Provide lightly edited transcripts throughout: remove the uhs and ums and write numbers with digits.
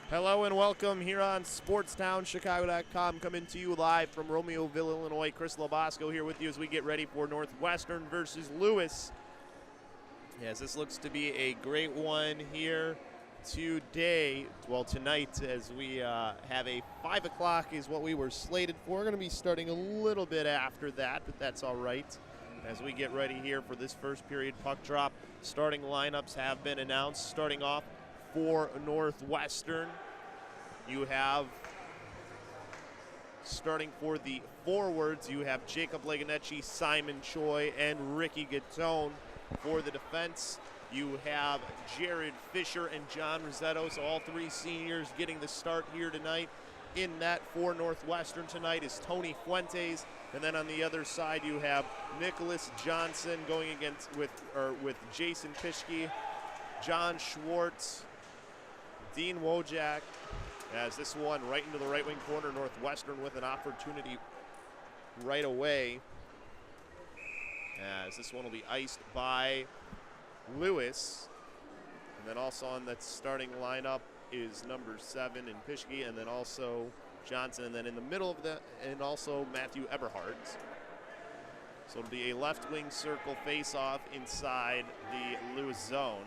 Hello and welcome here on SportsTownChicago.com, coming to you live from Romeoville, Illinois. Chris Labosco here with you as we get ready for Northwestern versus Lewis. Yes, this looks to be a great one here today. Well, tonight, as we have a 5 o'clock is what we were slated for. We're going to be starting a little bit after that, but that's all right. As we get ready here for this first period puck drop, starting lineups have been announced. Starting off for Northwestern, you have, starting for the forwards, you have Jacob Leganecci, Simon Choi, and Ricky Gattone. For the defense, you have Jared Fisher and John Rossetto, so all three seniors getting the start here tonight. In that for Northwestern tonight is Tony Fuentes, and then on the other side you have Nicholas Johnson going against with Jason Pischke, John Schwartz, Dean Wojak, as this one right into the right wing corner. Northwestern with an opportunity right away, as this one will be iced by Lewis. And then also on that starting lineup is number 7 in Pischke, and then also Johnson, and then in the middle of that, and also Matthew Eberhardt. So it'll be a left wing circle face-off inside the Lewis zone.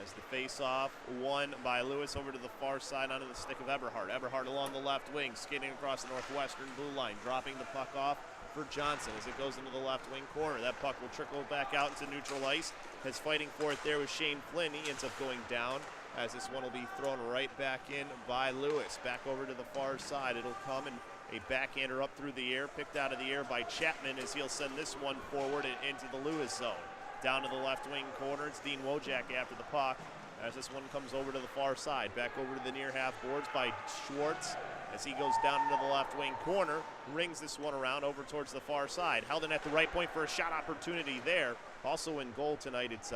As the face-off won by Lewis over to the far side onto the stick of Eberhardt. Eberhardt along the left wing, skating across the Northwestern blue line, dropping the puck off for Johnson as it goes into the left wing corner. That puck will trickle back out into neutral ice. As fighting for it there was Shane Flynn. He ends up going down, as this one will be thrown right back in by Lewis. Back over to the far side. It'll come, and a backhander up through the air, picked out of the air by Chapman, as he'll send this one forward and into the Lewis zone. Down to the left wing corner, it's Dean Wojak after the puck, as this one comes over to the far side. Back over to the near half boards by Schwartz, as he goes down into the left wing corner, rings this one around over towards the far side. Held in at the right point for a shot opportunity there. Also in goal tonight, it's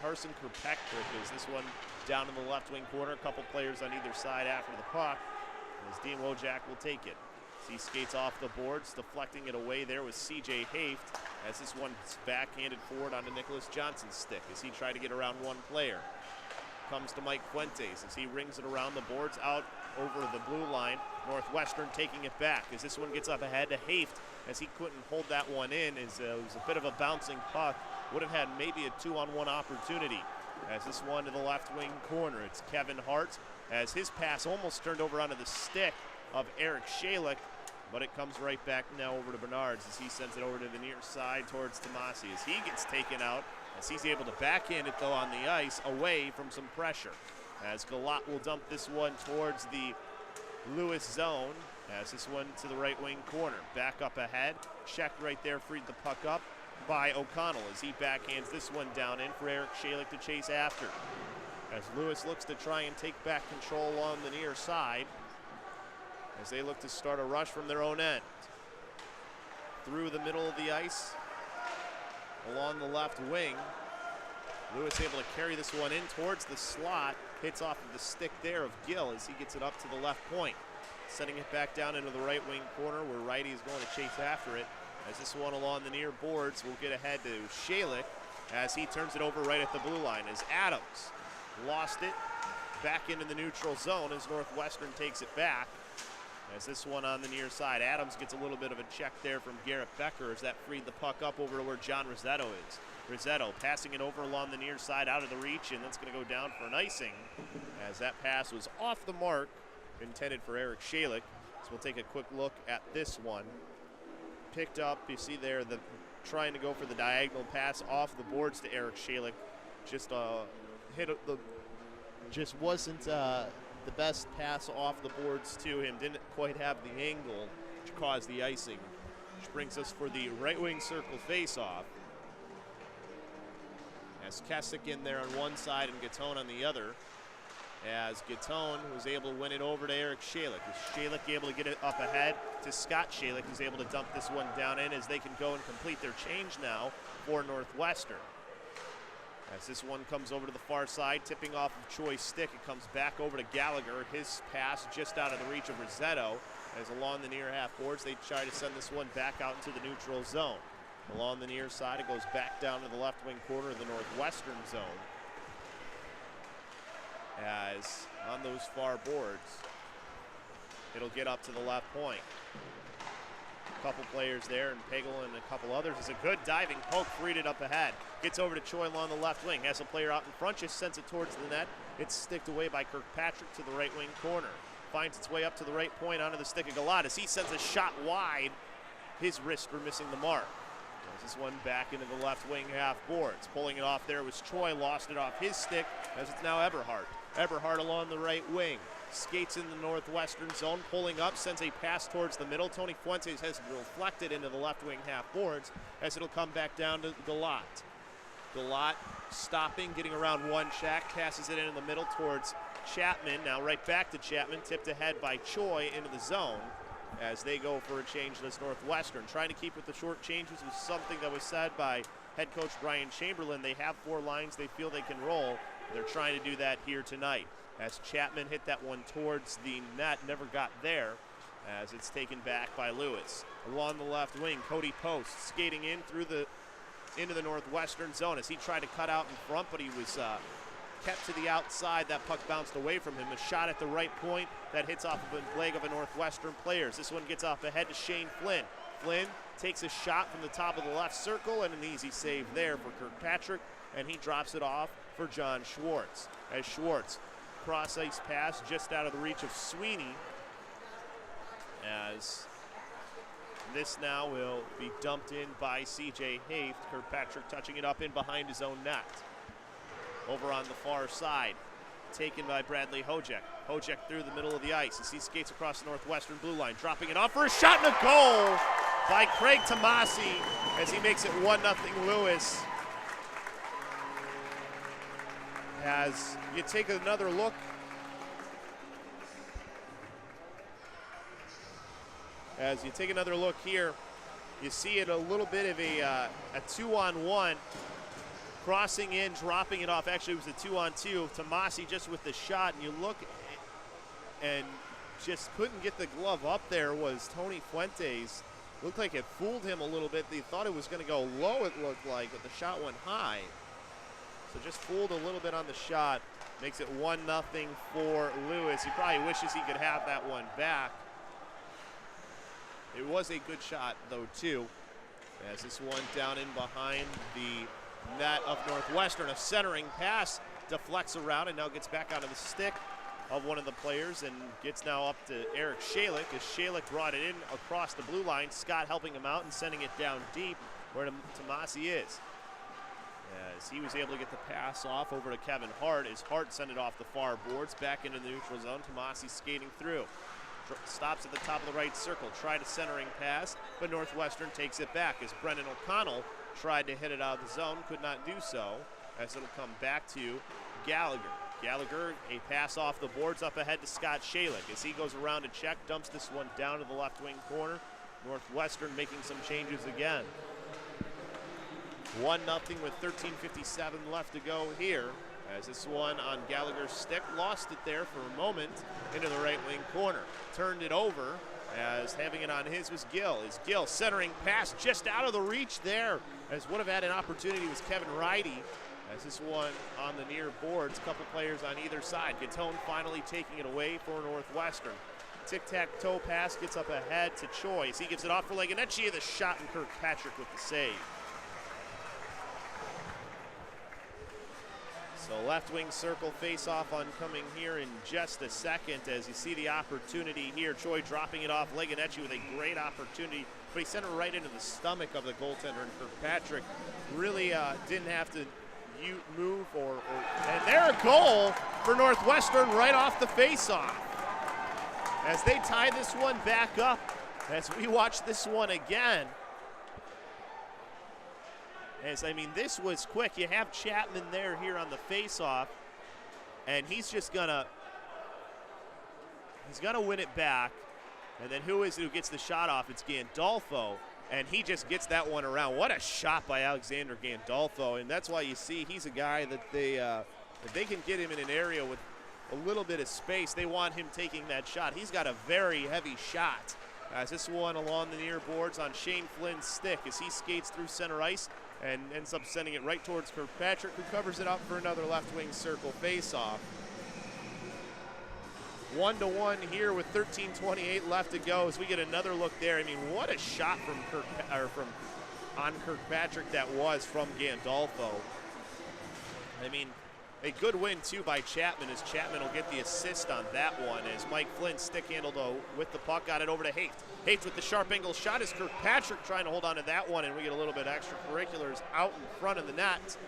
Carson Kirkpatrick, as this one down in the left wing corner. A couple players on either side after the puck, as Dean Wojak will take it. He skates off the boards, deflecting it away there with C.J. Haft, as this one's backhanded forward onto Nicholas Johnson's stick as he tried to get around one player. Comes to Mike Fuentes as he rings it around the boards out over the blue line. Northwestern taking it back as this one gets up ahead to Haft, as he couldn't hold that one in, as it was a bit of a bouncing puck. Would have had maybe a 2-on-1 opportunity. As this one to the left wing corner, it's Kevin Hart, as his pass almost turned over onto the stick of Eric Shalick, but it comes right back now over to Bernards as he sends it over to the near side towards Tomasi as he gets taken out, as he's able to backhand it though on the ice away from some pressure. As Galat will dump this one towards the Lewis zone, as this one to the right wing corner. Back up ahead, checked right there, freed the puck up by O'Connell as he backhands this one down in for Eric Shalick to chase after. As Lewis looks to try and take back control along the near side, as they look to start a rush from their own end. Through the middle of the ice, along the left wing. Lewis able to carry this one in towards the slot. Hits off of the stick there of Gill as he gets it up to the left point. Setting it back down into the right wing corner where Righty is going to chase after it. As this one along the near boards will get ahead to Shalick as he turns it over right at the blue line. As Adams lost it back into the neutral zone as Northwestern takes it back. As this one on the near side, Adams gets a little bit of a check there from Garrett Becker as that freed the puck up over to where John Rossetto is. Rossetto passing it over along the near side out of the reach, and that's going to go down for an icing as that pass was off the mark, intended for Eric Shalick. So we'll take a quick look at this one. Picked up, you see there, trying to go for the diagonal pass off the boards to Eric Shalick. Just wasn't the best pass off the boards to him. Didn't quite have the angle to cause the icing, which brings us for the right wing circle face-off. As Kessick in there on one side and Gattone on the other. As Gattone was able to win it over to Eric Shalick. Is Shalick able to get it up ahead to Scott Shalick, who's able to dump this one down in as they can go and complete their change now for Northwestern. As this one comes over to the far side, tipping off of Choi's stick, it comes back over to Gallagher. His pass just out of the reach of Rossetto. As along the near half boards, they try to send this one back out into the neutral zone. Along the near side, it goes back down to the left wing corner of the Northwestern zone. As on those far boards, it'll get up to the left point. A couple players there, and Pagel and a couple others. It's a good diving poke, freed it up ahead. Gets over to Choi along the left wing. Has a player out in front, just sends it towards the net. It's sticked away by Kirkpatrick to the right wing corner. Finds its way up to the right point onto the stick of Galatas. He sends a shot wide. His wrists were missing the mark. This one back into the left wing half boards. Pulling it off there was Choi, lost it off his stick as it's now Eberhardt. Eberhardt along the right wing. Skates in the Northwestern zone, pulling up, sends a pass towards the middle. Tony Fuentes has reflected into the left wing half boards as it'll come back down to Galat. Galat stopping, getting around one shack, passes it into the middle towards Chapman. Now right back to Chapman, tipped ahead by Choi into the zone as they go for a change this Northwestern. Trying to keep with the short changes was something that was said by head coach Brian Chamberlain. They have 4 lines they feel they can roll. They're trying to do that here tonight. As Chapman hit that one towards the net, never got there as it's taken back by Lewis. Along the left wing, Cody Post skating in through into the Northwestern zone as he tried to cut out in front, but he was kept to the outside. That puck bounced away from him. A shot at the right point that hits off of a leg of a Northwestern player. This one gets off ahead to Shane Flynn. Flynn takes a shot from the top of the left circle and an easy save there for Kirkpatrick, and he drops it off for John Schwartz. As Schwartz cross-ice pass just out of the reach of Sweeney, as this now will be dumped in by C.J. Haith. Kirkpatrick touching it up in behind his own net. Over on the far side, taken by Bradley Hojek. Hojek through the middle of the ice as he skates across the Northwestern blue line, dropping it off for a shot and a goal by Craig Tomasi as he makes it 1-0 Lewis. As you take another look, here, you see it a little bit of a 2-on-1. Crossing in, dropping it off. Actually, it was a 2-on-2. Tomasi just with the shot, and you look and just couldn't get the glove up there was Tony Fuentes. Looked like it fooled him a little bit. They thought it was going to go low, it looked like, but the shot went high. So just fooled a little bit on the shot. Makes it 1-0 for Lewis. He probably wishes he could have that one back. It was a good shot, though, too. As this one down in behind the net of Northwestern. A centering pass deflects around and now gets back onto the stick of one of the players and gets now up to Eric Shalik as Shalik brought it in across the blue line. Scott helping him out and sending it down deep where Tomasi is. As he was able to get the pass off over to Kevin Hart as Hart sent it off the far boards back into the neutral zone. Tomasi skating through. Stops at the top of the right circle, tried a centering pass, but Northwestern takes it back as Brendan O'Connell tried to hit it out of the zone, could not do so, as it'll come back to Gallagher. Gallagher, a pass off the boards up ahead to Scott Shalik as he goes around to check, dumps this one down to the left wing corner. Northwestern making some changes again. 1-0 with 13:57 left to go here. As this one on Gallagher's stick, lost it there for a moment into the right wing corner. Turned it over as having it on his was Gill. Is Gill centering pass just out of the reach there as would have had an opportunity was Kevin Ridey. As this one on the near boards, couple players on either side. Gatone finally taking it away for Northwestern. Tic-tac-toe pass gets up ahead to Choi. He gives it off for Leganecci. The shot and Kirkpatrick with the save. So left wing circle face-off oncoming here in just a second as you see the opportunity here. Choi dropping it off. Leganecci with a great opportunity, but he sent it right into the stomach of the goaltender, and Kirkpatrick really didn't have to move and there a goal for Northwestern right off the face-off. As they tie this one back up as we watch this one again. This was quick. You have Chapman there here on the face-off, and he's gonna win it back. And then who is it who gets the shot off? It's Gandolfo, and he just gets that one around. What a shot by Alexander Gandolfo, and that's why you see he's a guy that if they can get him in an area with a little bit of space, they want him taking that shot. He's got a very heavy shot As this one along the near boards on Shane Flynn's stick as he skates through center ice and ends up sending it right towards Kirkpatrick, who covers it up for another left wing circle faceoff. 1-1 here with 13:28 left to go as we get another look there. I mean, what a shot from Kirkpatrick that was from Gandolfo. I mean, a good win, too, by Chapman, as Chapman will get the assist on that one as Mike Flynn stick-handled with the puck, got it over to Haight. Haight with the sharp angle shot as Kirkpatrick trying to hold on to that one, and we get a little bit extracurriculars out in front of the net.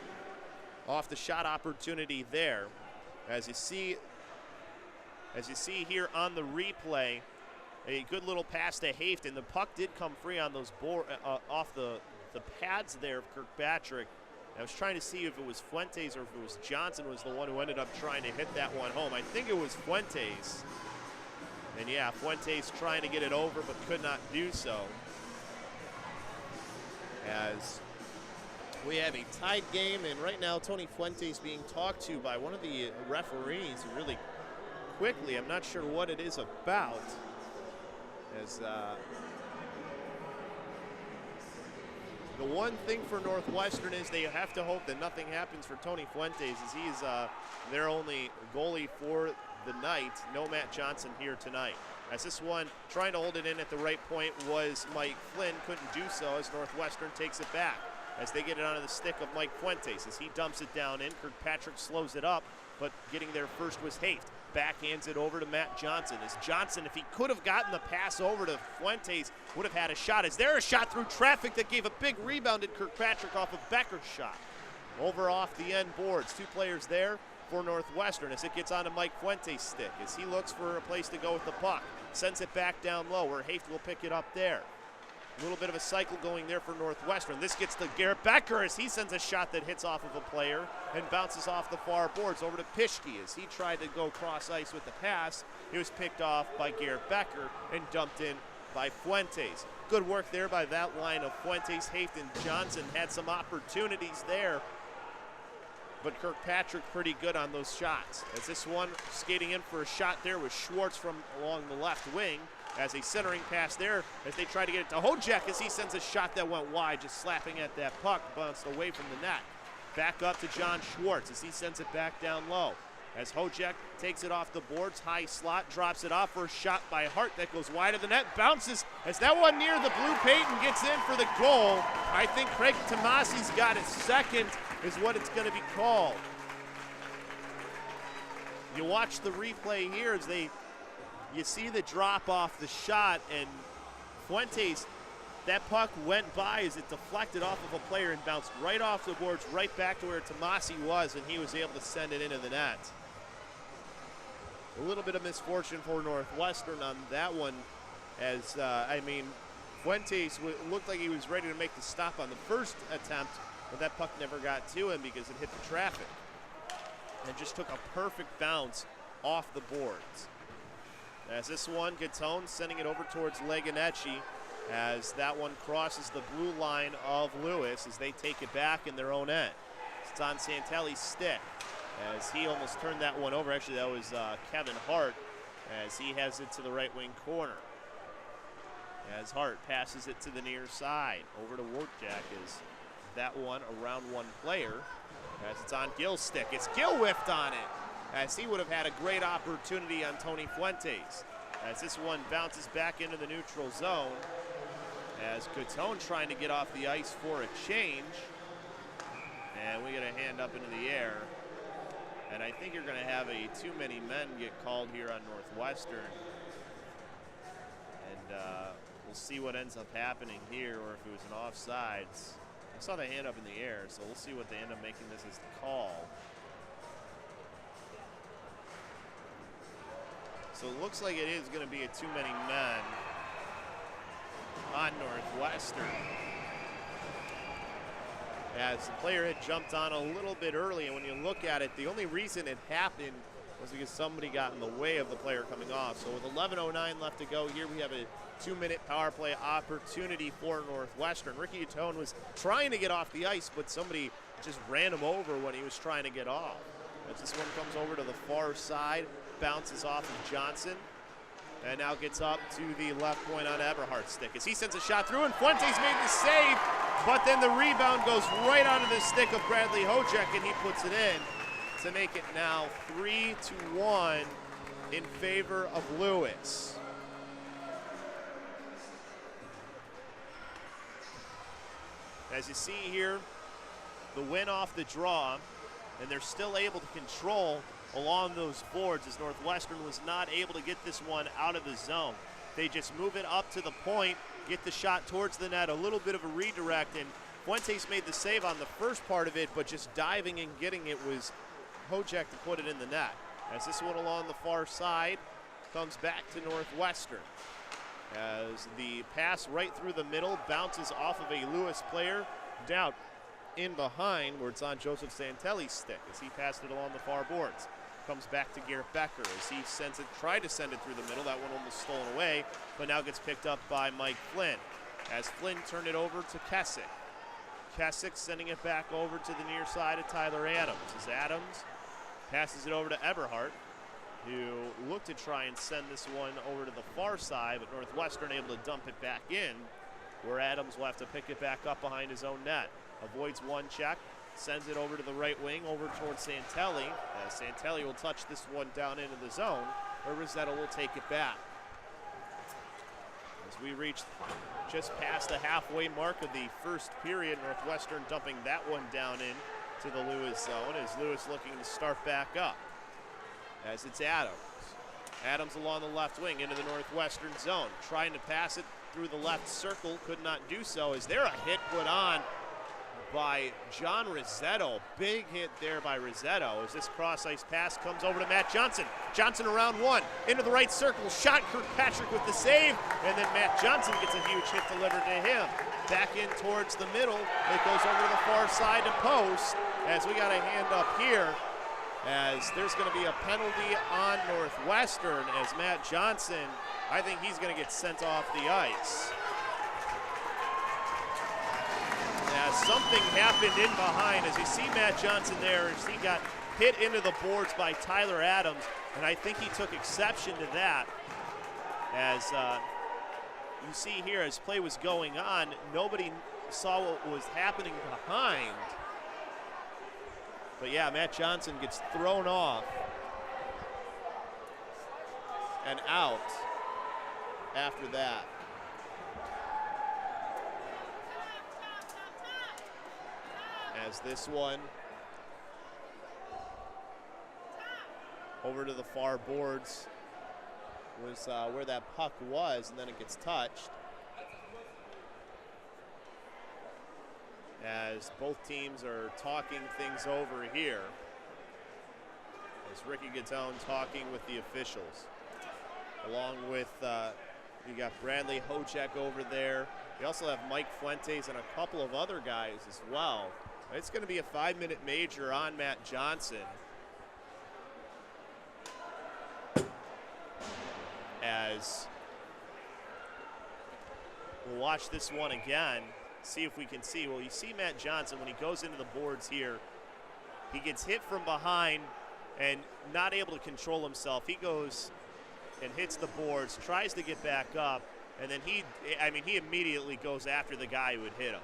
Off the shot opportunity there. As you see here on the replay, a good little pass to Haight, and the puck did come free on those off the pads there of Kirkpatrick. I was trying to see if it was Fuentes or if it was Johnson was the one who ended up trying to hit that one home. I think it was Fuentes. And yeah, Fuentes trying to get it over but could not do so. As we have a tied game, and right now Tony Fuentes being talked to by one of the referees really quickly. I'm not sure what it is about. As the one thing for Northwestern is they have to hope that nothing happens for Tony Fuentes, as he's their only goalie for the night. No Matt Johnson here tonight. As this one trying to hold it in at the right point was Mike Flynn, couldn't do so as Northwestern takes it back. As they get it onto the stick of Mike Fuentes as he dumps it down in. Kirkpatrick slows it up, but getting there first was Haight. Backhands it over to Matt Johnson. As Johnson, if he could have gotten the pass over to Fuentes, would have had a shot. Is there a shot through traffic that gave a big rebound at Kirkpatrick off of Becker's shot? Over off the end boards. Two players there for Northwestern as it gets onto Mike Fuentes' stick as he looks for a place to go with the puck. Sends it back down low where Haight will pick it up there. A little bit of a cycle going there for Northwestern. This gets to Garrett Becker as he sends a shot that hits off of a player and bounces off the far boards over to Pischke as he tried to go cross ice with the pass. It was picked off by Garrett Becker and dumped in by Fuentes. Good work there by that line of Fuentes, Haight, and Johnson. Had some opportunities there, but Kirkpatrick pretty good on those shots. As this one skating in for a shot there was Schwartz from along the left wing. As a centering pass there as they try to get it to Hojek as he sends a shot that went wide, just slapping at that puck, bounced away from the net. Back up to John Schwartz as he sends it back down low. As Hojek takes it off the boards, high slot, drops it off for a shot by Hart that goes wide of the net, bounces as that one near the blue paint and gets in for the goal. I think Craig Tomasi's got it second is what it's going to be called. You watch the replay here as you see the drop off the shot, and Fuentes, that puck went by as it deflected off of a player and bounced right off the boards, right back to where Tomasi was, and he was able to send it into the net. A little bit of misfortune for Northwestern on that one, as, Fuentes looked like he was ready to make the stop on the first attempt, but that puck never got to him because it hit the traffic. And just took a perfect bounce off the boards. As this one gets home, sending it over towards Leganecci as that one crosses the blue line of Lewis as they take it back in their own end. It's on Santelli's stick as he almost turned that one over. Actually, that was Kevin Hart as he has it to the right wing corner. As Hart passes it to the near side over to Wartjack as that one around one player as it's on Gill's stick. It's Gill whiffed on it, as he would have had a great opportunity on Tony Fuentes. As this one bounces back into the neutral zone, as Coutone trying to get off the ice for a change. And we get a hand up into the air. And I think you're going to have a too many men get called here on Northwestern. And we'll see what ends up happening here, or if it was an offsides. I saw the hand up in the air, so we'll see what they end up making this as the call. So it looks like it is going to be a too many men on Northwestern. As the player had jumped on a little bit early, and when you look at it, the only reason it happened was because somebody got in the way of the player coming off. So with 11:09 left to go here, we have a 2-minute power play opportunity for Northwestern. Ricky Coutone was trying to get off the ice, but somebody just ran him over when he was trying to get off. As this one comes over to the far side, bounces off of Johnson. And now gets up to the left point on Eberhardt's stick as he sends a shot through, and Fuentes made the save, but then the rebound goes right onto the stick of Bradley Hojek, and he puts it in to make it now 3-1 in favor of Lewis. As you see here, the win off the draw, and they're still able to control along those boards as Northwestern was not able to get this one out of the zone. They just move it up to the point, get the shot towards the net, a little bit of a redirect, and Fuentes made the save on the first part of it, but just diving and getting it was Hojek to put it in the net. As this one along the far side comes back to Northwestern. As the pass right through the middle bounces off of a Lewis player down in behind where it's on Joseph Santelli's stick as he passed it along the far boards. Comes back to Garrett Becker as he sends it, tried to send it through the middle. That one almost stolen away, but now gets picked up by Mike Flynn. As Flynn turned it over to Kessick. Kessick sending it back over to the near side of Tyler Adams. As Adams passes it over to Eberhardt, who looked to try and send this one over to the far side, but Northwestern able to dump it back in, where Adams will have to pick it back up behind his own net. Avoids one check, sends it over to the right wing, over towards Santelli. Santelli will touch this one down into the zone, where Rossetto will take it back. As we reach just past the halfway mark of the first period, Northwestern dumping that one down in to the Lewis zone as Lewis looking to start back up. As it's Adams. Adams along the left wing into the Northwestern zone, trying to pass it through the left circle, could not do so. Is there a hit put on by John Rossetto? Big hit there by Rossetto as this cross-ice pass comes over to Matt Johnson. Johnson around one, into the right circle, shot Kirkpatrick with the save, and then Matt Johnson gets a huge hit delivered to him. Back in towards the middle, it goes over to the far side to post, as we got a hand up here, as there's going to be a penalty on Northwestern as Matt Johnson, I think he's going to get sent off the ice. As something happened in behind, as you see Matt Johnson there, as he got hit into the boards by Tyler Adams, and I think he took exception to that. As you see here, as play was going on, nobody saw what was happening behind. But yeah, Matt Johnson gets thrown off and out after that. As this one over to the far boards was where that puck was, and then it gets touched. As both teams are talking things over here. As Ricky Gattone talking with the officials. Along with, you got Bradley Hojek over there. You also have Mike Fuentes and a couple of other guys as well. It's going to be a 5-minute major on Matt Johnson. As we'll watch this one again, see if we can see. Well, you see Matt Johnson when he goes into the boards here, he gets hit from behind and not able to control himself. He goes and hits the boards, tries to get back up, and then he immediately goes after the guy who had hit him.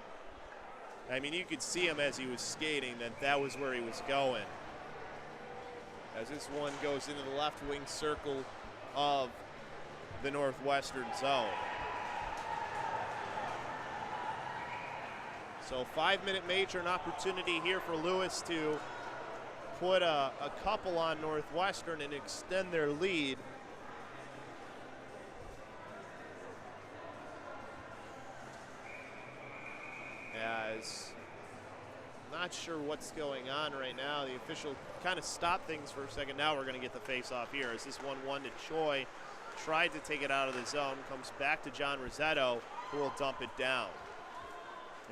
I mean, you could see him as he was skating that was where he was going. As this one goes into the left wing circle of the Northwestern zone. So 5-minute major, an opportunity here for Lewis to put a couple on Northwestern and extend their lead. As not sure what's going on right now. The official kind of stopped things for a second. Now we're going to get the face-off here. As this 1-1 to Choi, tried to take it out of the zone, comes back to John Rossetto, who will dump it down.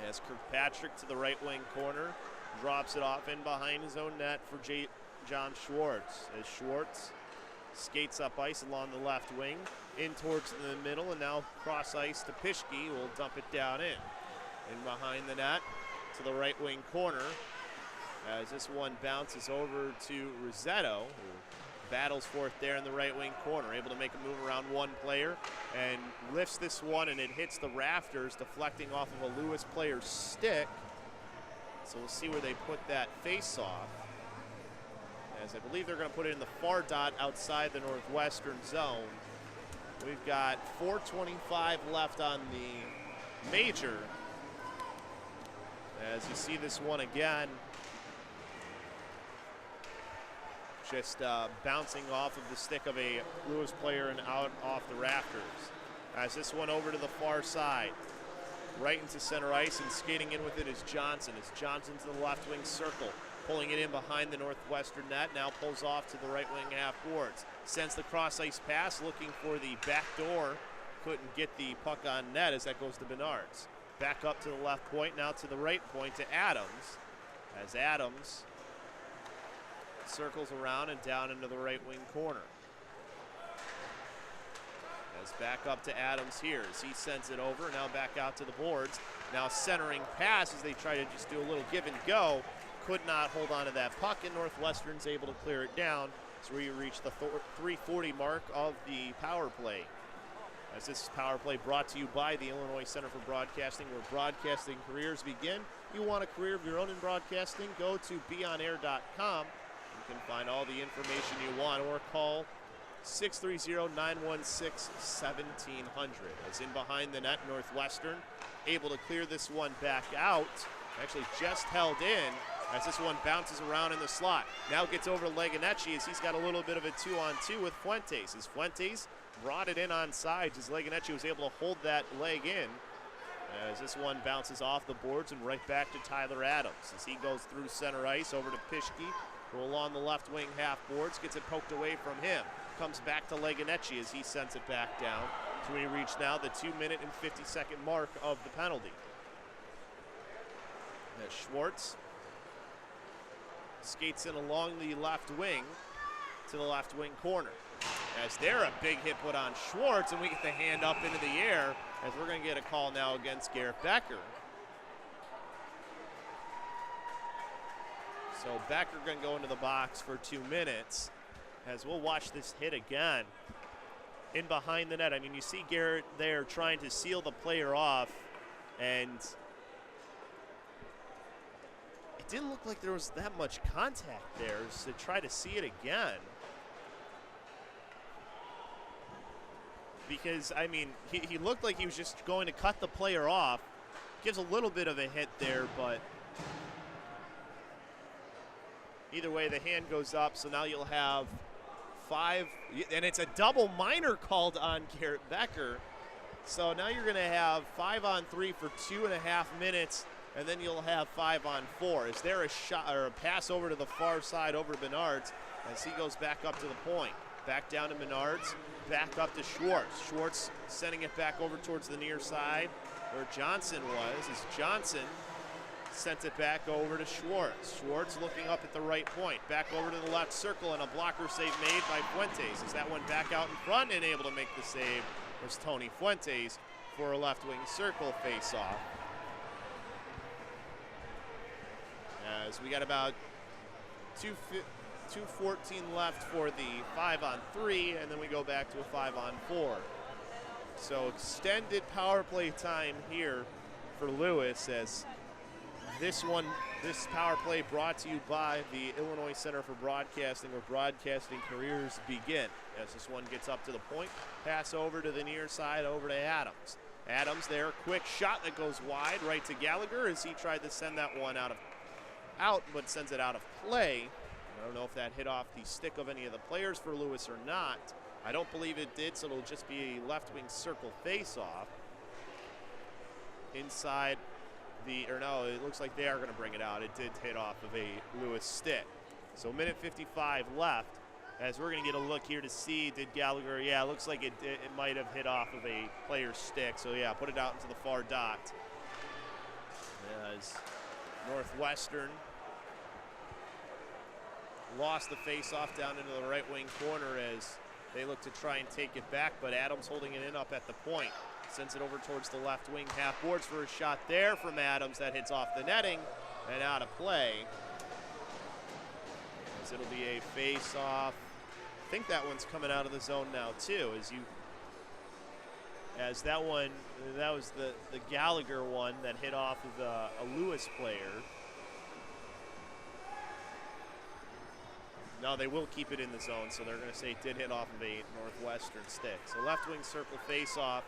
As Kirkpatrick to the right wing corner, drops it off in behind his own net for John Schwartz. As Schwartz skates up ice along the left wing, in towards the middle, and now cross ice to Pischke, who will dump it down in. In behind the net to the right wing corner, as this one bounces over to Rossetto, who battles for it there in the right wing corner, able to make a move around one player and lifts this one, and it hits the rafters, deflecting off of a Lewis player's stick. So we'll see where they put that face off, as I believe they're going to put it in the far dot outside the Northwestern zone. We've got 4:25 left on the major. As you see this one again, just bouncing off of the stick of a Lewis player and out off the rafters. As this one over to the far side, right into center ice, and skating in with it is Johnson. As Johnson to the left wing circle, pulling it in behind the Northwestern net, now pulls off to the right wing half boards. Sends the cross ice pass, looking for the back door. Couldn't get the puck on net as that goes to Bernards. Back up to the left point, now to the right point to Adams. As Adams circles around and down into the right wing corner. As back up to Adams here as he sends it over, now back out to the boards. Now centering pass as they try to just do a little give and go. Could not hold on to that puck, and Northwestern's able to clear it down. So we reach the 3:40 mark of the power play. As this power play brought to you by the Illinois Center for Broadcasting, where broadcasting careers begin. You want a career of your own in broadcasting? Go to beonair.com. You can find all the information you want, or call 630-916-1700. As in behind the net, Northwestern able to clear this one back out. Actually just held in as this one bounces around in the slot. Now gets over to Leganecci as he's got a little bit of a 2-on-2 with Fuentes. As Fuentes brought it in on sides as Leganecci was able to hold that leg in. As this one bounces off the boards and right back to Tyler Adams as he goes through center ice over to Pischke, who along the left wing half boards, gets it poked away from him. Comes back to Leganecci as he sends it back down. So we reach now the 2-minute and 50-second mark of the penalty. As Schwartz skates in along the left wing to the left wing corner. As there, a big hit put on Schwartz, and we get the hand up into the air as we're going to get a call now against Garrett Becker. So Becker going to go into the box for 2 minutes as we'll watch this hit again in behind the net. I mean, you see Garrett there trying to seal the player off, and it didn't look like there was that much contact there, so try to see it again. Because, I mean, he looked like he was just going to cut the player off. Gives a little bit of a hit there, but either way, the hand goes up, so now you'll have 5, and it's a double minor called on Garrett Becker. So now you're going to have 5-on-3 for 2.5 minutes, and then you'll have 5-on-4. Is there a shot or a pass over to the far side over Bernards as he goes back up to the point? Back down to Bernards, back up to Schwartz. Schwartz sending it back over towards the near side where Johnson was, as Johnson sent it back over to Schwartz. Schwartz looking up at the right point, back over to the left circle, and a blocker save made by Fuentes. As that one back out in front and able to make the save was Tony Fuentes for a left wing circle face-off. As we got about 2:14 left for the 5-on-3, and then we go back to a 5-on-4. So extended power play time here for Lewis, as this power play brought to you by the Illinois Center for Broadcasting, where broadcasting careers begin. As this one gets up to the point, pass over to the near side, over to Adams. Adams there, quick shot that goes wide, right to Gallagher as he tried to send that one out, but sends it out of play. I don't know if that hit off the stick of any of the players for Lewis or not. I don't believe it did, so it'll just be a left wing circle face-off. Inside no, it looks like they are going to bring it out. It did hit off of a Lewis stick. So 1:55 left, as we're going to get a look here to see, did Gallagher, yeah, it looks like it might have hit off of a player's stick. So yeah, put it out into the far dot. As Northwestern lost the face-off down into the right wing corner as they look to try and take it back, but Adams holding it in up at the point. Sends it over towards the left wing half boards for a shot there from Adams that hits off the netting and out of play. As it'll be a face-off I think that one's coming out of the zone now too, as that one, that was the Gallagher one that hit off of a Lewis player. No, they will keep it in the zone, so they're going to say it did hit off of a Northwestern stick. So left wing circle face off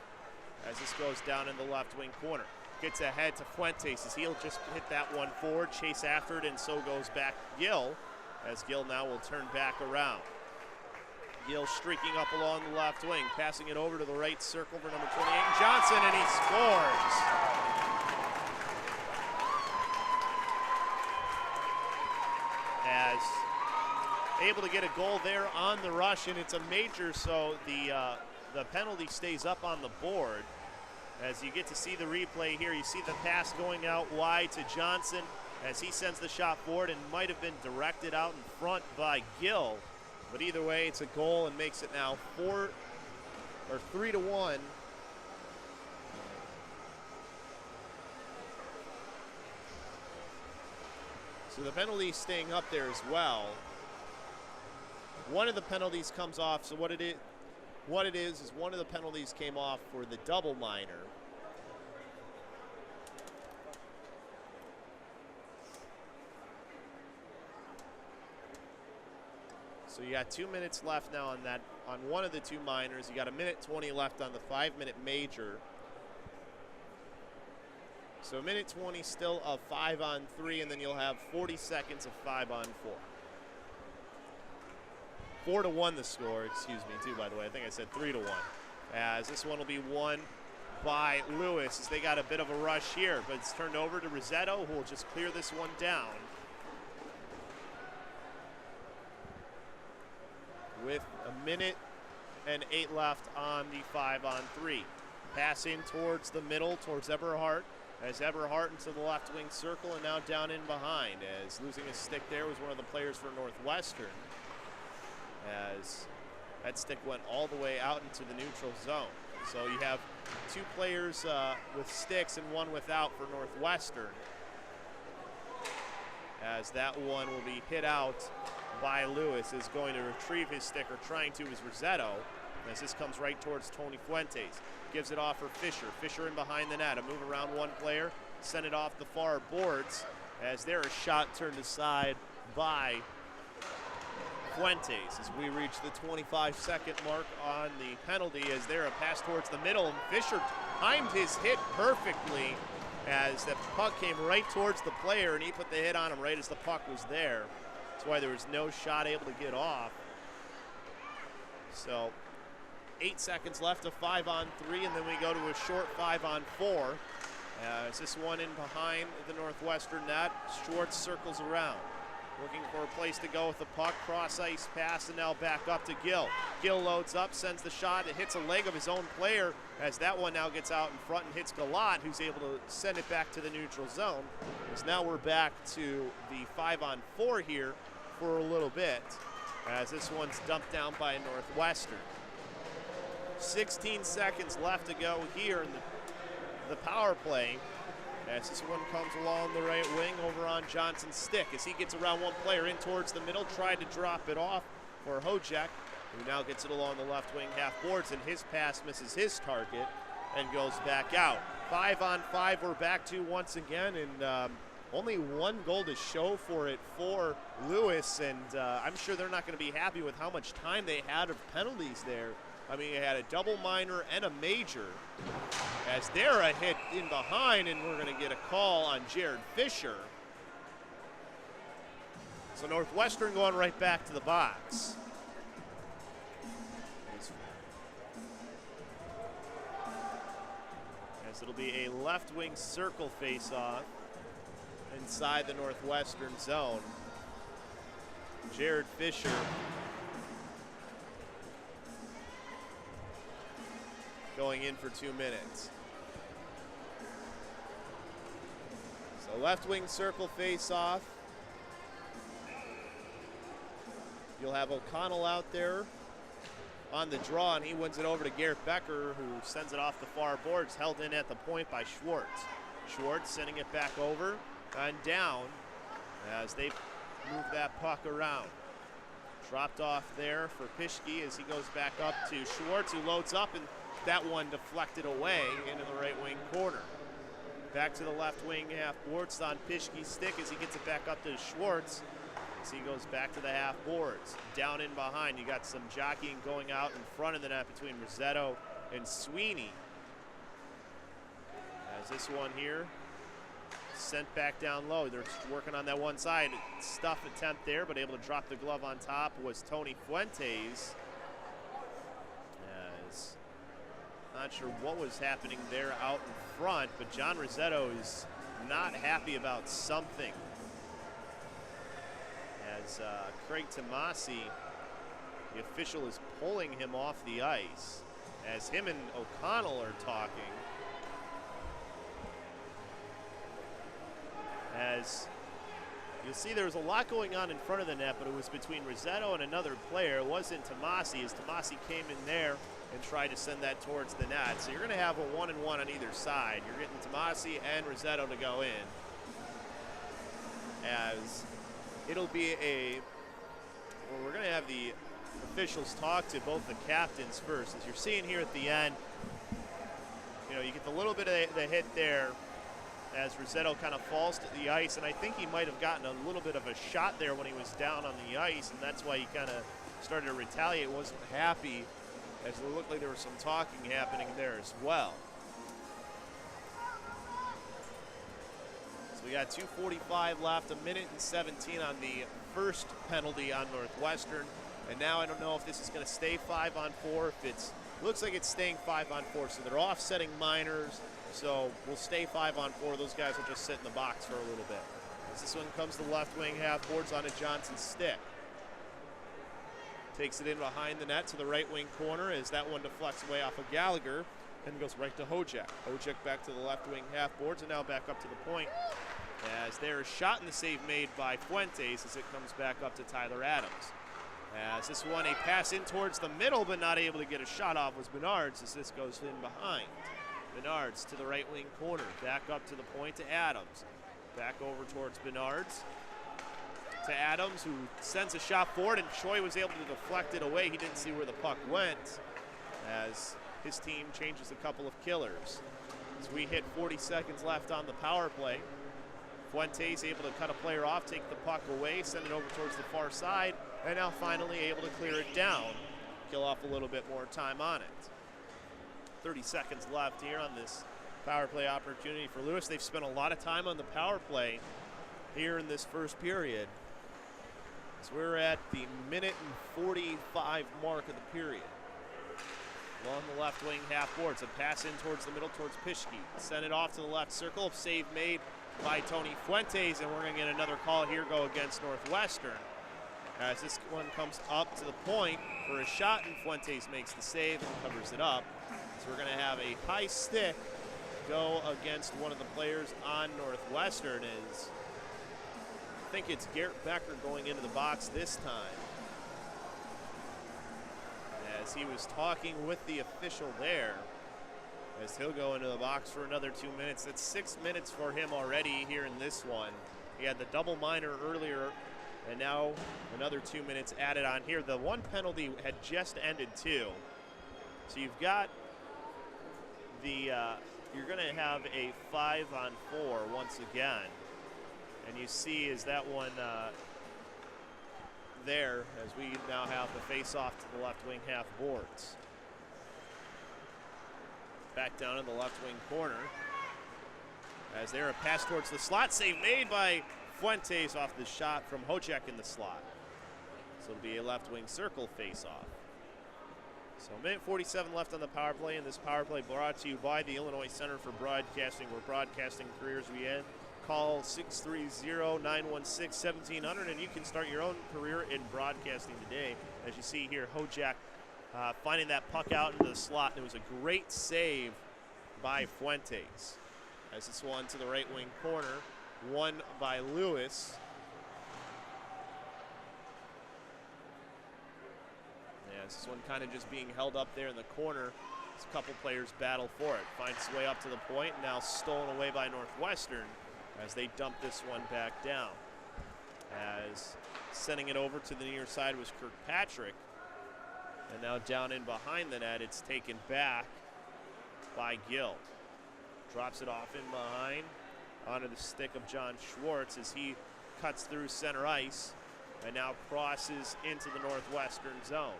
as this goes down in the left wing corner. Gets ahead to Fuentes as he'll just hit that one forward, chase after it, and so goes back Gill, as Gill now will turn back around. Gill streaking up along the left wing, passing it over to the right circle for number 28, Johnson, and he scores. As able to get a goal there on the rush, and it's a major, so the penalty stays up on the board. As you get to see the replay here, you see the pass going out wide to Johnson as he sends the shot forward and might have been directed out in front by Gill. But either way, it's a goal and makes it now 3-1. So the penalty staying up there as well. One of the penalties comes off, so what it is one of the penalties came off for the double minor. So you got 2 minutes left now on one of the two minors. You got 1:20 left on the 5-minute major. So 1:20 still of 5-on-3, and then you'll have 40 seconds of 5-on-4. 4-1 the score, excuse me, too, by the way. I think I said 3-1. As this one will be won by Lewis, as they got a bit of a rush here, but it's turned over to Rossetto, who will just clear this one down. With 1:08 left on the 5-on-3. Pass in towards the middle, towards Eberhardt, as Eberhardt into the left wing circle and now down in behind, as losing his stick there was one of the players for Northwestern, as that stick went all the way out into the neutral zone. So you have two players with sticks and one without for Northwestern, as that one will be hit out by Lewis. Is going to retrieve his stick, or trying to, is Rossetto, as this comes right towards Tony Fuentes. Gives it off for Fisher. Fisher in behind the net. A move around one player. Send it off the far boards, as there a shot turned aside by Fuentes as we reach the 25-second mark on the penalty, as there a pass towards the middle, and Fisher timed his hit perfectly as the puck came right towards the player, and he put the hit on him right as the puck was there. That's why there was no shot able to get off. So 8 seconds left of 5-on-3, and then we go to a short 5-on-4. As this one in behind the Northwestern net, Schwartz circles around, looking for a place to go with the puck. Cross ice pass, and now back up to Gill. Gill loads up, sends the shot. It hits a leg of his own player, as that one now gets out in front and hits Galat, who's able to send it back to the neutral zone. As now we're back to the 5-on-4 here for a little bit, as this one's dumped down by Northwestern. 16 seconds left to go here in the power play, as this one comes along the right wing over on Johnson's stick, as he gets around one player in towards the middle, tried to drop it off for Hojek, who now gets it along the left wing half boards, and his pass misses his target and goes back out. 5-on-5 we're back to once again, and only one goal to show for it for Lewis, and I'm sure they're not going to be happy with how much time they had of penalties there. I mean, they had a double minor and a major, as there a hit in behind, and we're going to get a call on Jared Fisher. So Northwestern going right back to the box. As it'll be a left wing circle face-off inside the Northwestern zone. Jared Fisher going in for 2 minutes. So left wing circle face off. You'll have O'Connell out there on the draw, and he wins it over to Garrett Becker, who sends it off the far boards, held in at the point by Schwartz. Schwartz sending it back over and down as they move that puck around. Dropped off there for Pischke as he goes back up to Schwartz, who loads up, and that one deflected away into the right wing corner. Back to the left wing half boards on Pischke's stick as he gets it back up to Schwartz as he goes back to the half boards. Down in behind, you got some jockeying going out in front of the net between Rossetto and Sweeney. As this one here sent back down low. They're working on that one side. Stuff attempt there, but able to drop the glove on top was Tony Fuentes. As not sure what was happening there out in front, but John Rossetto is not happy about something. As Craig Tomasi, the official, is pulling him off the ice as him and O'Connell are talking. As you'll see, there was a lot going on in front of the net, but it was between Rossetto and another player. It wasn't Tomasi, as Tomasi came in there and tried to send that towards the net. So you're going to have a 1-and-1 on either side. You're getting Tomasi and Rossetto to go in. As it'll be we're going to have the officials talk to both the captains first. As you're seeing here at the end, you get a little bit of the hit there as Rossetto kind of falls to the ice, and I think he might have gotten a little bit of a shot there when he was down on the ice, and that's why he kind of started to retaliate, wasn't happy, as it looked like there was some talking happening there as well. So we got 2:45 left, 1:17 on the first penalty on Northwestern, and now I don't know if this is going to stay 5-on-4, if it's looks like it's staying 5-on-4, so they're offsetting minors. So we'll stay 5-on-4. Those guys will just sit in the box for a little bit. As this one comes to the left wing half boards onto Johnson's stick. Takes it in behind the net to the right wing corner as that one deflects away off of Gallagher and goes right to Hojek. Hojek back to the left wing half boards and now back up to the point. As there is shot and the save made by Fuentes as it comes back up to Tyler Adams. As this one, a pass in towards the middle, but not able to get a shot off was Bernards as this goes in behind. Bernards to the right wing corner, back up to the point to Adams. Back over towards Bernards. To Adams, who sends a shot forward, and Choi was able to deflect it away. He didn't see where the puck went as his team changes a couple of killers. As we hit 40 seconds left on the power play, Fuentes able to cut a player off, take the puck away, send it over towards the far side, and now finally able to clear it down, kill off a little bit more time on it. 30 seconds left here on this power play opportunity for Lewis. They've spent a lot of time on the power play here in this first period. So we're at the 1:45 mark of the period. Along the left wing half boards, a pass in towards the middle towards Pischke. Send it off to the left circle, save made by Tony Fuentes, and we're going to get another call here go against Northwestern. As this one comes up to the point for a shot, and Fuentes makes the save and covers it up. So we're going to have a high stick go against one of the players on Northwestern. I think it's Garrett Becker going into the box this time. As he was talking with the official there, as he'll go into the box for another 2 minutes. That's 6 minutes for him already here in this one. He had the double minor earlier, and now another 2 minutes added on here. The one penalty had just ended too. So you've got you're going to have a 5-on-4 once again. And you see is that one there as we now have the face-off to the left wing half boards. Back down in the left wing corner. As there, a pass towards the slot, save made by Fuentes off the shot from Hojek in the slot. So it'll be a left wing circle face-off. So 1:47 left on the power play, and this power play brought to you by the Illinois Center for Broadcasting, where broadcasting careers begin. Call 630-916-1700, and you can start your own career in broadcasting today. As you see here, Hojek finding that puck out into the slot, and it was a great save by Fuentes. As this one to the right wing corner, won by Lewis. This one kind of just being held up there in the corner. As a couple players battle for it. Finds its way up to the point, now stolen away by Northwestern as they dump this one back down. As sending it over to the near side was Kirkpatrick. And now down in behind the net, it's taken back by Gill. Drops it off in behind onto the stick of John Schwartz as he cuts through center ice and now crosses into the Northwestern zone.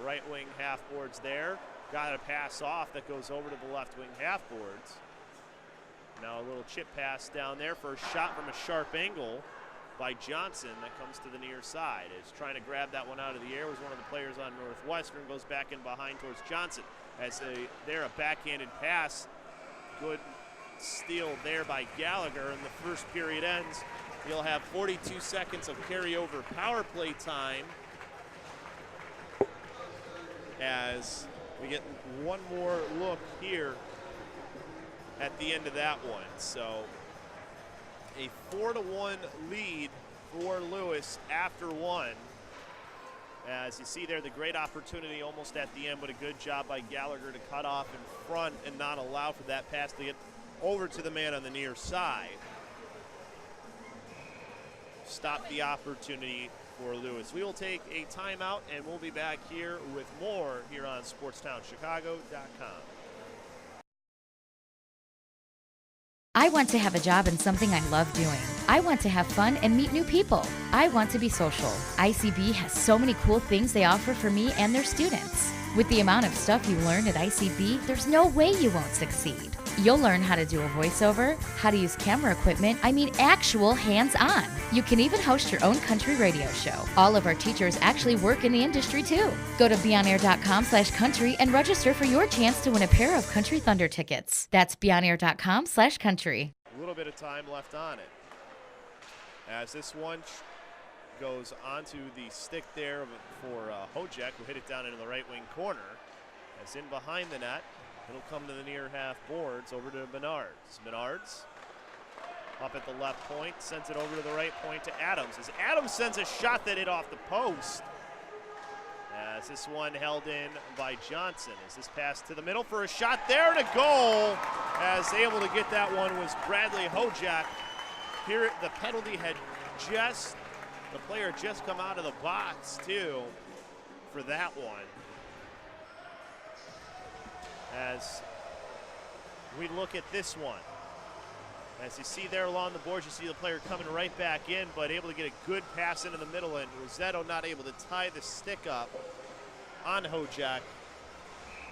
Right wing half boards there. Got a pass off that goes over to the left wing half boards. Now a little chip pass down there for a shot from a sharp angle by Johnson that comes to the near side. Is trying to grab that one out of the air, was one of the players on Northwestern, goes back in behind towards Johnson. As a backhanded pass. Good steal there by Gallagher, and the first period ends. You'll have 42 seconds of carryover power play time as we get one more look here at the end of that one. So a 4-1 lead for Lewis after one. As you see there, the great opportunity almost at the end, but a good job by Gallagher to cut off in front and not allow for that pass to get over to the man on the near side. Stop the opportunity for Lewis. We will take a timeout, and we'll be back here with more here on SportsTownChicago.com. I want to have a job in something I love doing. I want to have fun and meet new people. I want to be social. ICB has so many cool things they offer for me and their students. With the amount of stuff you learn at ICB, there's no way you won't succeed. You'll learn how to do a voiceover, how to use camera equipment, actual hands-on. You can even host your own country radio show. All of our teachers actually work in the industry too. Go to beonair.com/country and register for your chance to win a pair of Country Thunder tickets. That's beonair.com/country. A little bit of time left on it. As this one goes onto the stick there for Hojek, who hit it down into the right wing corner. As in behind the net, it'll come to the near half boards over to Menards. Menards up at the left point, sends it over to the right point to Adams. As Adams sends a shot that hit off the post. As this one held in by Johnson. As this pass to the middle for a shot there and a goal. As able to get that one was Bradley Hojek. Here the penalty had the player just come out of the box too for that one. As we look at this one. As you see there along the boards, you see the player coming right back in, but able to get a good pass into the middle, and Rossetto not able to tie the stick up on Hojek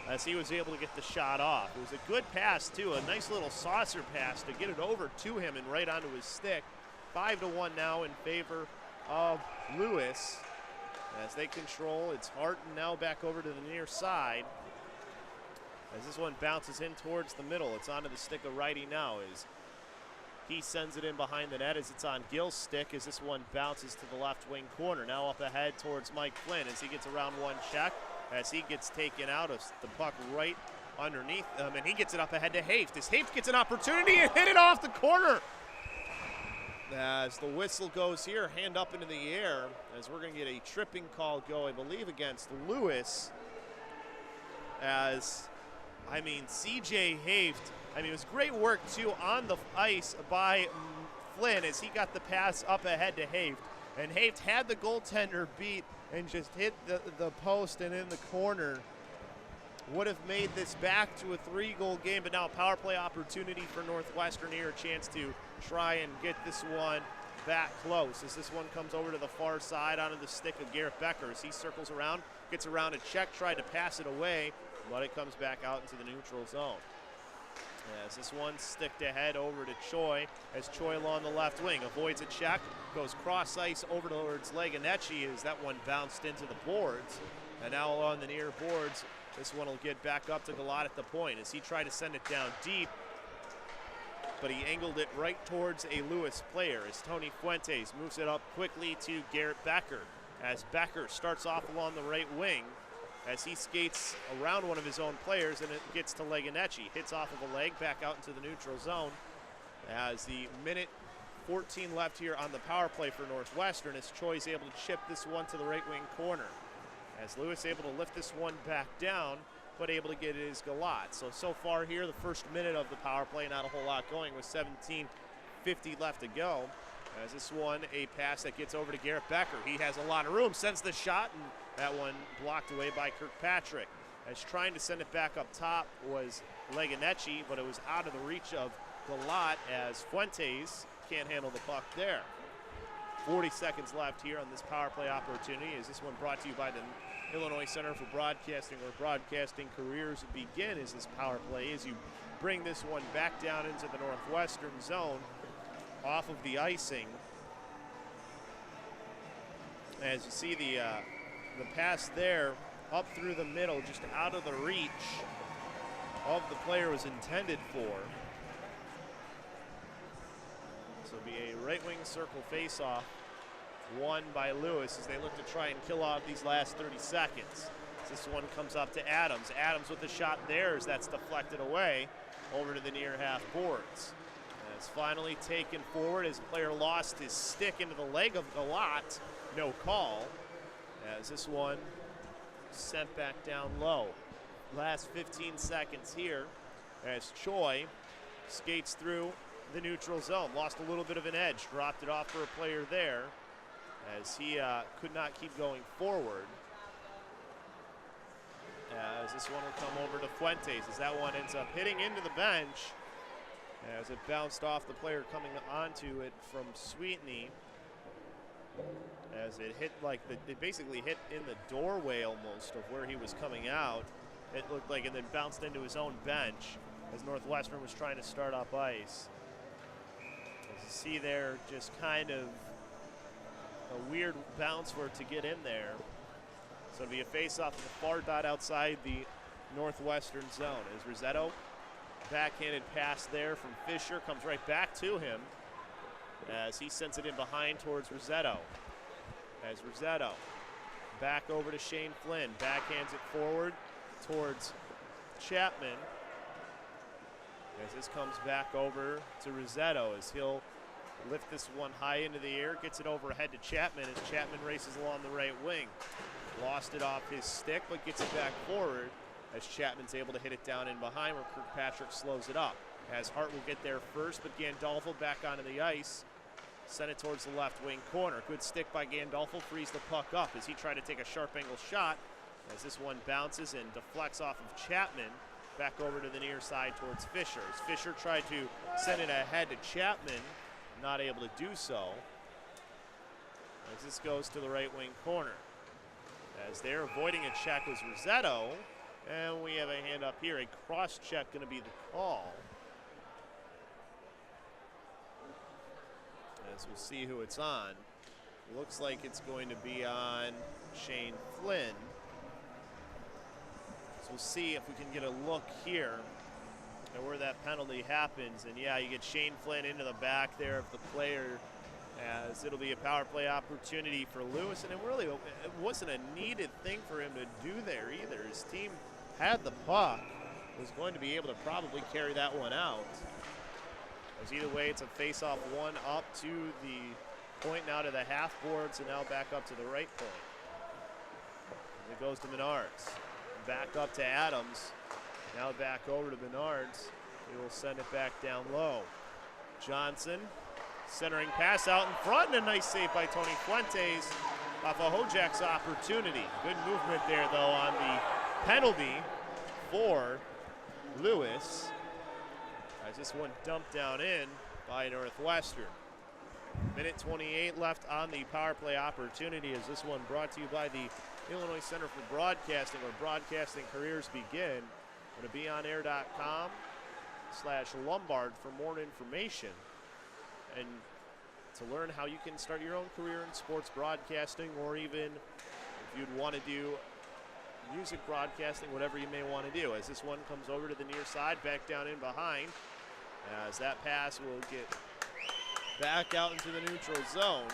as he was able to get the shot off. It was a good pass too, a nice little saucer pass to get it over to him and right onto his stick. 5-1 now in favor of Lewis as they control. It's Harton now back over to the near side. As this one bounces in towards the middle, it's onto the stick of righty now as he sends it in behind the net as it's on Gill's stick as this one bounces to the left wing corner. Now up ahead towards Mike Flynn as he gets around one check as he gets taken out of the puck right underneath him, and he gets it up ahead to Haft as Haft gets an opportunity and hit it off the corner. As the whistle goes here, hand up into the air as we're going to get a tripping call go, I believe, against Lewis as C.J. Haft, it was great work, too, on the ice by Flynn as he got the pass up ahead to Haft. And Haft had the goaltender beat and just hit the post and in the corner. Would have made this back to a 3-goal game, but now a power play opportunity for Northwestern here, a chance to try and get this one back close. As this one comes over to the far side onto the stick of Garrett Becker as he circles around, gets around a check, tried to pass it away, but it comes back out into the neutral zone. As this one sticked ahead over to Choi, as Choi along the left wing avoids a check, goes cross ice over towards Leganecci as that one bounced into the boards. And now on the near boards, this one will get back up to Galot at the point as he tried to send it down deep, but he angled it right towards a Lewis player as Tony Fuentes moves it up quickly to Garrett Becker. As Becker starts off along the right wing, as he skates around one of his own players and it gets to Leganecci. Hits off of a leg, back out into the neutral zone. As the minute 14 left here on the power play for Northwestern, as Choi's able to chip this one to the right wing corner. As Lewis able to lift this one back down, but able to get it is Galot. So far here, the first minute of the power play, not a whole lot going with 17:50 left to go. As this one, a pass that gets over to Garrett Becker. He has a lot of room, sends the shot, and that one blocked away by Kirkpatrick. As trying to send it back up top was Leganecci, but it was out of the reach of Galat as Fuentes can't handle the puck there. 40 seconds left here on this power play opportunity. Is this one brought to you by the Illinois Center for Broadcasting, where broadcasting careers begin, as this power play as you bring this one back down into the Northwestern zone off of the icing. As you see the pass there up through the middle, just out of the reach of the player was intended for. So it'll be a right wing circle face-off, won by Lewis as they look to try and kill off these last 30 seconds. This one comes up to Adams. Adams with the shot there as that's deflected away over to the near half boards. And it's finally taken forward as the player lost his stick into the leg of Galat. No call. As this one sent back down low. Last 15 seconds here as Choi skates through the neutral zone. Lost a little bit of an edge, dropped it off for a player there as he could not keep going forward. As this one will come over to Fuentes as that one ends up hitting into the bench as it bounced off the player coming onto it from Sweetney. As it hit it basically hit in the doorway almost of where he was coming out. It looked like, and then bounced into his own bench as Northwestern was trying to start up ice. As you see there, just kind of a weird bounce for it to get in there. So it'll be a face-off at the far dot outside the Northwestern zone. As Rossetto, backhanded pass there from Fisher, comes right back to him as he sends it in behind towards Rossetto. As Rossetto back over to Shane Flynn, backhands it forward towards Chapman. As this comes back over to Rossetto as he'll lift this one high into the air, gets it overhead to Chapman as Chapman races along the right wing. Lost it off his stick, but gets it back forward as Chapman's able to hit it down in behind where Kirkpatrick slows it up. As Hart will get there first, but Gandolfo back onto the ice. Sent it towards the left wing corner. Good stick by Gandolfo, frees the puck up as he tried to take a sharp angle shot. As this one bounces and deflects off of Chapman, back over to the near side towards Fisher. As Fisher tried to send it ahead to Chapman, not able to do so. As this goes to the right wing corner. As they're avoiding a check was Rossetto, and we have a hand up here. A cross check going to be the call. As we'll see who it's on. It looks like it's going to be on Shane Flynn. So we'll see if we can get a look here at where that penalty happens. And yeah, you get Shane Flynn into the back there of the player, as it'll be a power play opportunity for Lewis. And it wasn't a needed thing for him to do there either. His team had the puck, was going to be able to probably carry that one out. As either way, it's a face-off one up to the point, now to the half boards, and now back up to the right point. And it goes to Menards. Back up to Adams. Now back over to Menards. He will send it back down low. Johnson, centering pass out in front, and a nice save by Tony Fuentes off of Hojak's opportunity. Good movement there, though, on the penalty for Lewis. As this one dumped down in by Northwestern. Minute 28 left on the power play opportunity, as this one brought to you by the Illinois Center for Broadcasting, where broadcasting careers begin. Go to beonair.com/Lombard for more information and to learn how you can start your own career in sports broadcasting, or even if you'd want to do music broadcasting, whatever you may want to do. As this one comes over to the near side, back down in behind, as that pass will get back out into the neutral zone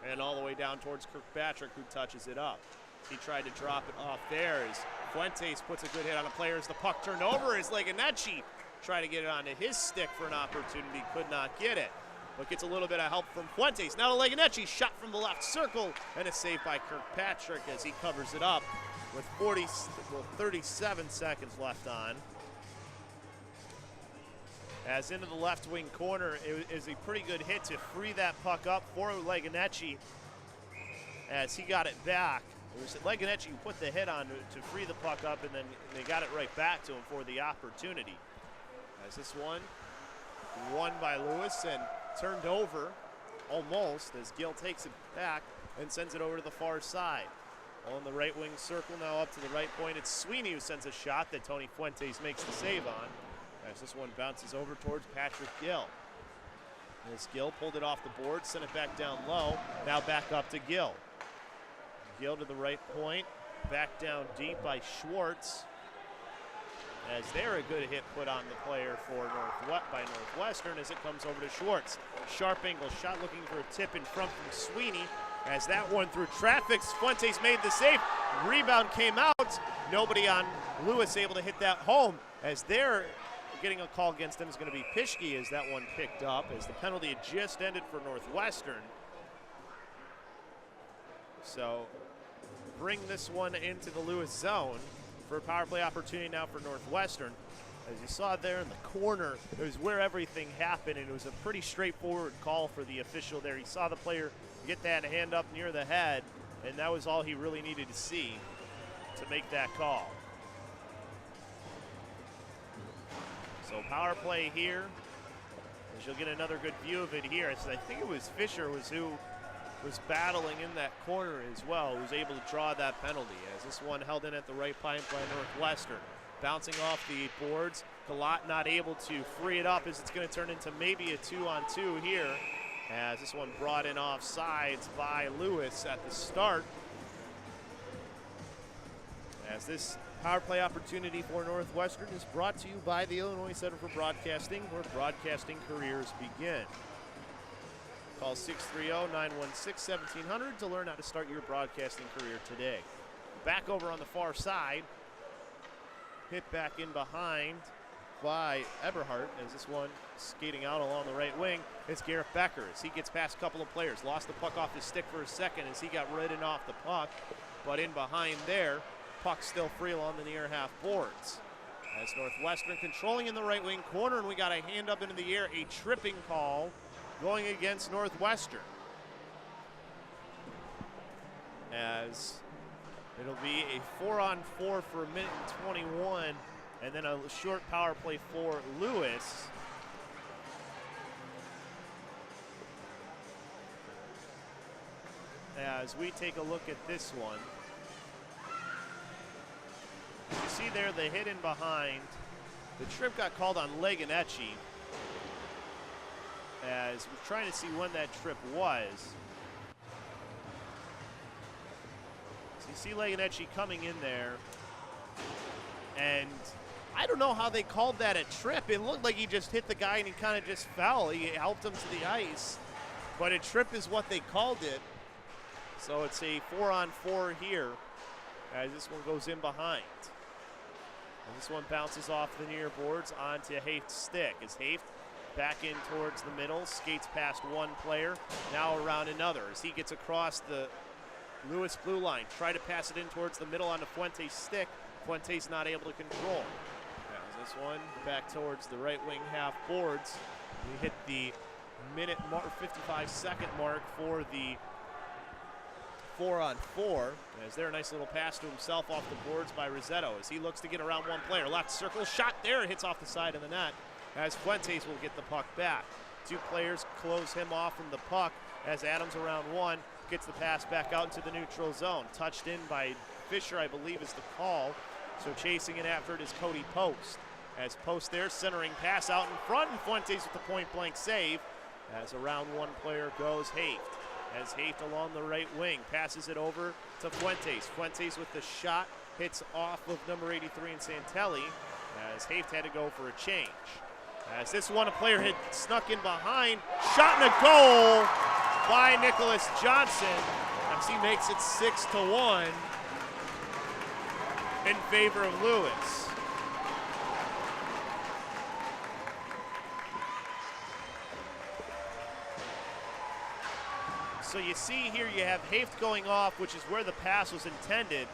and all the way down towards Kirkpatrick, who touches it up. He tried to drop it off there as Fuentes puts a good hit on a player as the puck turned over as Leganecci tried to get it onto his stick for an opportunity, could not get it, but gets a little bit of help from Fuentes. Now to Leganecci, shot from the left circle, and a save by Kirkpatrick as he covers it up with 37 seconds left on. As into the left wing corner, it is a pretty good hit to free that puck up for Leganecci as he got it back. It was Leganecci who put the hit on to free the puck up, and then they got it right back to him for the opportunity. As this one won by Lewis and turned over almost as Gill takes it back and sends it over to the far side. On the right wing circle now up to the right point. It's Sweeney who sends a shot that Tony Fuentes makes the save on. As this one bounces over towards Patrick Gill. As Gill pulled it off the board, sent it back down low. Now back up to Gill. Gill to the right point. Back down deep by Schwartz. As there a good hit put on the player for Northwestern as it comes over to Schwartz. Sharp angle shot looking for a tip in front from Sweeney. As that one through traffic, Fuentes made the save. Rebound came out. Nobody on Lewis able to hit that home. As they're getting a call against them is going to be Pischke as that one picked up as the penalty had just ended for Northwestern. So bring this one into the Lewis zone for a power play opportunity now for Northwestern. As you saw there in the corner, it was where everything happened, and it was a pretty straightforward call for the official there. He saw the player get that hand up near the head, and that was all he really needed to see to make that call. So power play here, as you'll get another good view of it here. I think it was Fisher who was battling in that corner as well, who was able to draw that penalty. As this one held in at the right point by Northwestern. Bouncing off the boards, Galat not able to free it up as it's going to turn into maybe a 2-on-2 here. As this one brought in off sides by Lewis at the start. As this power play opportunity for Northwestern is brought to you by the Illinois Center for Broadcasting, where broadcasting careers begin. Call 630-916-1700 to learn how to start your broadcasting career today. Back over on the far side. Hit back in behind by Eberhardt as this one skating out along the right wing. It's Garrett Becker as he gets past a couple of players. Lost the puck off his stick for a second as he got ridden off the puck. But in behind there, puck still free along the near half boards. As Northwestern controlling in the right wing corner, and we got a hand up into the air, a tripping call going against Northwestern. As it'll be a 4-on-4 for a minute and 21, and then a short power play for Lewis. As we take a look at this one. You see there the hit in behind. The trip got called on Leganecci. As we're trying to see when that trip was. So you see Leganecci coming in there. And I don't know how they called that a trip. It looked like he just hit the guy and he kind of just fell. He helped him to the ice. But a trip is what they called it. So it's a 4-on-4 here as this one goes in behind. And this one bounces off the near boards onto Haft's stick as Haft back in towards the middle, skates past one player, now around another as he gets across the Lewis blue line. Try to pass it in towards the middle onto Fuentes' stick. Fuentes not able to control. As this one back towards the right wing half boards. We hit the minute mark, 55-second mark for the 4-on-4. As there, a nice little pass to himself off the boards by Rossetto as he looks to get around one player. Left circle, shot there, hits off the side of the net as Fuentes will get the puck back. Two players close him off from the puck as Adams around one gets the pass back out into the neutral zone. Touched in by Fisher, I believe, is the call. So chasing it after it is Cody Post. As Post there, centering pass out in front, and Fuentes with the point-blank save. As around one player goes Haft. As Haft along the right wing passes it over to Fuentes. Fuentes with the shot hits off of number 83 in Santelli as Haft had to go for a change. As this one, a player had snuck in behind, shot and a goal by Nicholas Johnson as he makes it 6-1 in favor of Lewis. So you see here you have Haft going off, which is where the pass was intended,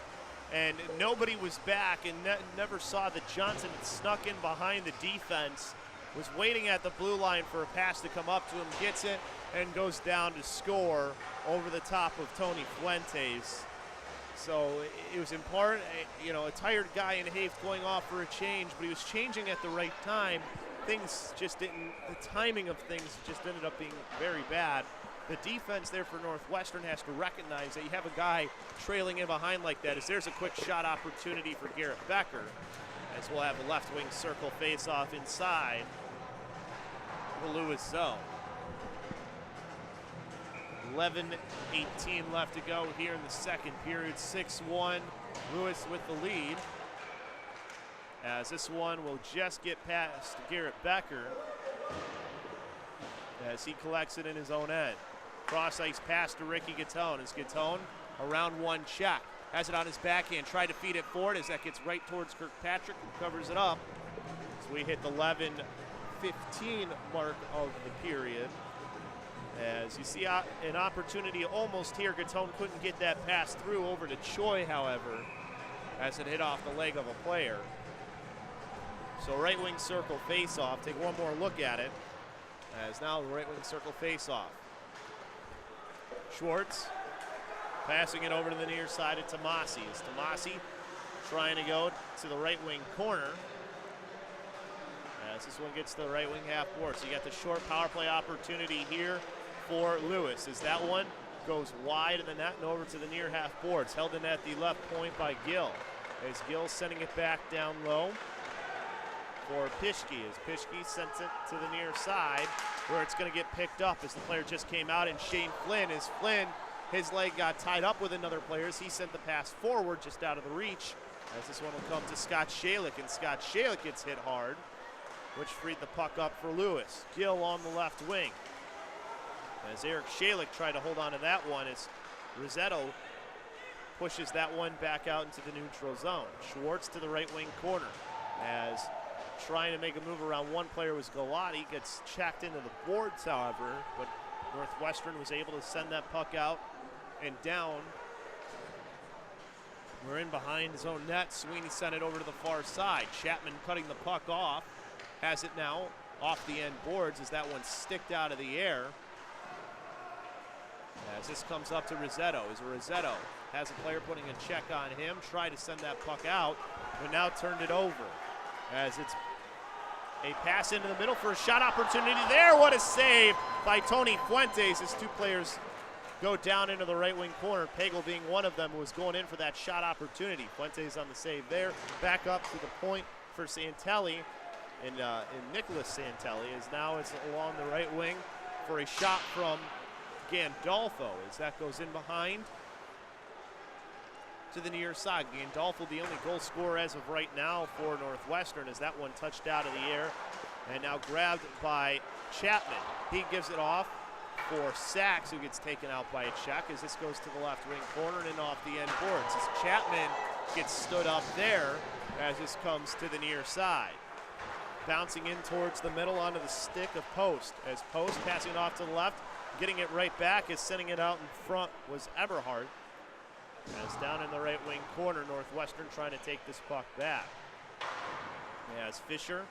and nobody was back and never saw that Johnson had snuck in behind the defense was waiting at the blue line for a pass to come up to him, gets it, and goes down to score over the top of Tony Fuentes. So it was in part, a tired guy in Hafe going off for a change, but he was changing at the right time. Things just didn't, the timing of things just ended up being very bad. The defense there for Northwestern has to recognize that you have a guy trailing in behind like that, as there's a quick shot opportunity for Garrett Becker, as we'll have a left wing circle face off inside the Lewis zone. 11:18 left to go here in the second period. 6-1, Lewis with the lead. As this one will just get past Garrett Becker as he collects it in his own end. Cross ice pass to Ricky Gatone. As Gatone, around one check, has it on his backhand, tried to feed it forward as that gets right towards Kirkpatrick, who covers it up. So we hit the 11:15 mark of the period. As you see an opportunity almost here, Gatone couldn't get that pass through over to Choi, however, as it hit off the leg of a player. So right wing circle face off. Take one more look at it. As now the right wing circle face off. Schwartz passing it over to the near side of Tomasi. As Tomasi trying to go to the right wing corner. As this one gets to the right wing half board. So you got the short power play opportunity here for Lewis. As that one goes wide of the net and over to the near half boards. Held in at the left point by Gill. As Gill sending it back down low for Pischke, as Pischke sends it to the near side where it's going to get picked up as the player just came out, and Shane Flynn, as Flynn, his leg got tied up with another player's. He sent the pass forward just out of the reach, as this one will come to Scott Shalick, and Scott Shalick gets hit hard, which freed the puck up for Lewis. Gill on the left wing. As Eric Shalick tried to hold on to that one, as Rossetto pushes that one back out into the neutral zone. Schwartz to the right wing corner, as trying to make a move around one player was Galati. Gets checked into the boards, however, but Northwestern was able to send that puck out and down. We're in behind his own net. Sweeney sent it over to the far side. Chapman cutting the puck off. Has it now off the end boards as that one sticked out of the air. As this comes up to Rossetto, as Rossetto has a player putting a check on him, tried to send that puck out, but now turned it over. As it's a pass into the middle for a shot opportunity there. What a save by Tony Fuentes as two players go down into the right wing corner. Pagel being one of them who was going in for that shot opportunity. Fuentes on the save there. Back up to the point for Santelli, and Nicholas Santelli, as now it's along the right wing for a shot from Gandolfo as that goes in behind to the near side. Gandolfo, the only goal scorer as of right now for Northwestern, as that one touched out of the air and now grabbed by Chapman. He gives it off for Sachs, who gets taken out by a check as this goes to the left wing corner and off the end boards. As Chapman gets stood up there as this comes to the near side. Bouncing in towards the middle onto the stick of Post, as Post passing it off to the left, getting it right back, as sending it out in front was Eberhardt. As down in the right wing corner, Northwestern trying to take this puck back. As Fisher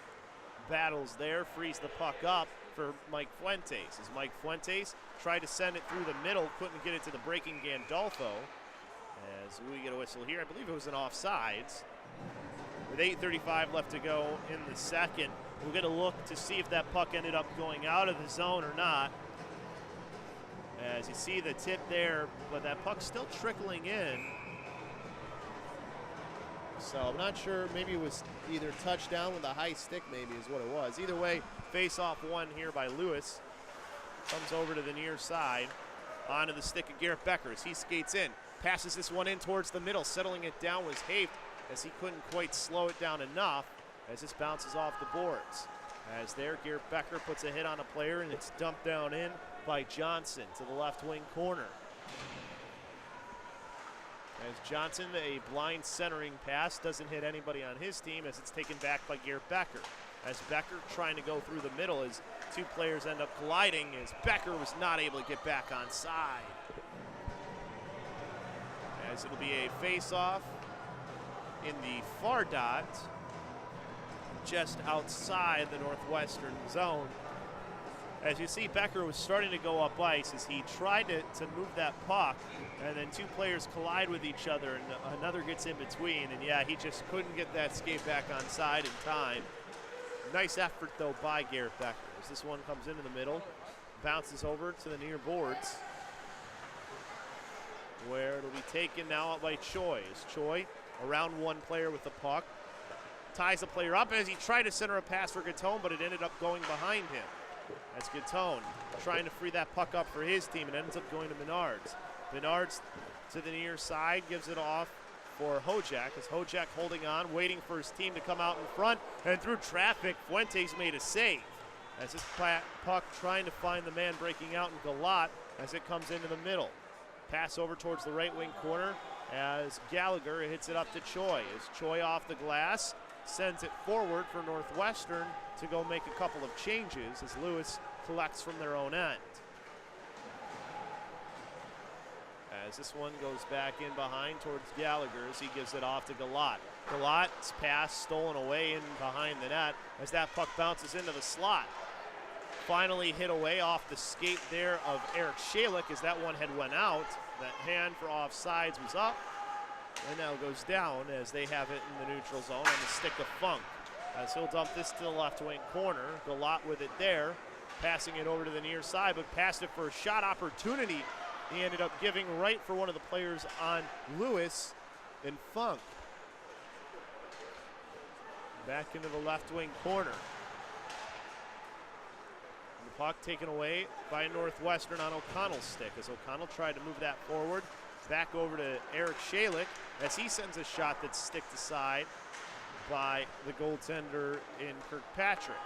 battles there, frees the puck up for Mike Fuentes. As Mike Fuentes tried to send it through the middle, couldn't get it to the breaking Gandolfo. As we get a whistle here, I believe it was an offsides. With 8:35 left to go in the second, we'll get a look to see if that puck ended up going out of the zone or not. As you see the tip there, but that puck's still trickling in. So I'm not sure, maybe it was either touchdown with a high stick maybe is what it was. Either way, face-off one here by Lewis. Comes over to the near side, onto the stick of Garrett Becker as he skates in. Passes this one in towards the middle, settling it down was Hafe as he couldn't quite slow it down enough as this bounces off the boards. As there, Garrett Becker puts a hit on a player and it's dumped down in by Johnson to the left wing corner. As Johnson, a blind centering pass, doesn't hit anybody on his team as it's taken back by Garrett Becker. As Becker trying to go through the middle as two players end up colliding as Becker was not able to get back on side. As it'll be a face-off in the far dot. just outside the Northwestern zone. As you see, Becker was starting to go up ice as he tried to move that puck, and then two players collide with each other, and another gets in between, and yeah, he just couldn't get that skate back on side in time. Nice effort, though, by Garrett Becker. As this one comes into the middle, bounces over to the near boards, where it'll be taken now out by Choi. As Choi, around one player with the puck, ties the player up as he tried to center a pass for Gatone, but it ended up going behind him. As Gatone trying to free that puck up for his team, and ends up going to Menards. Menards to the near side, gives it off for Hojak, as Hojak holding on, waiting for his team to come out in front, and through traffic, Fuentes made a save. As this puck trying to find the man breaking out in Galat as it comes into the middle. Pass over towards the right wing corner as Gallagher hits it up to Choi. As Choi off the glass, sends it forward for Northwestern to go make a couple of changes as Lewis collects from their own end. As this one goes back in behind towards Gallagher as he gives it off to Galat. Galat's pass stolen away in behind the net as that puck bounces into the slot. Finally hit away off the skate there of Eric Shalick as that one had went out. That hand for offsides was up and now goes down as they have it in the neutral zone on the stick of Funk. As he'll dump this to the left wing corner. Galat with it there, passing it over to the near side, but passed it for a shot opportunity. He ended up giving right for one of the players on Lewis and Funk. Back into the left wing corner. The puck taken away by Northwestern on O'Connell's stick as O'Connell tried to move that forward. Back over to Eric Shalick as he sends a shot that's sticked aside by the goaltender in Kirkpatrick.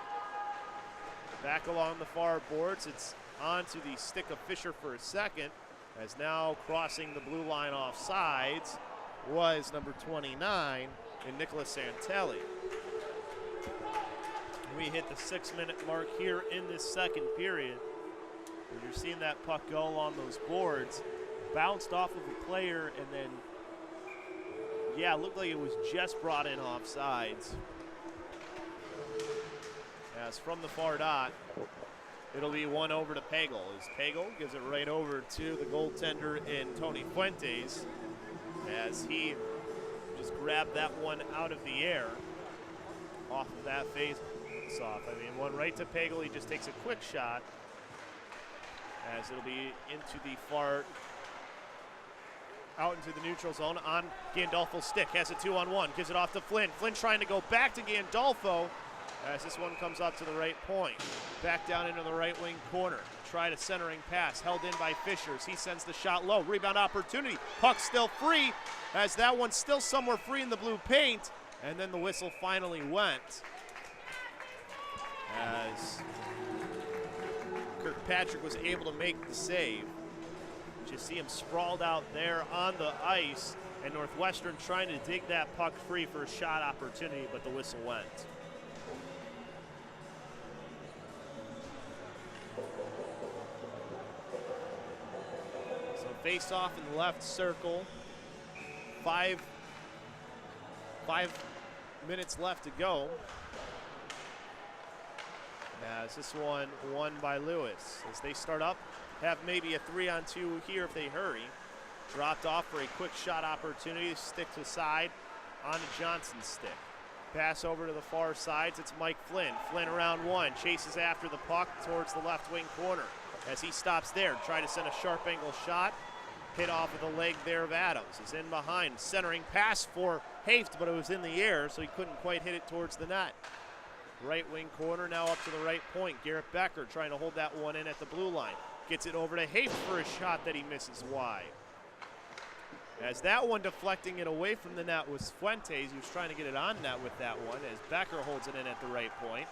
Back along the far boards, it's onto the stick of Fisher for a second, as now crossing the blue line off sides was number 29 in Nicholas Santelli. We hit the 6-minute mark here in this second period. And you're seeing that puck go along those boards, bounced off of a player, and then yeah, it looked like it was just brought in off sides. As from the far dot, it'll be one over to Pagel. As Pagel gives it right over to the goaltender in Tony Fuentes as he just grabbed that one out of the air off of that face-off. I mean, one right to Pagel. He just takes a quick shot as it'll be into the far out into the neutral zone on Gandolfo's stick. Has a 2-on-1, gives it off to Flynn. Flynn trying to go back to Gandolfo as this one comes up to the right point. Back down into the right wing corner. Tried a centering pass, held in by Fishers. He sends the shot low. Rebound opportunity. Puck still free as that one's still somewhere free in the blue paint. And then the whistle finally went as Kirkpatrick was able to make the save. You see him sprawled out there on the ice, and Northwestern trying to dig that puck free for a shot opportunity, but the whistle went. So face off in the left circle. Five minutes left to go. As this one won by Lewis. As they start up, have maybe a 3-on-2 here if they hurry. Dropped off for a quick shot opportunity. Stick to side onto Johnson's stick. Pass over to the far sides. It's Mike Flynn. Flynn around one. Chases after the puck towards the left wing corner. As he stops there, try to send a sharp angle shot. Hit off of the leg there of Adams. Is in behind. Centering pass for Haft, but it was in the air, so he couldn't quite hit it towards the net. Right wing corner now up to the right point. Garrett Becker trying to hold that one in at the blue line. Gets it over to Haft for a shot that he misses wide. As that one deflecting it away from the net was Fuentes. He was trying to get it on net with that one as Becker holds it in at the right point.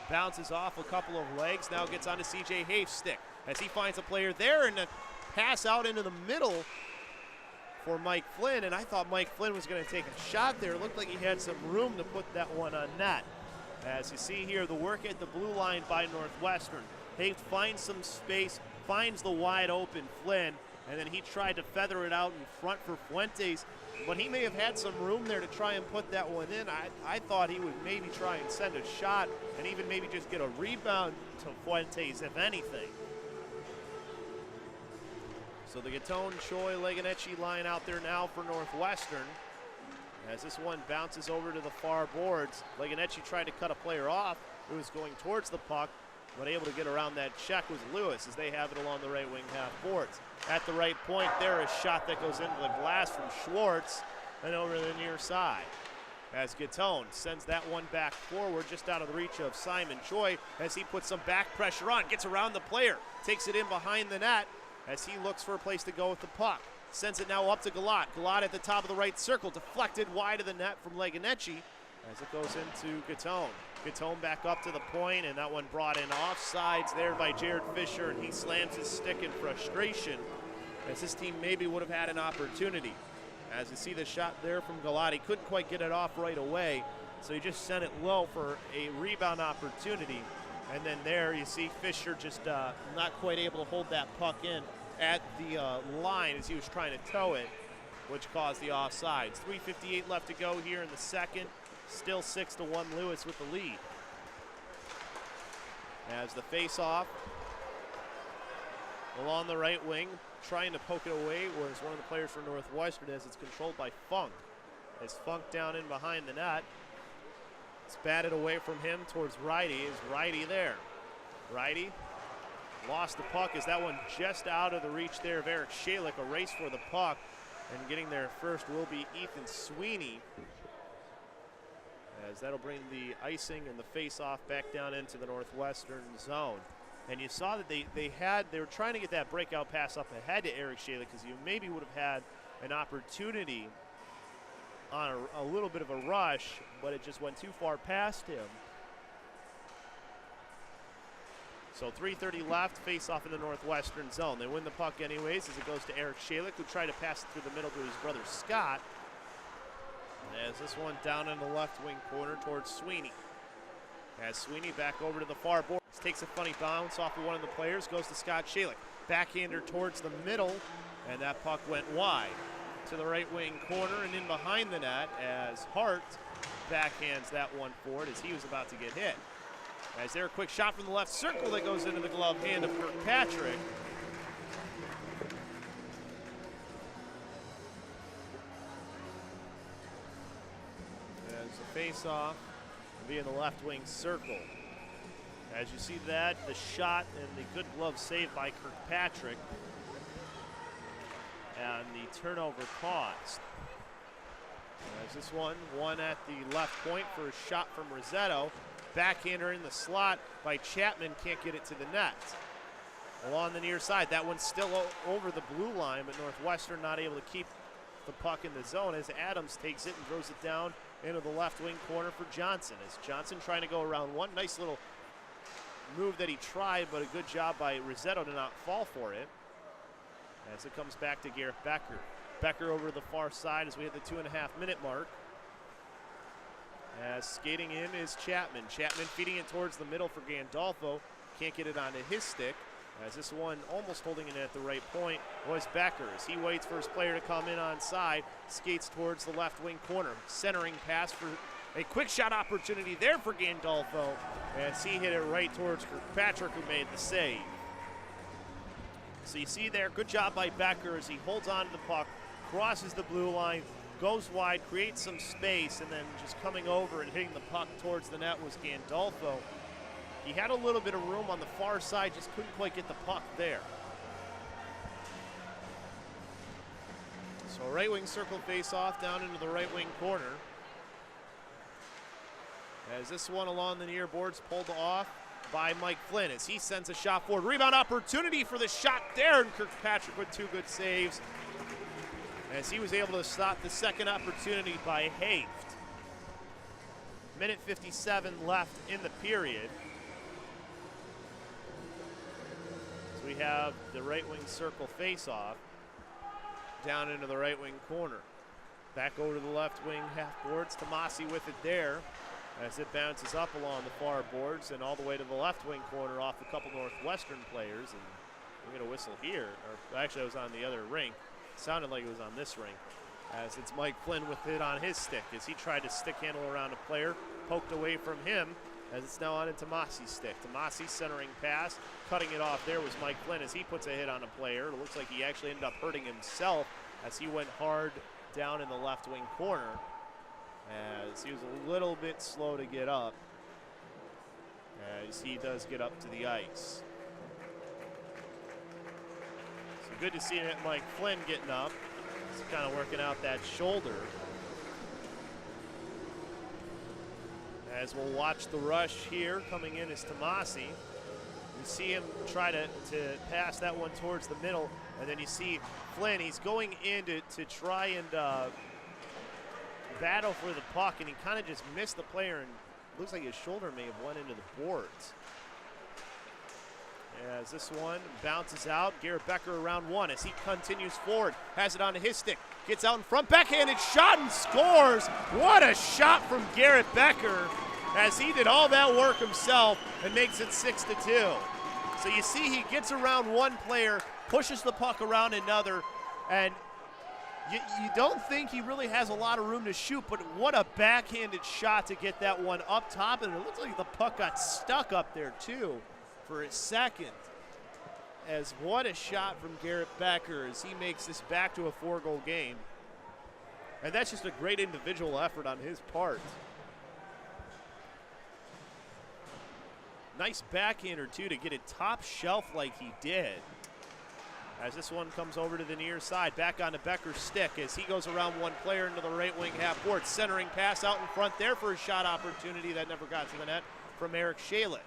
Bounces off a couple of legs, now gets onto CJ Haft's stick as he finds a player there and a pass out into the middle for Mike Flynn. And I thought Mike Flynn was going to take a shot there. It looked like he had some room to put that one on net. As you see here, the work at the blue line by Northwestern. Haft finds some space, finds the wide open Flynn, and then he tried to feather it out in front for Fuentes, but he may have had some room there to try and put that one in. I thought he would maybe try and send a shot and even maybe just get a rebound to Fuentes, if anything. So the Gatone, Choi, Leganecci line out there now for Northwestern. As this one bounces over to the far boards, Leganecci tried to cut a player off who was going towards the puck, but able to get around that check was Lewis as they have it along the right wing half boards. At the right point there, a shot that goes into the glass from Schwartz and over the near side. As Gatone sends that one back forward just out of the reach of Simon Choi as he puts some back pressure on, gets around the player, takes it in behind the net as he looks for a place to go with the puck. Sends it now up to Galat. Galat at the top of the right circle, deflected wide of the net from Leganecci as it goes into Gatone. Gatone back up to the point, and that one brought in offsides there by Jared Fisher, and he slams his stick in frustration as his team maybe would have had an opportunity. As you see the shot there from Galat, he couldn't quite get it off right away, so he just sent it low for a rebound opportunity. And then there you see Fisher just not quite able to hold that puck in at the line as he was trying to tow it, which caused the offsides. 3:58 left to go here in the second. Still 6-1 Lewis with the lead. As the face-off along the right wing, trying to poke it away was one of the players for Northwestern as it's controlled by Funk. As Funk down in behind the net. It's batted away from him towards Righty. Is Righty there? Righty lost the puck as that one just out of the reach there of Eric Shalik. A race for the puck, and getting there first will be Ethan Sweeney. As that'll bring the icing and the face-off back down into the Northwestern zone. And you saw that they were trying to get that breakout pass up ahead to Eric Shalik because you maybe would have had an opportunity on a little bit of a rush, but it just went too far past him. So 3:30 left, face-off in the Northwestern zone. They win the puck anyways as it goes to Eric Shalik, who tried to pass it through the middle to his brother Scott. As this one down in the left wing corner towards Sweeney. As Sweeney back over to the far board. Takes a funny bounce off of one of the players, goes to Scott Shalik. Backhander towards the middle, and that puck went wide to the right wing corner and in behind the net as Hart backhands that one forward as he was about to get hit. As there, a quick shot from the left circle that goes into the glove hand of Kirkpatrick. As the face-off will be in the left wing circle. As you see that, the shot and the good glove save by Kirkpatrick. And the turnover caused. As this one at the left point for a shot from Rossetto. Backhander in the slot by Chapman, can't get it to the net. Along the near side, that one's still over the blue line, but Northwestern not able to keep the puck in the zone as Adams takes it and throws it down into the left wing corner for Johnson. As Johnson trying to go around one nice little move that he tried, but a good job by Rossetto to not fall for it. As it comes back to Garrett Becker. Becker over to the far side as we hit the 2.5-minute mark. As skating in is Chapman. Chapman feeding it towards the middle for Gandolfo. Can't get it onto his stick. As this one almost holding it at the right point was Becker. As he waits for his player to come in on side, skates towards the left wing corner. Centering pass for a quick shot opportunity there for Gandolfo. As he hit it right towards Kirkpatrick, who made the save. So you see there, good job by Becker as he holds on to the puck, crosses the blue line, goes wide, creates some space, and then just coming over and hitting the puck towards the net was Gandolfo. He had a little bit of room on the far side, just couldn't quite get the puck there. So right wing circle face-off down into the right wing corner. As this one along the near boards pulled off by Mike Flynn as he sends a shot forward. Rebound opportunity for the shot there, and Kirkpatrick with two good saves as he was able to stop the second opportunity by Haft. Minute 57 left in the period. So we have the right wing circle face-off down into the right wing corner. Back over to the left wing half boards. Tomasi with it there as it bounces up along the far boards and all the way to the left wing corner off a couple Northwestern players. And We get a whistle here. Or actually, I was on the other ring. It sounded like it was on this ring. As it's Mike Flynn with it on his stick as he tried to stick handle around a player, poked away from him as it's now on into Tomasi's stick. Tomasi centering pass, cutting it off there was Mike Flynn as he puts a hit on a player. It looks like he actually ended up hurting himself as he went hard down in the left wing corner as he was a little bit slow to get up as he does get up to the ice. So good to see Mike Flynn getting up. He's kind of working out that shoulder. As we'll watch the rush here coming in is Tomasi. You see him try to pass that one towards the middle, and then you see Flynn. He's going in to try and battle for the puck, and he kind of just missed the player, and looks like his shoulder may have went into the boards. As this one bounces out, Garrett Becker around one as he continues forward, has it onto his stick, gets out in front, backhanded shot and scores. What a shot from Garrett Becker as he did all that work himself and makes it 6-2. So you see he gets around one player, pushes the puck around another, and you don't think he really has a lot of room to shoot, but what a backhanded shot to get that one up top, and it looks like the puck got stuck up there too for a second. As what a shot from Garrett Becker as he makes this back to a 4-goal game. And that's just a great individual effort on his part. Nice backhander too to get it top shelf like he did. As this one comes over to the near side, back onto Becker's stick as he goes around one player into the right wing half court. Centering pass out in front there for a shot opportunity that never got to the net from Eric Shalick.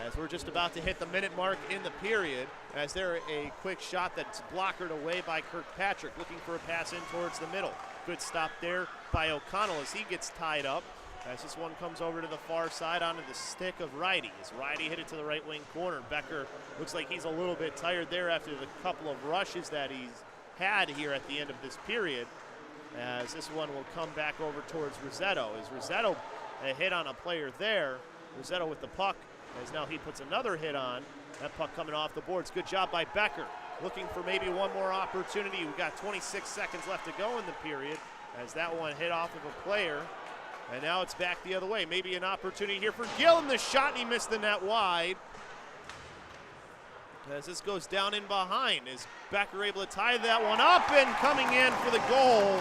As we're just about to hit the minute mark in the period, as there a quick shot that's blockered away by Kirkpatrick, looking for a pass in towards the middle. Good stop there by O'Connell as he gets tied up. As this one comes over to the far side onto the stick of Righty. As Righty hit it to the right wing corner. Becker looks like he's a little bit tired there after the couple of rushes that he's had here at the end of this period. As this one will come back over towards Rossetto. As Rossetto a hit on a player there. Rossetto with the puck. As now he puts another hit on. That puck coming off the boards. Good job by Becker. Looking for maybe one more opportunity. We've got 26 seconds left to go in the period. As that one hit off of a player. And now it's back the other way. Maybe an opportunity here for Gill in the shot, and he missed the net wide. As this goes down in behind. Is Becker able to tie that one up, and coming in for the goal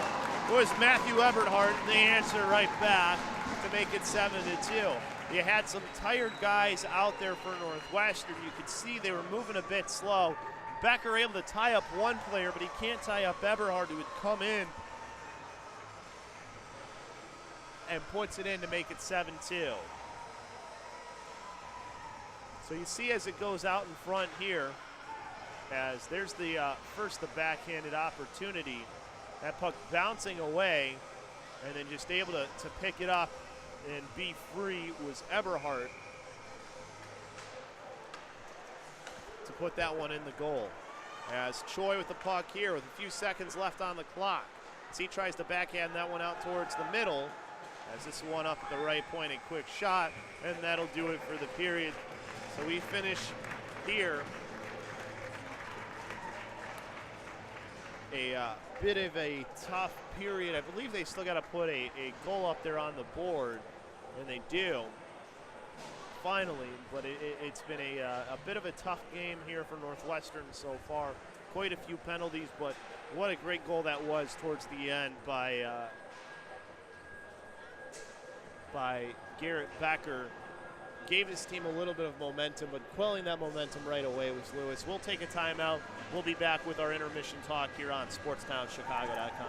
was Matthew Eberhardt, and they answer right back to make it 7-2. You had some tired guys out there for Northwestern. You could see they were moving a bit slow. Becker able to tie up one player, but he can't tie up Eberhardt, who would come in and puts it in to make it 7-2. So you see as it goes out in front here, as there's the first the backhanded opportunity. That puck bouncing away, and then just able to pick it up and be free was Eberhardt to put that one in the goal. As Choi with the puck here with a few seconds left on the clock. As he tries to backhand that one out towards the middle. As this one up at the right point, a quick shot, and that'll do it for the period. So we finish here. A bit of a tough period. I believe they still got to put a goal up there on the board, and they do, finally. But it's been a bit of a tough game here for Northwestern so far. Quite a few penalties, but what a great goal that was towards the end by Garrett Becker. Gave his team a little bit of momentum, but quelling that momentum right away was Lewis. We'll take a timeout. We'll be back with our intermission talk here on SportsTownChicago.com.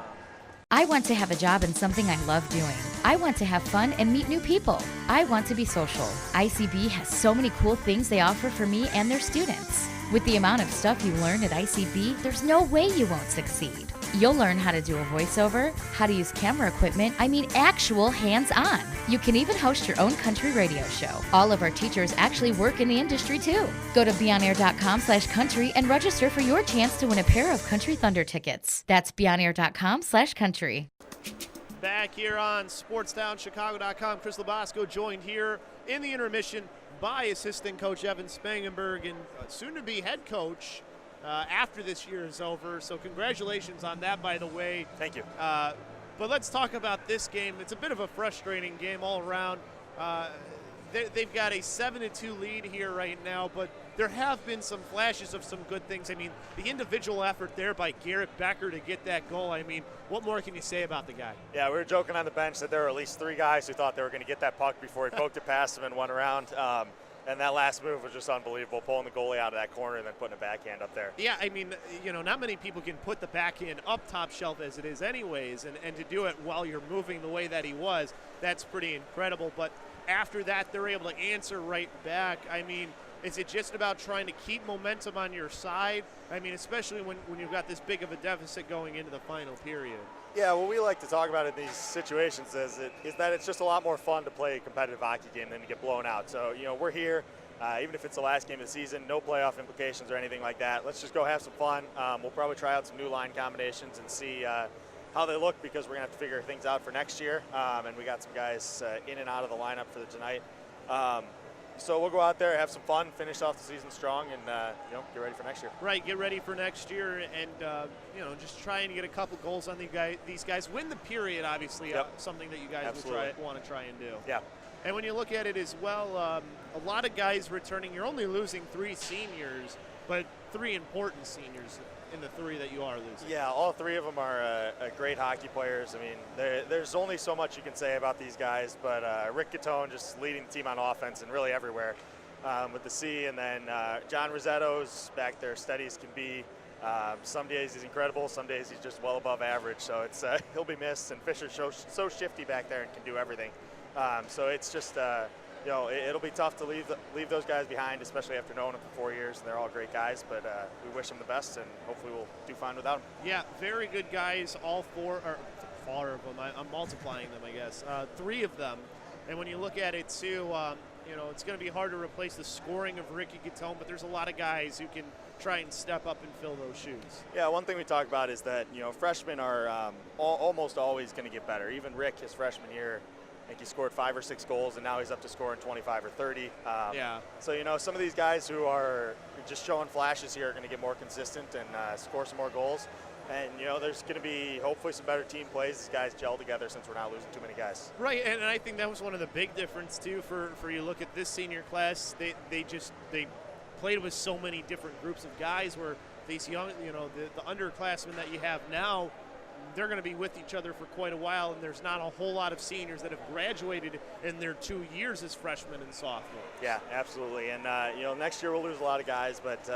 I want to have a job in something I love doing. I want to have fun and meet new people. I want to be social. ICB has so many cool things they offer for me and their students. With the amount of stuff you learn at ICB, there's no way you won't succeed. You'll learn how to do a voiceover, how to use camera equipment, actual hands-on. You can even host your own country radio show. All of our teachers actually work in the industry too. Go to beonair.com/country and register for your chance to win a pair of Country Thunder tickets. That's beonair.com/country. Back here on SportsTownChicago.com, Chris Labasco joined here in the intermission by assistant coach Evan Spangenberg and soon-to-be head coach after this year is over. So congratulations on that, by the way. Thank you. But let's talk about this game. It's a bit of a frustrating game all around. They've got a 7-2 lead here right now, but there have been some flashes of some good things. I mean, the individual effort there by Garrett Becker to get that goal, I mean, what more can you say about the guy? Yeah, we were joking on the bench that there were at least 3 guys who thought they were going to get that puck before he poked it past him and went around. And that last move was just unbelievable, pulling the goalie out of that corner and then putting a backhand up there. Yeah, I mean, not many people can put the backhand up top shelf as it is anyways, and to do it while you're moving the way that he was, that's pretty incredible. But after that, they're able to answer right back. I mean, is it just about trying to keep momentum on your side? I mean, especially when you've got this big of a deficit going into the final period. Yeah, what we like to talk about in these situations is that it's just a lot more fun to play a competitive hockey game than to get blown out. So, we're here, even if it's the last game of the season, no playoff implications or anything like that. Let's just go have some fun. We'll probably try out some new line combinations and see how they look, because we're going to have to figure things out for next year. And we got some guys in and out of the lineup for tonight. So we'll go out there, have some fun, finish off the season strong, and get ready for next year. Right, get ready for next year, and just trying to get a couple goals on these guys. Win the period, obviously, something that you guys want to try and do. Yeah. And when you look at it as well, a lot of guys returning. You're only losing 3 seniors, but 3 important seniors in the 3 that you are losing. Yeah, all 3 of them are great hockey players. I mean, there's only so much you can say about these guys, but Rick Gatone just leading the team on offense and really everywhere with the C, and then John Rosetto's back there steady as can be. Some days he's incredible, some days he's just well above average, so it's he'll be missed, and Fisher's so shifty back there and can do everything. So it's just it'll be tough to leave those guys behind, especially after knowing them for 4 years. And they're all great guys, but we wish them the best, and hopefully we'll do fine without them. Yeah, very good guys, all 4 of them. I'm multiplying them, I guess. 3 of them. And when you look at it, too, it's going to be hard to replace the scoring of Ricky Gatone, but there's a lot of guys who can try and step up and fill those shoes. Yeah, one thing we talk about is that, freshmen are almost always going to get better. Even Rick, his freshman year, I think he scored 5 or 6 goals, and now he's up to scoring 25 or 30. So, some of these guys who are just showing flashes here are going to get more consistent and score some more goals. And, there's going to be hopefully some better team plays. These guys gel together since we're not losing too many guys. Right, and I think that was one of the big difference, too, for you look at this senior class. They played with so many different groups of guys, where these young, the underclassmen that you have now, they're going to be with each other for quite a while, and there's not a whole lot of seniors that have graduated in their 2 years as freshmen and sophomores. Yeah, absolutely. And, next year we'll lose a lot of guys, but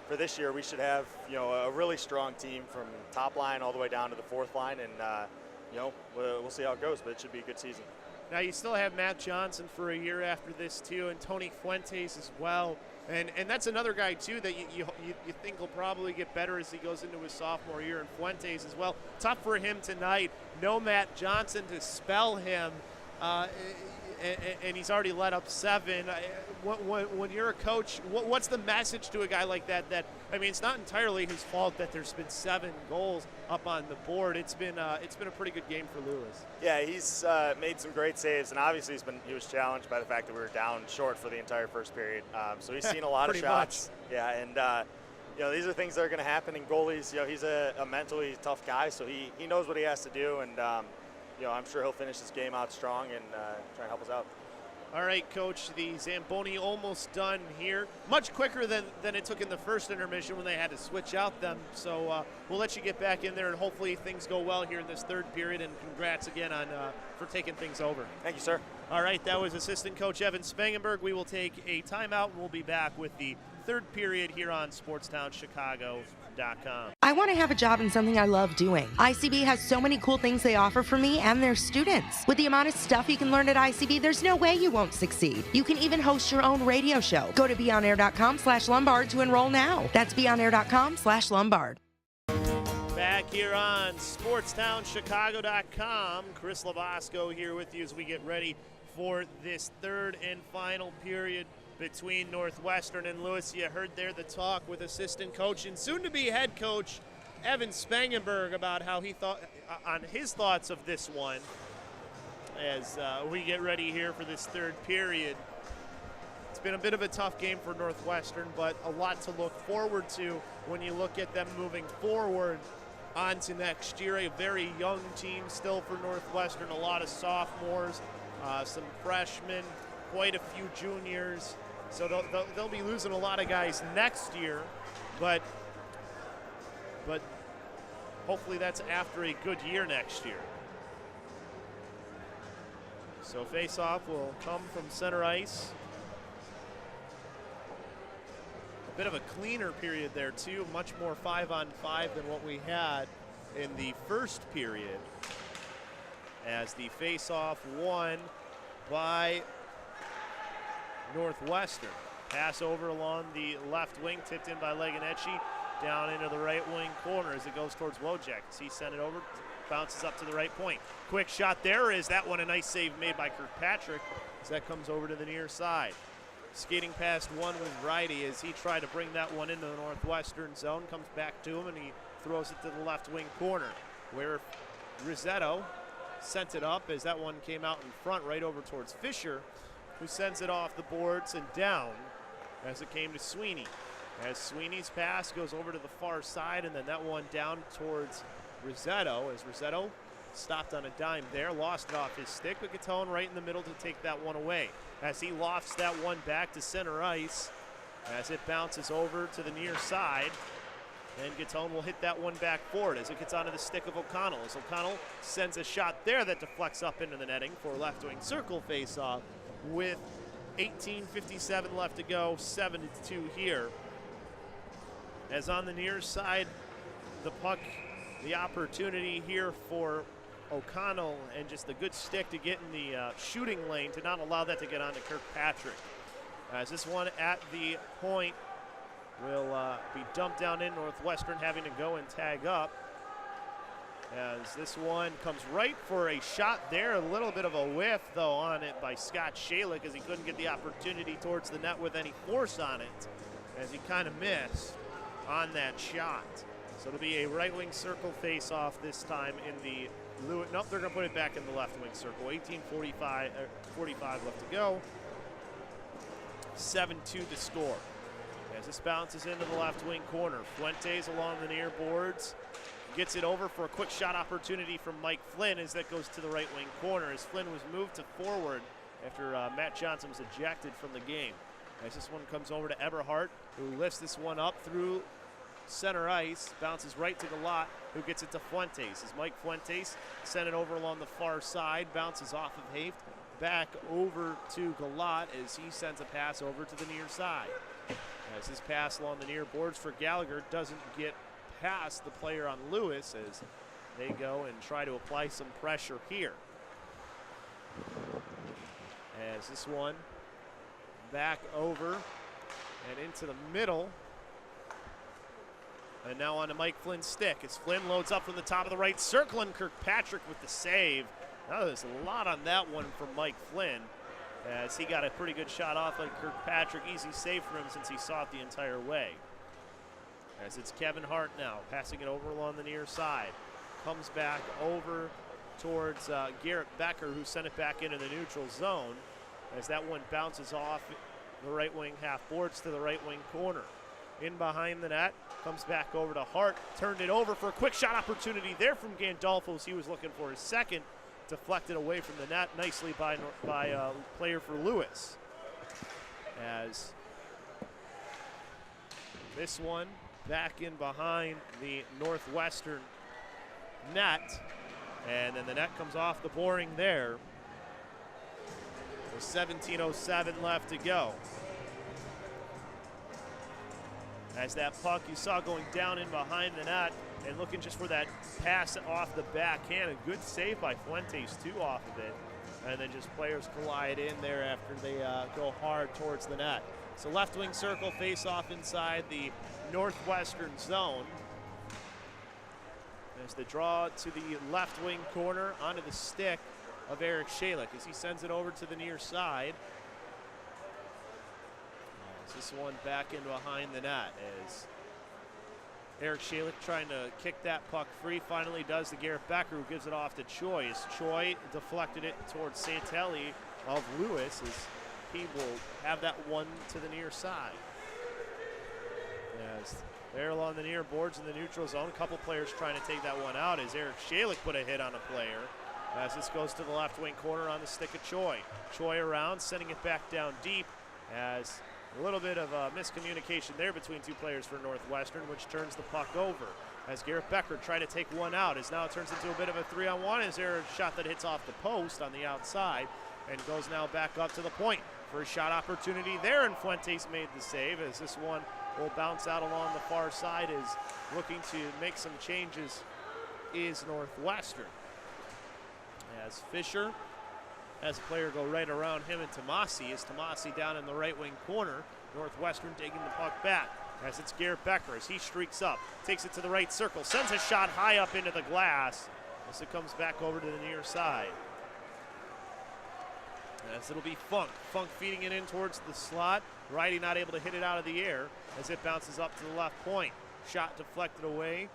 for this year we should have, a really strong team from top line all the way down to the 4th line, and, we'll see how it goes, but it should be a good season. Now you still have Matt Johnson for a year after this, too, and Tony Fuentes as well. And that's another guy, too, that you think will probably get better as he goes into his sophomore year, and Fuentes as well. Tough for him tonight. No Matt Johnson to spell him, and he's already let up 7. When you're a coach, what's the message to a guy like that? It's not entirely his fault that there's been 7 goals up on the board. It's been a pretty good game for Lewis. Yeah, he's made some great saves, and obviously he was challenged by the fact that we were down short for the entire first period. So he's seen a lot of shots. Much. Yeah, and these are things that are going to happen in goalies. He's a mentally tough guy, so he knows what he has to do, and I'm sure he'll finish this game out strong and try and help us out. All right, Coach, the Zamboni almost done here. Much quicker than it took in the first intermission when they had to switch out them. So we'll let you get back in there, and hopefully things go well here in this 3rd period, and congrats again for taking things over. Thank you, sir. All right, that was assistant coach Evan Spangenberg. We will take a timeout, and we'll be back with the 3rd period here on SportsTownChicago.com. I want to have a job in something I love doing. ICB has so many cool things they offer for me and their students. With the amount of stuff you can learn at ICB, there's no way you won't succeed. You can even host your own radio show. Go to beonair.com/Lombard to enroll now. That's beonair.com/Lombard. Back here on SportsTownChicago.com. Chris Lavasco here with you as we get ready for this 3rd and final period between Northwestern and Lewis. You heard there the talk with assistant coach and soon-to-be head coach Evan Spangenberg about how he thought on his thoughts of this one as we get ready here for this 3rd period. It's been a bit of a tough game for Northwestern, but a lot to look forward to when you look at them moving forward onto next year. A very young team still for Northwestern, a lot of sophomores, some freshmen, quite a few juniors. So they'll be losing a lot of guys next year, but hopefully that's after a good year next year. So face-off will come from center ice. A bit of a cleaner period there too, much more 5-on-5 than what we had in the first period. As the face-off won by Northwestern. Pass over along the left wing, tipped in by Leganecci, down into the right wing corner as it goes towards Wojak. He sent it over, bounces up to the right point. Quick shot there. Is that one a nice save made by Kirkpatrick as that comes over to the near side. Skating past one with righty as he tried to bring that one into the Northwestern zone. Comes back to him and he throws it to the left wing corner where Rizetto sent it up as that one came out in front right over towards Fisher, who sends it off the boards and down as it came to Sweeney. As Sweeney's pass goes over to the far side, and then that one down towards Rizetto, as Rizetto stopped on a dime there, lost it off his stick, but Gatone right in the middle to take that one away. As he lofts that one back to center ice, as it bounces over to the near side, and Gatone will hit that one back forward as it gets onto the stick of O'Connell. As O'Connell sends a shot there that deflects up into the netting for left wing circle face-off with 18:57 left to go, 7-2 here. As on the near side, the puck, the opportunity here for O'Connell and just the good stick to get in the shooting lane to not allow that to get onto Kirkpatrick. As this one at the point will be dumped down in, Northwestern having to go and tag up. As this one comes right for a shot there, a little bit of a whiff though on it by Scott Shalick as he couldn't get the opportunity towards the net with any force on it, as he kind of missed on that shot. So it'll be a right wing circle face off this time in the Lewis. Nope, they're going to put it back in the left wing circle. 18:45 left to go. 7-2 to score. As this bounces into the left wing corner, Fuentes along the near boards gets it over for a quick shot opportunity from Mike Flynn as that goes to the right wing corner as Flynn was moved to forward after Matt Johnson was ejected from the game. As this one comes over to Eberhardt, who lifts this one up through center ice, bounces right to Gallat, who gets it to Fuentes. As Mike Fuentes sent it over along the far side, bounces off of Haft, back over to Gallat as he sends a pass over to the near side. As this pass along the near boards for Gallagher doesn't get past the player on Lewis as they go and try to apply some pressure here. As this one back over and into the middle. And now on to Mike Flynn's stick as Flynn loads up from the top of the right circle and Kirkpatrick with the save. Now there's a lot on that one from Mike Flynn as he got a pretty good shot off like Kirkpatrick. Easy save for him since he saw it the entire way. As it's Kevin Hart now passing it over along the near side. Comes back over towards Garrett Becker, who sent it back into the neutral zone as that one bounces off the right wing half boards to the right wing corner. In behind the net, comes back over to Hart, turned it over for a quick shot opportunity there from Gandolfo as he was looking for his second, deflected away from the net nicely by a player for Lewis. As this one back in behind the Northwestern net, and then the net comes off the boring there. With 17:07 left to go. As that puck you saw going down in behind the net and looking just for that pass off the backhand. A good save by Fuentes too off of it. And then just players collide in there after they go hard towards the net. So left wing circle face off inside the Northwestern zone. As the draw to the left wing corner onto the stick of Eric Shalick as he sends it over to the near side. This one back in behind the net as Eric Shalick trying to kick that puck free. Finally does the Garrett Becker, who gives it off to Choi. As Choi deflected it towards Santelli of Lewis as he will have that one to the near side. As they're along the near boards in the neutral zone. A couple players trying to take that one out as Eric Shalik put a hit on a player. As this goes to the left wing corner on the stick of Choi. Choi around, sending it back down deep as a little bit of miscommunication there between two players for Northwestern, which turns the puck over. As Garrett Becker tried to take one out, as now it turns into a bit of a 3-on-1. Is there a shot that hits off the post on the outside and goes now back up to the point for a shot opportunity there, and Fuentes made the save as this one will bounce out along the far side. Is looking to make some changes is Northwestern. As Fisher has a player go right around him and Tomasi. Is Tomasi down in the right wing corner. Northwestern taking the puck back as it's Garrett Becker as he streaks up, takes it to the right circle, sends a shot high up into the glass as it comes back over to the near side. As it'll be Funk. Funk feeding it in towards the slot. Righty not able to hit it out of the air as it bounces up to the left point. Shot deflected away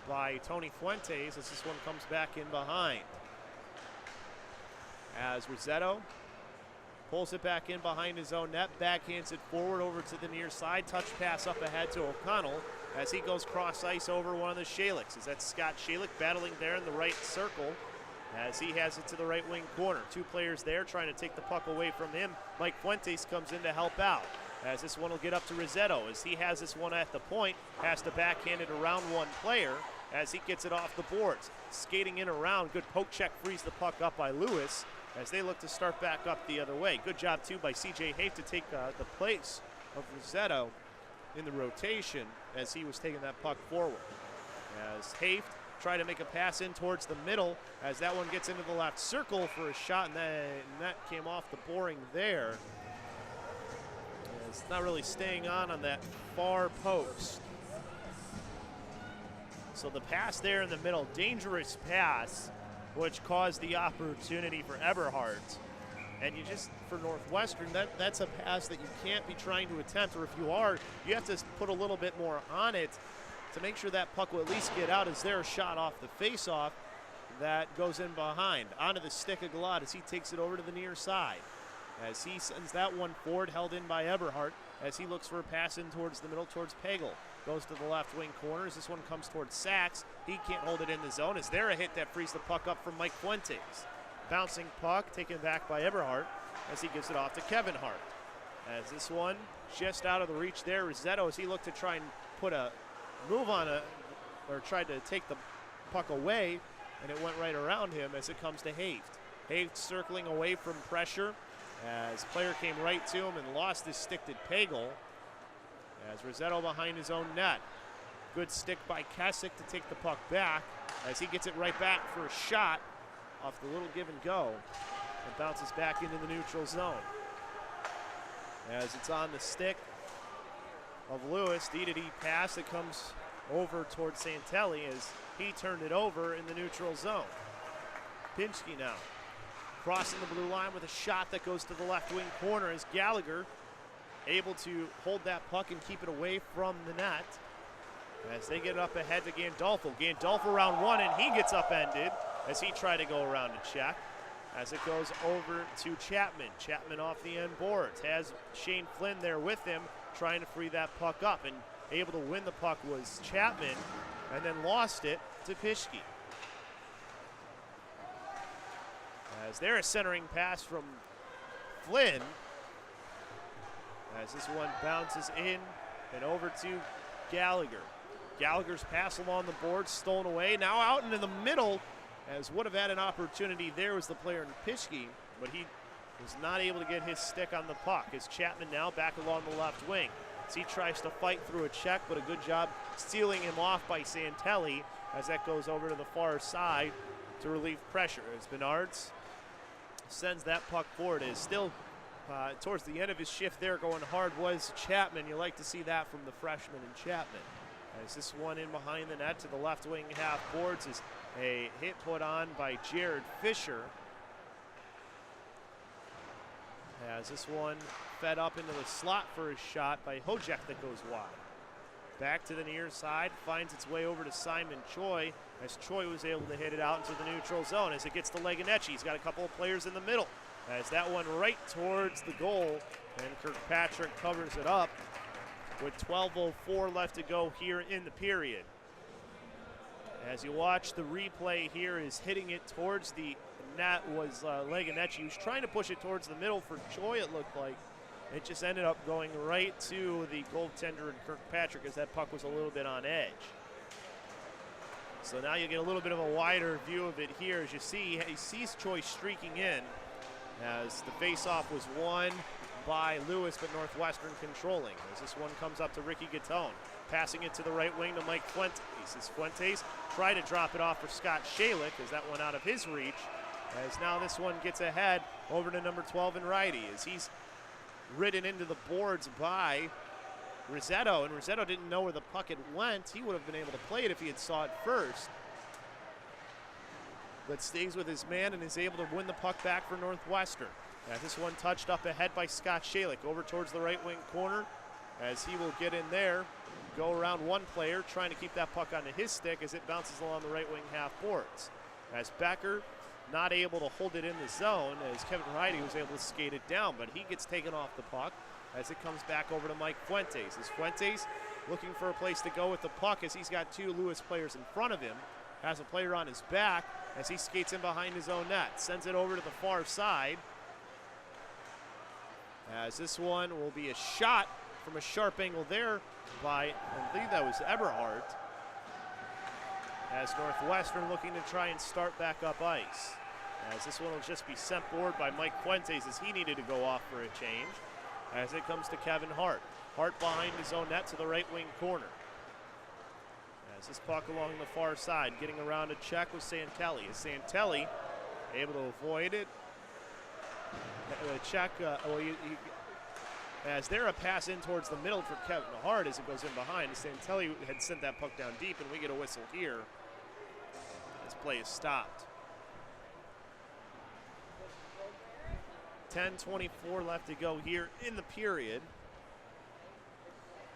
by Tony Fuentes as this one comes back in behind. As Rossetto pulls it back in behind his own net, backhands it forward over to the near side, touch pass up ahead to O'Connell as he goes cross ice over one of the Shaliks. As that's Scott Shalik battling there in the right circle as he has it to the right wing corner. Two players there trying to take the puck away from him. Mike Fuentes comes in to help out as this one will get up to Rossetto as he has this one at the point, has to backhand it around one player as he gets it off the boards. Skating in around, good poke check, frees the puck up by Lewis as they look to start back up the other way. Good job, too, by C.J. Hafe to take the place of Rossetto in the rotation as he was taking that puck forward. As Hafe tried to make a pass in towards the middle as that one gets into the left circle for a shot, and that came off the boring there. It's not really staying on that far post. So the pass there in the middle, dangerous pass, which caused the opportunity for Eberhardt. And you just, for Northwestern, that's a pass that you can't be trying to attempt, or if you are, you have to put a little bit more on it to make sure that puck will at least get out. Is there a shot off the face-off that goes in behind? Onto the stick of Galad as he takes it over to the near side. As he sends that one forward, held in by Eberhardt, as he looks for a pass in towards the middle, towards Pagel. Goes to the left wing corner as this one comes towards Sachs. He can't hold it in the zone. Is there a hit that frees the puck up from Mike Fuentes? Bouncing puck taken back by Eberhardt as he gives it off to Kevin Hart. As this one just out of the reach there, Rossetto as he looked to try and put a move on or tried to take the puck away, and it went right around him as it comes to Hafe. Hafe circling away from pressure as player came right to him and lost his stick to Pagel. As Rossetto behind his own net. Good stick by Kessick to take the puck back as he gets it right back for a shot off the little give and go and bounces back into the neutral zone. As it's on the stick of Lewis, D-to-D pass that comes over towards Santelli as he turned it over in the neutral zone. Pinsky now crossing the blue line with a shot that goes to the left wing corner as Gallagher able to hold that puck and keep it away from the net as they get up ahead to Gandolfo. Gandolfo around one, and he gets upended as he tried to go around and check as it goes over to Chapman. Chapman off the end boards, has Shane Flynn there with him trying to free that puck up, and able to win the puck was Chapman and then lost it to Pischke. As there a centering pass from Flynn as this one bounces in and over to Gallagher. Gallagher's pass along the board, stolen away. Now out into the middle, as would have had an opportunity there was the player in Pischke, but he was not able to get his stick on the puck. As Chapman now back along the left wing. As he tries to fight through a check, but a good job stealing him off by Santelli as that goes over to the far side to relieve pressure. As Bernards sends that puck forward. It is still towards the end of his shift there going hard was Chapman. You like to see that from the freshman in Chapman. As this one in behind the net to the left wing half boards is a hit put on by Jared Fisher. As this one fed up into the slot for a shot by Hojek that goes wide. Back to the near side, finds its way over to Simon Choi as Choi was able to hit it out into the neutral zone as it gets to Leganetti. He's got a couple of players in the middle. as that one right towards the goal, and Kirkpatrick covers it up with 12:04 left to go here in the period. As you watch the replay here, is hitting it towards the net was Leganetti. He was trying to push it towards the middle for Choi, it looked like. It just ended up going right to the goaltender and Kirkpatrick as that puck was a little bit on edge. So now you get a little bit of a wider view of it here. As you see, he sees Choi streaking in as the faceoff was won by Lewis, but Northwestern controlling. As this one comes up to Ricky Gattone, passing it to the right wing to Mike Fuentes. As Fuentes try to drop it off for Scott Shalick as that one out of his reach. As now this one gets ahead over to number 12 and righty as he's ridden into the boards by Rossetto, and Rossetto didn't know where the puck had went. He would have been able to play it if he had saw it first, but stays with his man and is able to win the puck back for Northwestern. As this one touched up ahead by Scott Shalick over towards the right wing corner as he will get in there, go around one player trying to keep that puck onto his stick as it bounces along the right wing half boards. As Becker not able to hold it in the zone as Kevin Ridey was able to skate it down, but he gets taken off the puck as it comes back over to Mike Fuentes. As Fuentes looking for a place to go with the puck as he's got two Lewis players in front of him, has a player on his back as he skates in behind his own net, sends it over to the far side. As this one will be a shot from a sharp angle there by, I believe that was Eberhardt, as Northwestern looking to try and start back up ice. As this one will just be sent forward by Mike Fuentes as he needed to go off for a change. As it comes to Kevin Hart. Hart behind his own net to the right wing corner. As this puck along the far side, getting around a check with Santelli. As Santelli able to avoid it. Check, as there a pass in towards the middle for Kevin Hart as it goes in behind. As Santelli had sent that puck down deep, and we get a whistle here. This play is stopped. 10:24 left to go here in the period.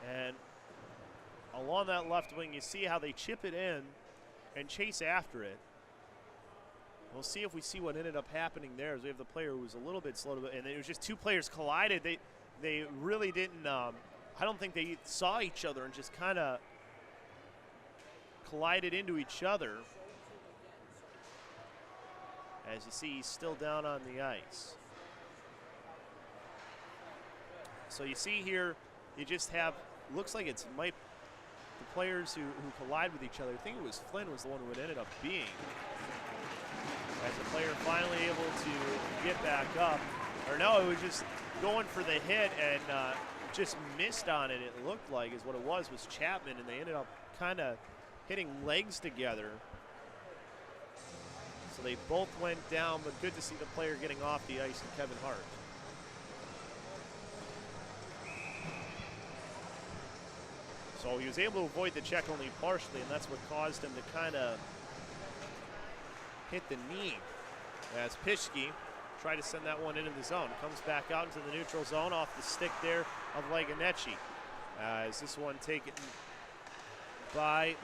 And along that left wing, you see how they chip it in and chase after it. We'll see if we see what ended up happening there, as we have the player who was a little bit slow to, and it was just two players collided. They really didn't, I don't think they saw each other and just kind of collided into each other. As you see, he's still down on the ice. So you see here, you just have, looks like it's the players who collide with each other. I think it was Flynn was the one who it ended up being. As the player finally able to get back up. Or no, it was just going for the hit and just missed on it, it looked like, is what it was Chapman, and they ended up kind of hitting legs together. So they both went down, but good to see the player getting off the ice and Kevin Hart. So he was able to avoid the check only partially, and that's what caused him to kind of hit the knee. As Pischke tried to send that one into the zone. Comes back out into the neutral zone off the stick there of Leganetti. As this one taken by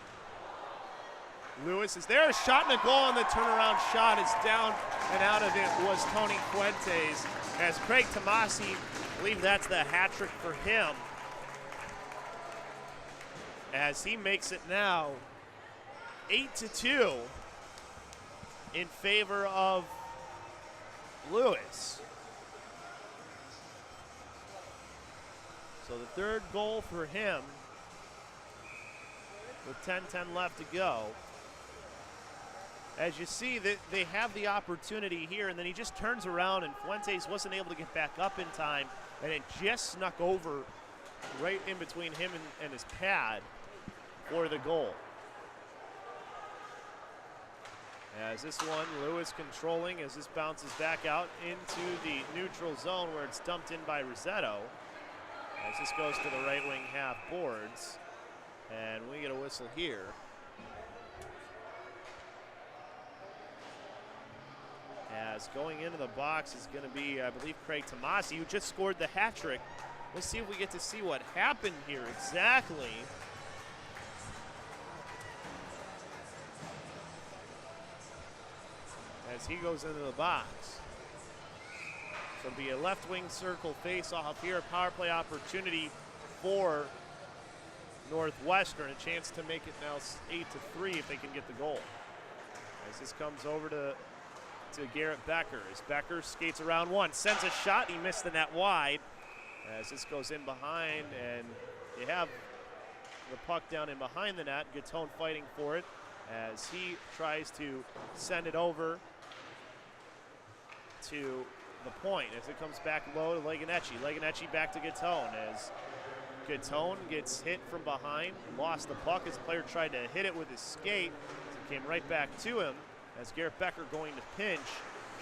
Lewis. Is there a shot and a goal, and the turnaround shot is down and out of it was Tony Fuentes. As Craig Tomasi, I believe that's the hat trick for him, as he makes it now 8-2 in favor of Lewis. So the third goal for him with 10:10 left to go. As you see, they have the opportunity here, and then he just turns around, and Fuentes wasn't able to get back up in time, and it just snuck over right in between him and his pad for the goal. As this one, Lewis controlling as this bounces back out into the neutral zone where it's dumped in by Rossetto. As this goes to the right wing half boards, and we get a whistle here. As going into the box is going to be, I believe, Craig Tomasi, who just scored the hat trick. Let's see if we get to see what happened here exactly. As he goes into the box. So it'll be a left wing circle face-off here, a power play opportunity for Northwestern, a chance to make it now 8-3 if they can get the goal. As this comes over to Garrett Becker, as Becker skates around one, sends a shot, he missed the net wide. As this goes in behind, and you have the puck down in behind the net. Gatone fighting for it as he tries to send it over to the point as it comes back low to Leganecci. Leganecci back to Gatone as Gatone gets hit from behind, lost the puck as the player tried to hit it with his skate. It came right back to him as Garrett Becker going to pinch,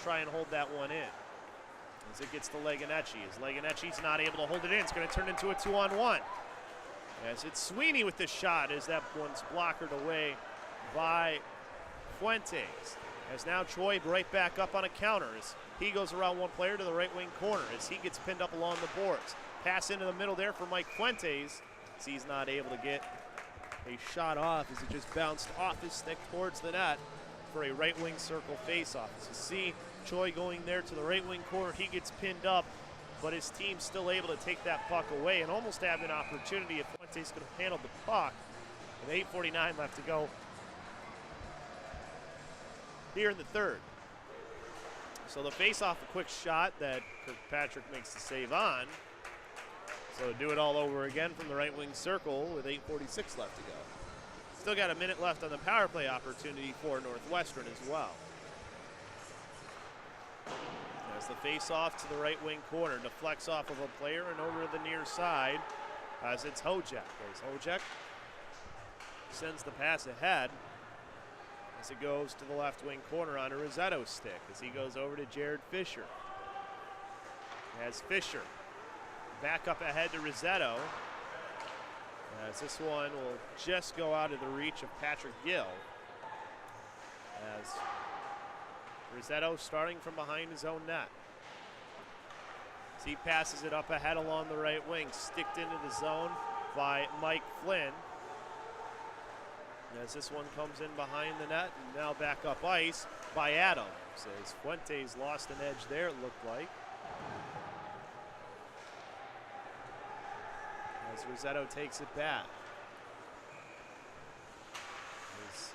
try and hold that one in. As it gets to Leganecci, as Leganecci's not able to hold it in, it's going to turn into a 2-on-1. As it's Sweeney with the shot as that one's blockered away by Fuentes. As now Troy right back up on a counter as he goes around one player to the right wing corner as he gets pinned up along the boards. Pass into the middle there for Mike Fuentes as he's not able to get a shot off as it just bounced off his stick towards the net for a right wing circle faceoff. As you see Choi going there to the right wing corner, he gets pinned up, but his team's still able to take that puck away and almost have an opportunity if Fuentes could have handled the puck. With 8:49 left to go here in the third. So the face-off, a quick shot that Kirkpatrick makes the save on. So do it all over again from the right wing circle with 8:46 left to go. Still got a minute left on the power play opportunity for Northwestern as well. As the face-off to the right wing corner, deflects off of a player and over to the near side as it's Hojek. As Hojek sends the pass ahead as it goes to the left wing corner on a Rosetto stick as he goes over to Jared Fisher. As Fisher back up ahead to Rosetto as this one will just go out of the reach of Patrick Gill. As Rosetto starting from behind his own net. As he passes it up ahead along the right wing, sticked into the zone by Mike Flynn. As this one comes in behind the net and now back up ice by Adams. As Fuentes lost an edge there, it looked like. As Rosetto takes it back.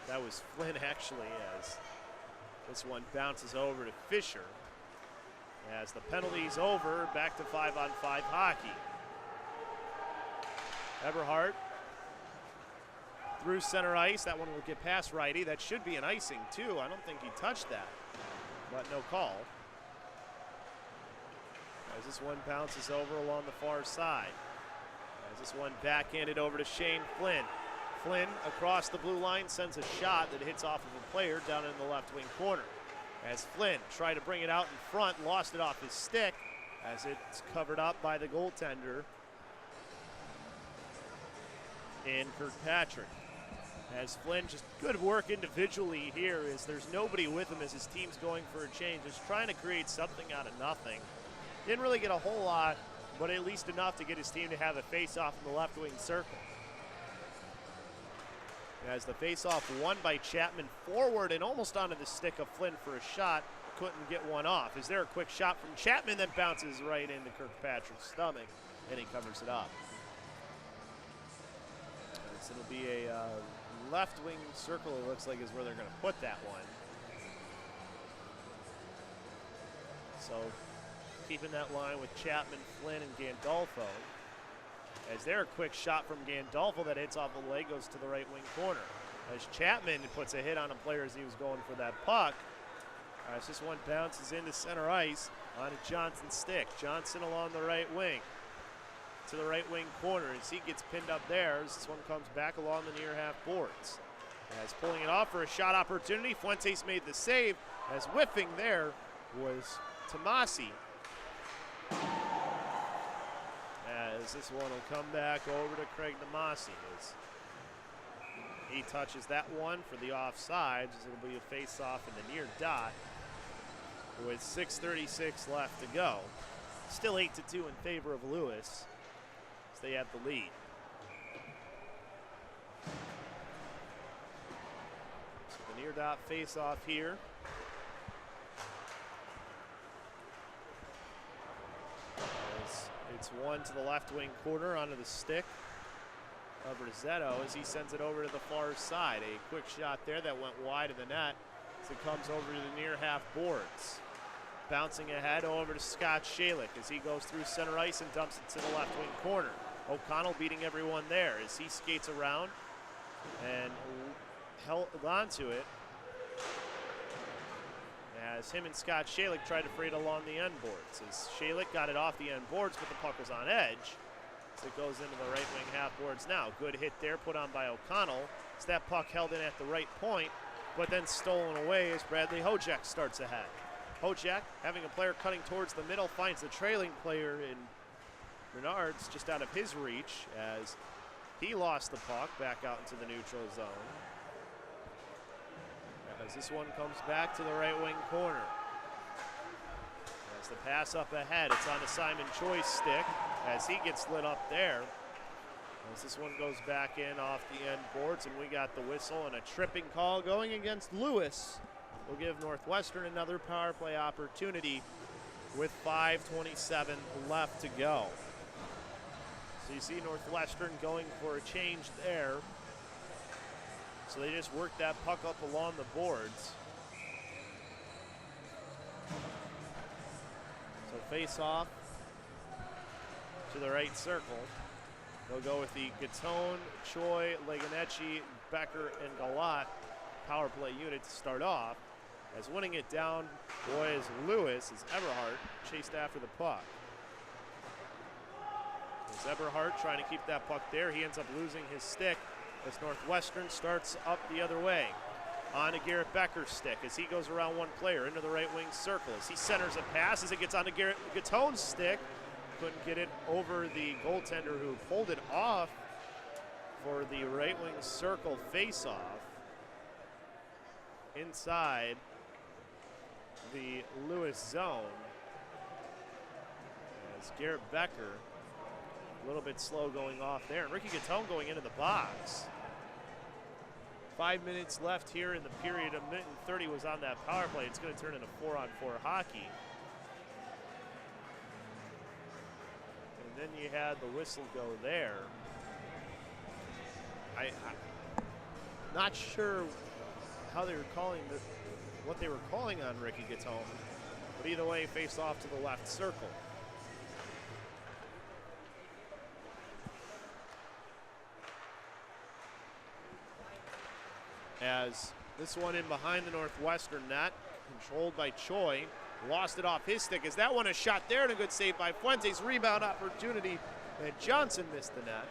That was Flynn actually, as this one bounces over to Fisher. As the penalty's over, back to 5-on-5 hockey. Eberhardt through center ice. That one will get past righty. That should be an icing too. I don't think he touched that, but no call. As this one bounces over along the far side. As this one backhanded over to Shane Flynn. Flynn across the blue line sends a shot that hits off of a player down in the left wing corner. As Flynn tried to bring it out in front, lost it off his stick as it's covered up by the goaltender in Kirkpatrick. As Flynn, just good work individually here as there's nobody with him as his team's going for a change, just trying to create something out of nothing. Didn't really get a whole lot, but at least enough to get his team to have a face-off in the left wing circle. As the face-off won by Chapman forward and almost onto the stick of Flynn for a shot, couldn't get one off. Is there a quick shot from Chapman that bounces right into Kirkpatrick's stomach, and he covers it up. So it'll be a left wing circle, it looks like, is where they're going to put that one. So keeping that line with Chapman, Flynn, and Gandolfo. As there, a quick shot from Gandolfo that hits off the leg, goes to the right wing corner. As Chapman puts a hit on a player as he was going for that puck. As this one bounces into center ice on a Johnson stick. Johnson along the right wing to the right wing corner as he gets pinned up there as this one comes back along the near half boards. As pulling it off for a shot opportunity, Fuentes made the save as whiffing there was Tomasi. As this one will come back over to Craig Tomasi as he touches that one for the offsides as it'll be a face-off in the near dot with 6:36 left to go. Still 8-2 in favor of Lewis as they have the lead. So the near dot face-off here. It's one to the left wing corner onto the stick of Rossetto as he sends it over to the far side. A quick shot there that went wide of the net as it comes over to the near half boards. Bouncing ahead over to Scott Shalick as he goes through center ice and dumps it to the left wing corner. O'Connell beating everyone there as he skates around and held onto it as him and Scott Shalick tried to freight along the end boards. As Shalick got it off the end boards, but the puck was on edge. So it goes into the right wing half boards now. Good hit there put on by O'Connell. As that puck held in at the right point, but then stolen away as Bradley Hojek starts ahead. Hojek, having a player cutting towards the middle, finds the trailing player in Bernard's just out of his reach as he lost the puck back out into the neutral zone. As this one comes back to the right wing corner. As the pass up ahead, it's on a Simon Choi's stick as he gets lit up there. As this one goes back in off the end boards, and we got the whistle and a tripping call going against Lewis. Will give Northwestern another power play opportunity with 5:27 left to go. So you see Northwestern going for a change there. So they just worked that puck up along the boards. So face off to the right circle. They'll go with the Gatone, Choi, Leganecci, Becker, and Galat power play unit to start off. As winning it down was Lewis as Eberhardt chased after the puck. As Eberhardt trying to keep that puck there, he ends up losing his stick as Northwestern starts up the other way. On to Garrett Becker's stick as he goes around one player into the right wing circle. As he centers a pass as it gets onto Garrett Gatone's stick. Couldn't get it over the goaltender who pulled it off for the right wing circle face-off inside the Lewis zone. As Garrett Becker a little bit slow going off there. And Ricky Gatone going into the box. 5 minutes left here in the period. A minute and 30 was on that power play. It's going to turn into 4-on-4 hockey. And then you had the whistle go there. I'm not sure how they were calling what they were calling on Ricky Gatone. But either way, face off to the left circle. As this one in behind the Northwestern net, controlled by Choi, lost it off his stick. As that one is shot there and a good save by Fuentes. Rebound opportunity, and Johnson missed the net.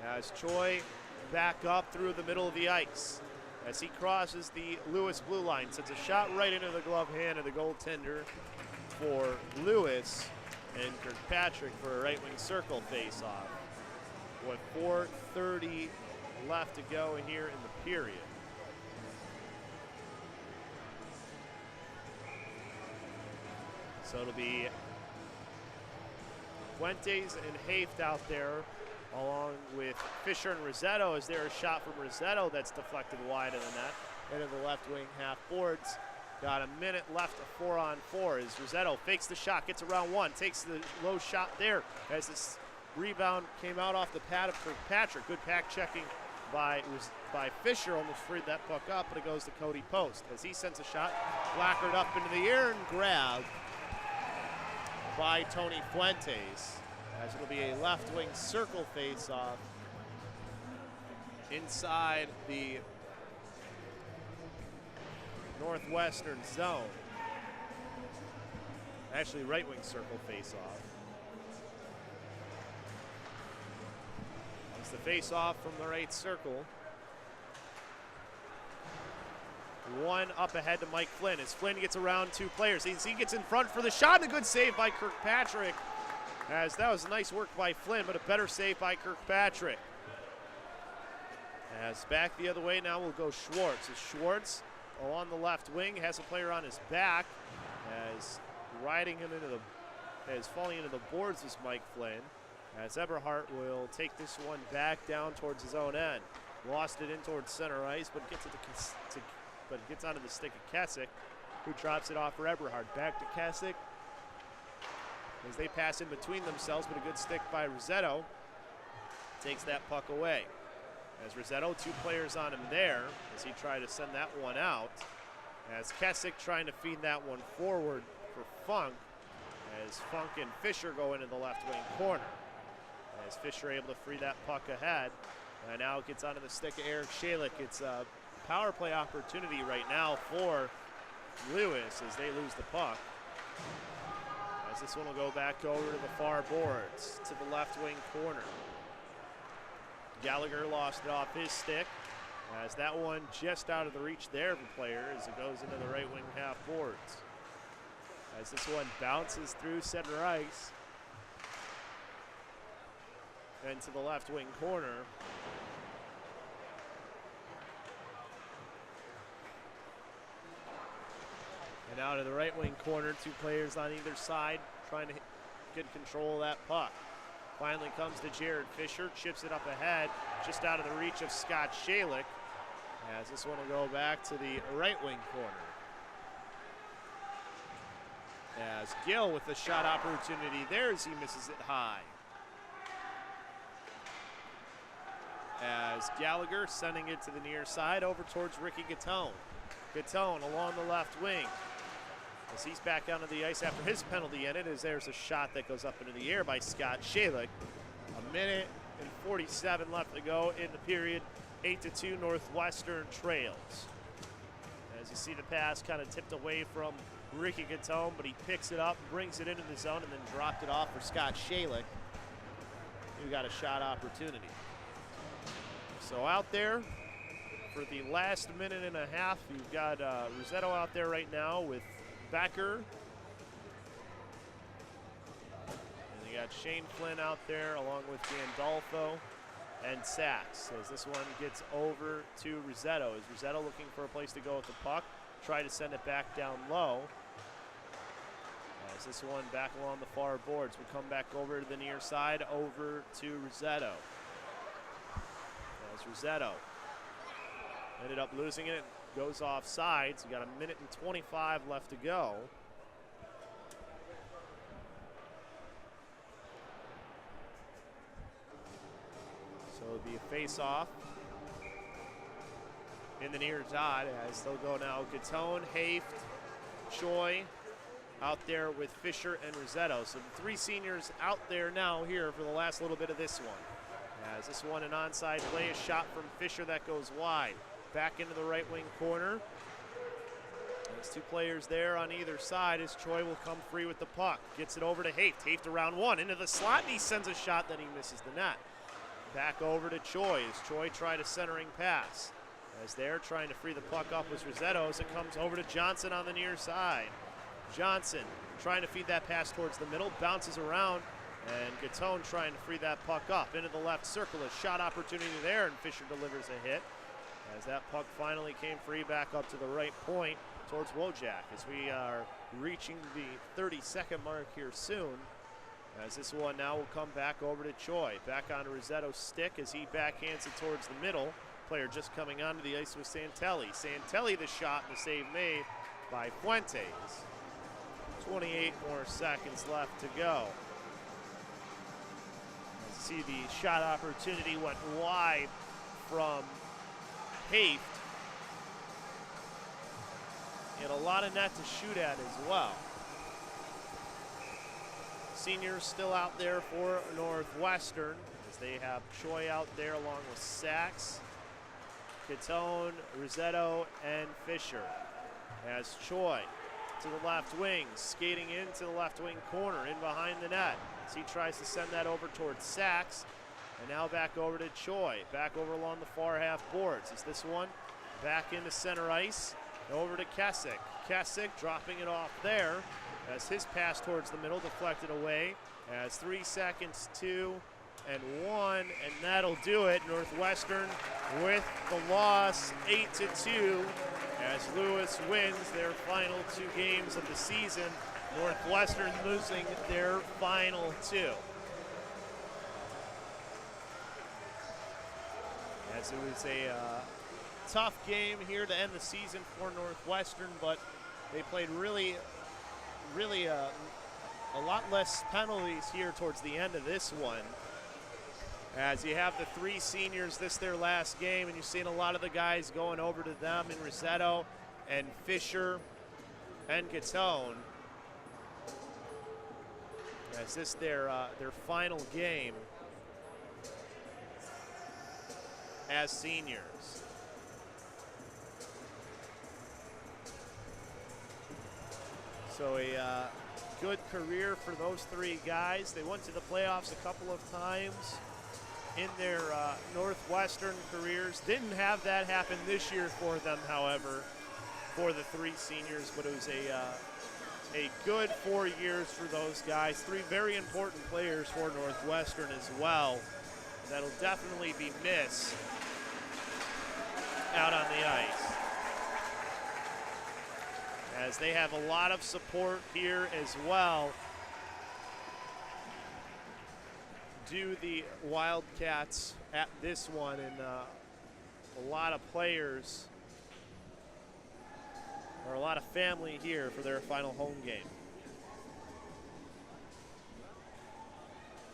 As Choi back up through the middle of the ice. As he crosses the Lewis blue line, sends a shot right into the glove hand of the goaltender for Lewis, and Kirkpatrick for a right wing circle face off. With 4:30 left to go here in the period. So it'll be Fuentes and Haft out there, along with Fisher and Rossetto. As there a shot from Rossetto that's deflected wide of the net into the left wing half boards. Got a minute left of 4-on-4 as Rossetto fakes the shot, gets around one, takes the low shot there as this rebound came out off the pad of Kirkpatrick. Good pack checking by Fisher, almost freed that puck up, but it goes to Cody Post as he sends a shot, placard up into the air and grabbed by Tony Fuentes. As it'll be a left wing circle face off inside the Northwestern zone. Actually, right wing circle face off. It's the face off from the right circle. One up ahead to Mike Flynn as Flynn gets around two players. He gets in front for the shot and a good save by Kirkpatrick. As that was nice work by Flynn, but a better save by Kirkpatrick. As back the other way now will go Schwartz. As Schwartz along the left wing has a player on his back as riding him into the, as falling into the boards is Mike Flynn. As Eberhardt will take this one back down towards his own end. Lost it in towards center ice, but gets it but gets onto the stick of Kessick, who drops it off for Eberhardt. Back to Kessick. as they pass in between themselves, but a good stick by Rossetto takes that puck away. As Rossetto, 2 players on him there as he tried to send that one out. As Kessick trying to feed that one forward for Funk, as Funk and Fisher go into the left wing corner. As Fisher able to free that puck ahead. And now it gets onto the stick of Eric Shalik. It's a power play opportunity right now for Lewis as they lose the puck. As this one will go back over to the far boards, to the left wing corner. Gallagher lost it off his stick, as that one just out of the reach there of the player as it goes into the right wing half boards. As this one bounces through center ice and to the left wing corner. And out of the right wing corner, 2 players on either side trying to get control of that puck. Finally comes to Jared Fisher, chips it up ahead, just out of the reach of Scott Shalik, as this one will go back to the right wing corner. As Gill with the shot opportunity there as he misses it high. As Gallagher sending it to the near side over towards Ricky Gatone. Gatone along the left wing. As he's back onto the ice after his penalty ended, as there's a shot that goes up into the air by Scott Shalik. 1:47 left to go in the period. 8-2 Northwestern trails. As you see the pass kind of tipped away from Ricky Gatone, but he picks it up, brings it into the zone, and then dropped it off for Scott Shalik, who got a shot opportunity. So out there for the last minute and a half, you've got Rossetto out there right now with Becker. And you got Shane Flynn out there along with Gandolfo and Sachs as this one gets over to Rossetto. Is Rossetto looking for a place to go with the puck? Try to send it back down low. As this one back along the far boards will come back over to the near side, over to Rossetto. As Rossetto ended up losing it, goes off sides. We got 1:25 left to go. So it'll be a face-off in the near dot as they'll go now Gatone, Haft, Choi out there with Fisher and Rossetto. So the 3 seniors out there now here for the last little bit of this one. As this one an onside play, a shot from Fisher that goes wide. Back into the right wing corner. There's 2 players there on either side as Choi will come free with the puck. Gets it over to Haft. Haft around 1 into the slot, and he sends a shot that he misses the net. Back over to Choi as Choi tried a centering pass. As they're trying to free the puck up was Rossetto as it comes over to Johnson on the near side. Johnson trying to feed that pass towards the middle, bounces around, and Gatone trying to free that puck up into the left circle. A shot opportunity there, and Fisher delivers a hit. As that puck finally came free back up to the right point towards Wojak as we are reaching the 30-second mark here soon. As this one now will come back over to Choi. Back onto Rossetto's stick as he backhands it towards the middle. Player just coming onto the ice with Santelli. Santelli the shot and the save made by Fuentes. 28 more seconds left to go. See the shot opportunity went wide from Haft. And a lot of net to shoot at as well. Seniors still out there for Northwestern as they have Choi out there along with Sachs, Gatone, Rossetto, and Fisher. As Choi to the left wing, skating into the left wing corner, in behind the net. As he tries to send that over towards Sachs. And now back over to Choi, back over along the far half boards. Is this one back into center ice, over to Kessick. Kessick dropping it off there as his pass towards the middle deflected away. As 3 seconds, 2 and 1, and that'll do it. Northwestern with the loss, 8-2, as Lewis wins their final 2 games of the season. Northwestern losing their final 2. As it was a tough game here to end the season for Northwestern, but they played really a lot less penalties here towards the end of this one. As you have the 3 seniors, this their last game, and you've seen a lot of the guys going over to them in Rossetto and Fisher and Gatone. As this their final game as seniors. So a good career for those 3 guys. They went to the playoffs a couple of times in their Northwestern careers. Didn't have that happen this year for them, however, for the 3 seniors, but it was a good 4 years for those guys. 3 very important players for Northwestern as well. That'll definitely be missed out on the ice, as they have a lot of support here as well. Do the Wildcats at this one, and a lot of players, or a lot of family here for their final home game.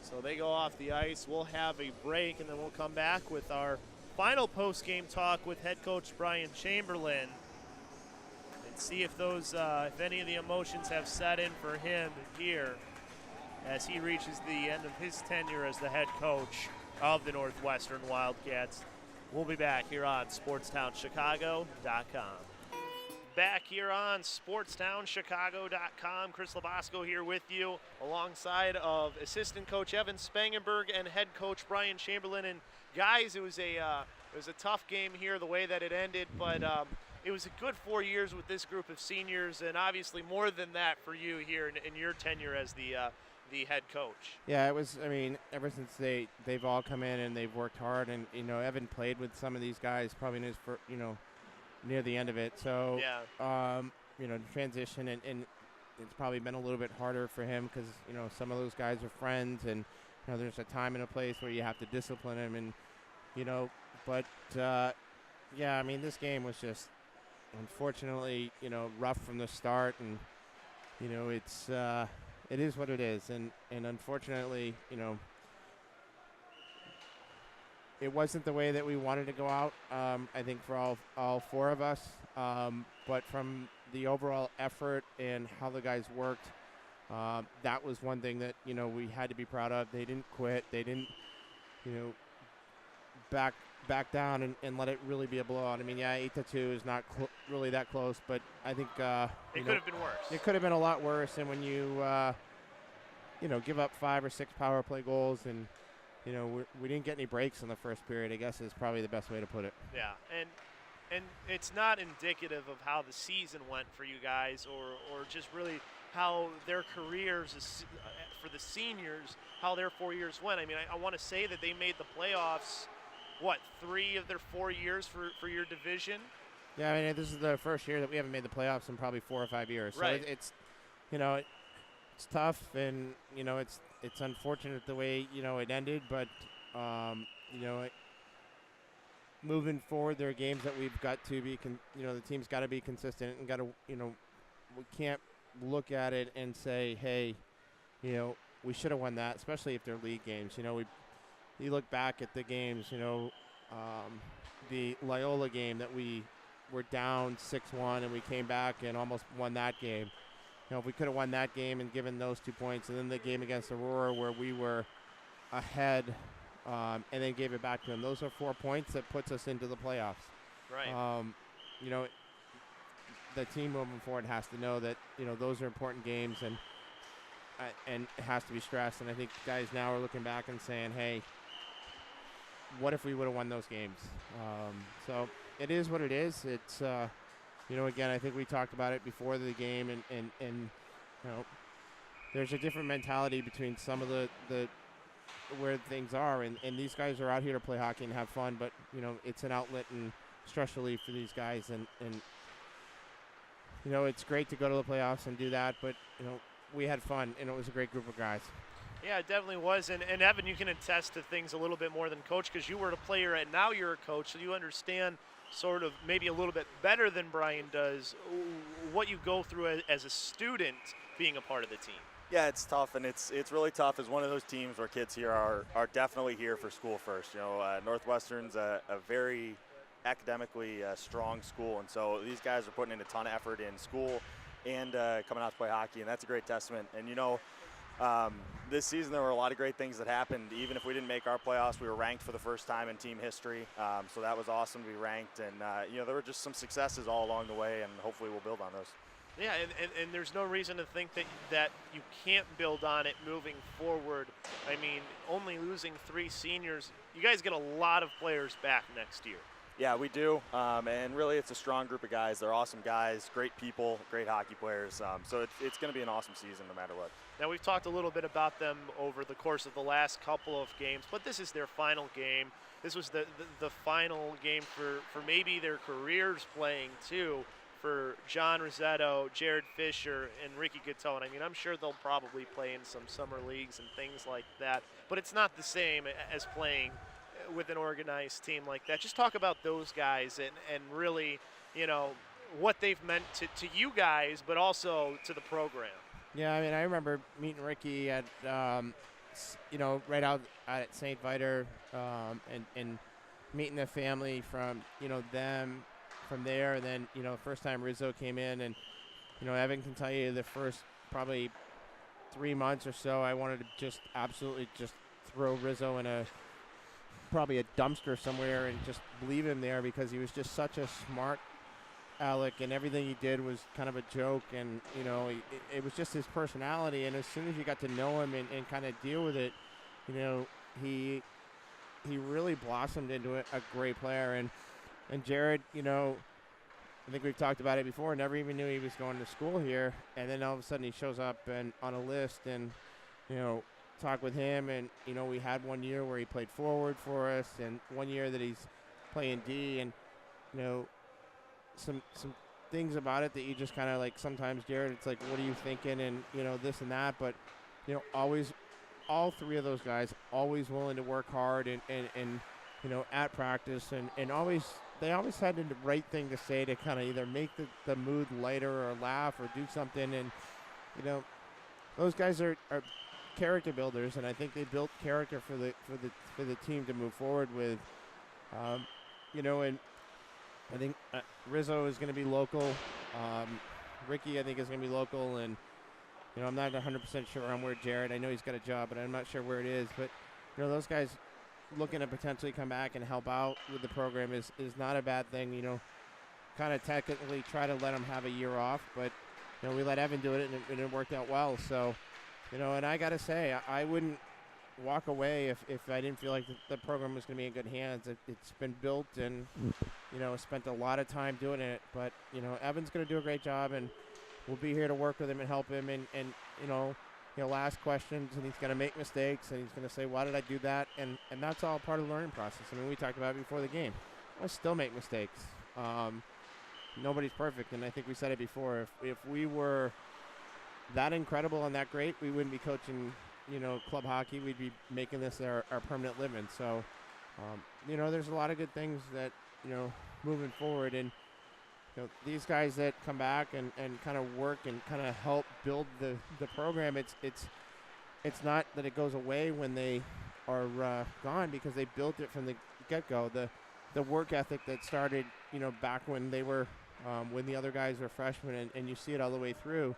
So they go off the ice. We'll have a break, and then we'll come back with our final post-game talk with head coach Brian Chamberlain, and see if those, if any of the emotions have set in for him here as he reaches the end of his tenure as the head coach of the Northwestern Wildcats. We'll be back here on SportsTownChicago.com. Back here on SportsTownChicago.com. Chris Labasco here with you, alongside of assistant coach Evan Spangenberg and head coach Brian Chamberlain. And guys, it was a tough game here, the way that it ended, but it was a good 4 years with this group of seniors, and obviously more than that for you here in your tenure as the head coach. Yeah, it was. I mean, ever since they've all come in and they've worked hard, and Evan played with some of these guys probably in his near the end of it. So yeah, transition and it's probably been a little bit harder for him because some of those guys are friends, and there's a time and a place where you have to discipline him, and but yeah, I mean, this game was just unfortunately rough from the start, and it is what it is, and unfortunately, it wasn't the way that we wanted to go out, I think, for all 4 of us. But from the overall effort and how the guys worked, that was one thing that, we had to be proud of. They didn't quit. They didn't, back down and let it really be a blowout. I mean, yeah, 8-2 is not really that close, but I think it could have been worse. It could have been a lot worse. And when you, give up 5 or 6 power play goals, and we didn't get any breaks in the first period, I guess is probably the best way to put it. Yeah, and it's not indicative of how the season went for you guys, or just really how their careers for the seniors, how their 4 years went. I mean, I want to say that they made the playoffs, 3 of their 4 years for your division? Yeah, I mean, this is the first year that we haven't made the playoffs in probably 4 or 5 years. Right. So it's tough, and it's unfortunate the way it ended, but moving forward, there are games that we've got to be the team's got to be consistent, and got to we can't look at it and say, hey, we should have won that, especially if they're league games. You look back at the games, the Loyola game that we were down 6-1 and we came back and almost won that game. If we could have won that game and given those 2 points, and then the game against Aurora where we were ahead and then gave it back to them, those are 4 points that puts us into the playoffs. Right. The team moving forward has to know that, those are important games, and it has to be stressed. And I think guys now are looking back and saying, hey, what if we would have won those games? So it is what it is. It's, again, I think we talked about it before the game, and there's a different mentality between some of the where things are, and these guys are out here to play hockey and have fun, but, it's an outlet and stress relief for these guys, and it's great to go to the playoffs and do that, but, we had fun, and it was a great group of guys. Yeah, it definitely was. And Evan, you can attest to things a little bit more than coach, because you were a player and now you're a coach, so you understand sort of maybe a little bit better than Brian does what you go through as a student being a part of the team. Yeah, it's tough, and it's really tough as one of those teams where kids here are definitely here for school first. Northwestern's a very academically strong school, and so these guys are putting in a ton of effort in school and coming out to play hockey, and that's a great testament. And this season there were a lot of great things that happened. Even if we didn't make our playoffs, we were ranked for the first time in team history, so that was awesome to be ranked. And there were just some successes all along the way, and hopefully we'll build on those. Yeah, and there's no reason to think that you can't build on it moving forward. I mean, only losing 3 seniors, you guys get a lot of players back next year. Yeah, we do, and really it's a strong group of guys. They're awesome guys, great people, great hockey players, so it's going to be an awesome season no matter what. Now, we've talked a little bit about them over the course of the last couple of games, but this is their final game. This was the final game for maybe their careers playing too, for John Rossetto, Jared Fisher, and Ricky Gatone. I mean, I'm sure they'll probably play in some summer leagues and things like that, but it's not the same as playing with an organized team like that. Just talk about those guys and really, what they've meant to you guys, but also to the program. Yeah, I mean, I remember meeting Ricky at, right out at St. Viator, and meeting the family from, them from there. And then, first time Rizzo came in, and, Evan can tell you the first probably 3 months or so, I wanted to just absolutely just throw Rizzo in probably a dumpster somewhere and just leave him there, because he was just such a smart aleck, and everything he did was kind of a joke, and it was just his personality. And as soon as you got to know him and kind of deal with it, he really blossomed into a great player. And Jared, I think we've talked about it before, never even knew he was going to school here, and then all of a sudden he shows up and on a list, and talk with him, and we had one year where he played forward for us, and one year that he's playing D, and some things about it that you just kind of like, sometimes, Jared, it's like, what are you thinking, and this and that, but always, all 3 of those guys always willing to work hard and at practice, and they always had the right thing to say to kind of either make the mood lighter or laugh or do something. And those guys are character builders, and I think they built character for the team to move forward with. And I think Rizzo is going to be local. Ricky, I think, is going to be local, and I'm not 100% sure on where Jared. I know he's got a job, but I'm not sure where it is. But those guys looking to potentially come back and help out with the program is not a bad thing. Kind of technically try to let them have a year off, but we let Evan do it, and it worked out well. So, and I got to say, I wouldn't walk away if I didn't feel like the program was going to be in good hands. It's been built, and spent a lot of time doing it. But Evan's going to do a great job, and we'll be here to work with him and help him. And he'll ask questions, and he's going to make mistakes, and he's going to say, why did I do that? And that's all part of the learning process. I mean, we talked about it before the game. I still make mistakes. Nobody's perfect, and I think we said it before. If we were that incredible and that great, we wouldn't be coaching, club hockey. We'd be making this our permanent living. So, there's a lot of good things that, moving forward. And, these guys that come back and kind of work and kind of help build the program, it's not that it goes away when they are gone, because they built it from the get-go. The work ethic that started, back when they were, when the other guys were freshmen, and you see it all the way through.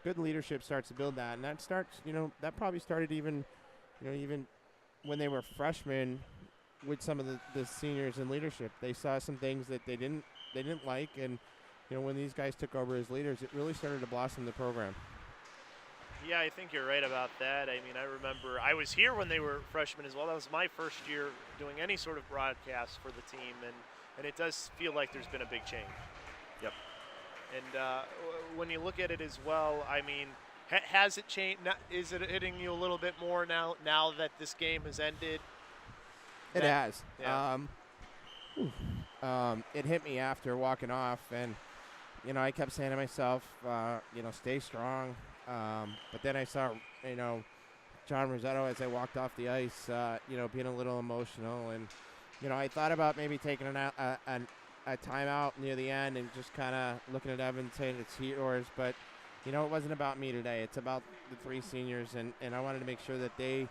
Good leadership starts to build that, and that starts, that probably started even when they were freshmen with some of the seniors in leadership. They saw some things that they didn't like, and when these guys took over as leaders, it really started to blossom the program. Yeah, I think you're right about that. I mean, I remember I was here when they were freshmen as well. That was my first year doing any sort of broadcast for the team, and it does feel like there's been a big change. Yep. And when you look at it as well, I mean, has it changed? Is it hitting you a little bit more now that this game has ended? It has. Yeah. It hit me after walking off, and I kept saying to myself, stay strong. But then I saw, John Rossetto as I walked off the ice, being a little emotional, and I thought about maybe taking a timeout near the end and just kind of looking at Evan saying it's yours. But it wasn't about me today. It's about the 3 seniors, and I wanted to make sure that they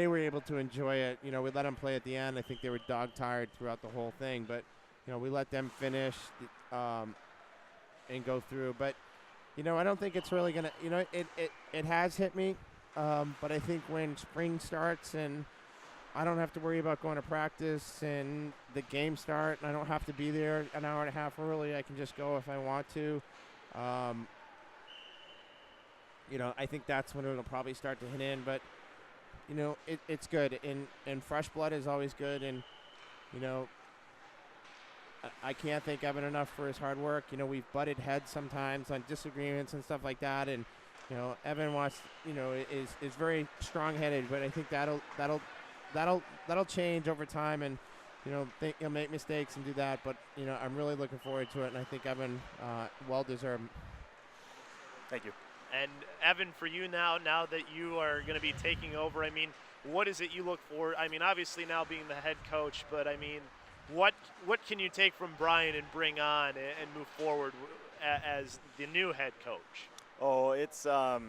were able to enjoy it. We let them play at the end. I think they were dog-tired throughout the whole thing, but, we let them finish and go through. But, I don't think it's really going to, it has hit me, but I think when spring starts and I don't have to worry about going to practice and the games start and I don't have to be there an hour and a half early, I can just go if I want to. I think that's when it'll probably start to hit in, but it's good, and fresh blood is always good, and I can't thank Evan enough for his hard work. We've butted heads sometimes on disagreements and stuff like that, and Evan wants is very strong-headed, but I think that'll change over time, and he'll make mistakes and do that, but I'm really looking forward to it, and I think Evan well deserved. Thank you. And Evan, for you now that you are going to be taking over, I mean, what is it you look for? I mean, obviously now being the head coach, but I mean, what can you take from Brian and bring on and move forward as the new head coach? Oh, it's a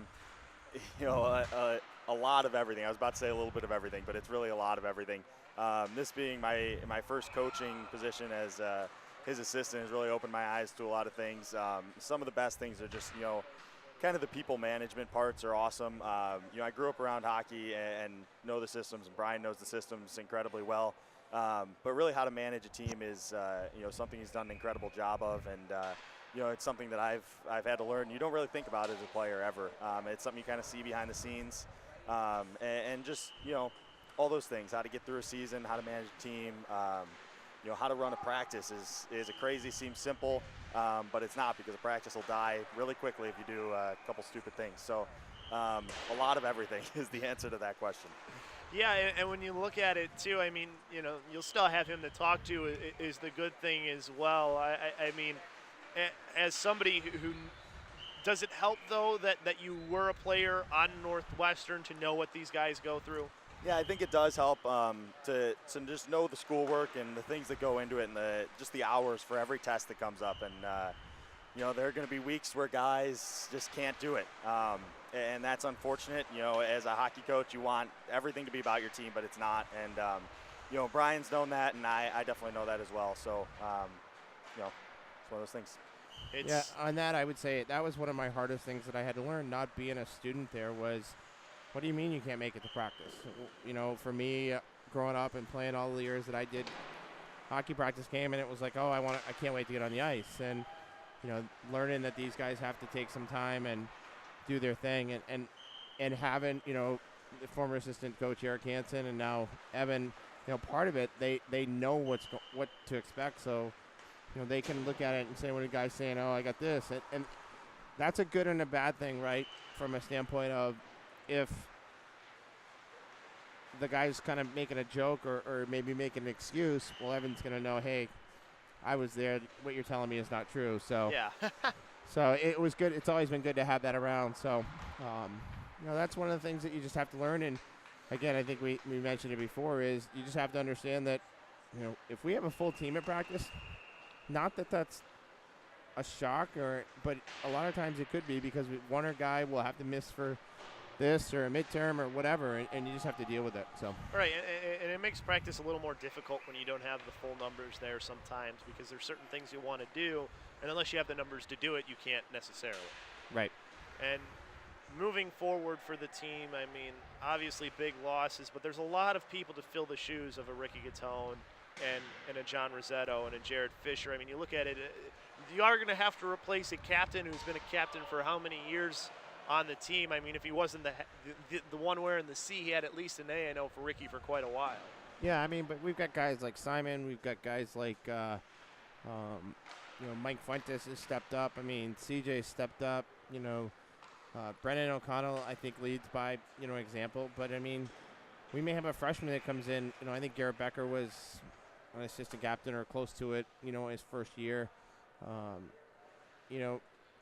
lot of everything. I was about to say a little bit of everything, but it's really a lot of everything. This being my first coaching position as his assistant has really opened my eyes to a lot of things. Some of the best things are just kind of the people management parts are awesome. I grew up around hockey and know the systems, and Brian knows the systems incredibly well. But really how to manage a team is, something he's done an incredible job of, and, it's something that I've had to learn. You don't really think about it as a player ever. It's something you kind of see behind the scenes, and just, all those things, how to get through a season, how to manage a team, how to run a practice is a crazy, seems simple, but it's not, because a practice will die really quickly if you do a couple stupid things. So a lot of everything is the answer to that question. Yeah, and when you look at it too, I mean, you'll still have him to talk to is the good thing as well. I mean, as somebody who does it help though that you were a player on Northwestern to know what these guys go through? Yeah, I think it does help to just know the schoolwork and the things that go into it, and just the hours for every test that comes up. And there are going to be weeks where guys just can't do it, and that's unfortunate. As a hockey coach, you want everything to be about your team, but it's not. And Brian's known that, and I definitely know that as well. So it's one of those things. Yeah, on that I would say that was one of my hardest things that I had to learn, not being a student there, was, what do you mean you can't make it to practice? For me, growing up and playing all the years that I did, hockey practice came and it was like, oh, I can't wait to get on the ice. And, learning that these guys have to take some time and do their thing, and having, the former assistant coach Eric Hansen and now Evan, part of it, they know what to expect. So, they can look at it and say when a guy's saying, oh, I got this. And that's a good and a bad thing, right, from a standpoint of, if the guy's kind of making a joke or maybe making an excuse, well, Evan's going to know, hey, I was there. What you're telling me is not true. So, yeah. So it was good. It's always been good to have that around. So, that's one of the things that you just have to learn. And, again, I think we mentioned it before, is you just have to understand that, if we have a full team at practice, not that that's a shock, but a lot of times it could be, because one or guy will have to miss for this or a midterm or whatever, and you just have to deal with it. So right, and it makes practice a little more difficult when you don't have the full numbers there sometimes, because there's certain things you want to do, and unless you have the numbers to do it, you can't necessarily. Right. And moving forward for the team, I mean, obviously big losses, but there's a lot of people to fill the shoes of a Ricky Gattone and a John Rossetto and a Jared Fisher. I mean, you look at it, you are going to have to replace a captain who's been a captain for how many years on the team? I mean, if he wasn't the one wearing the C, he had at least an A, I know, for Ricky for quite a while. Yeah, I mean, but we've got guys like Simon. We've got guys like, Mike Fuentes has stepped up. I mean, CJ stepped up. Brennan O'Connell, I think, leads by, example. But, I mean, we may have a freshman that comes in. I think Garrett Becker was an assistant captain or close to it, his first year.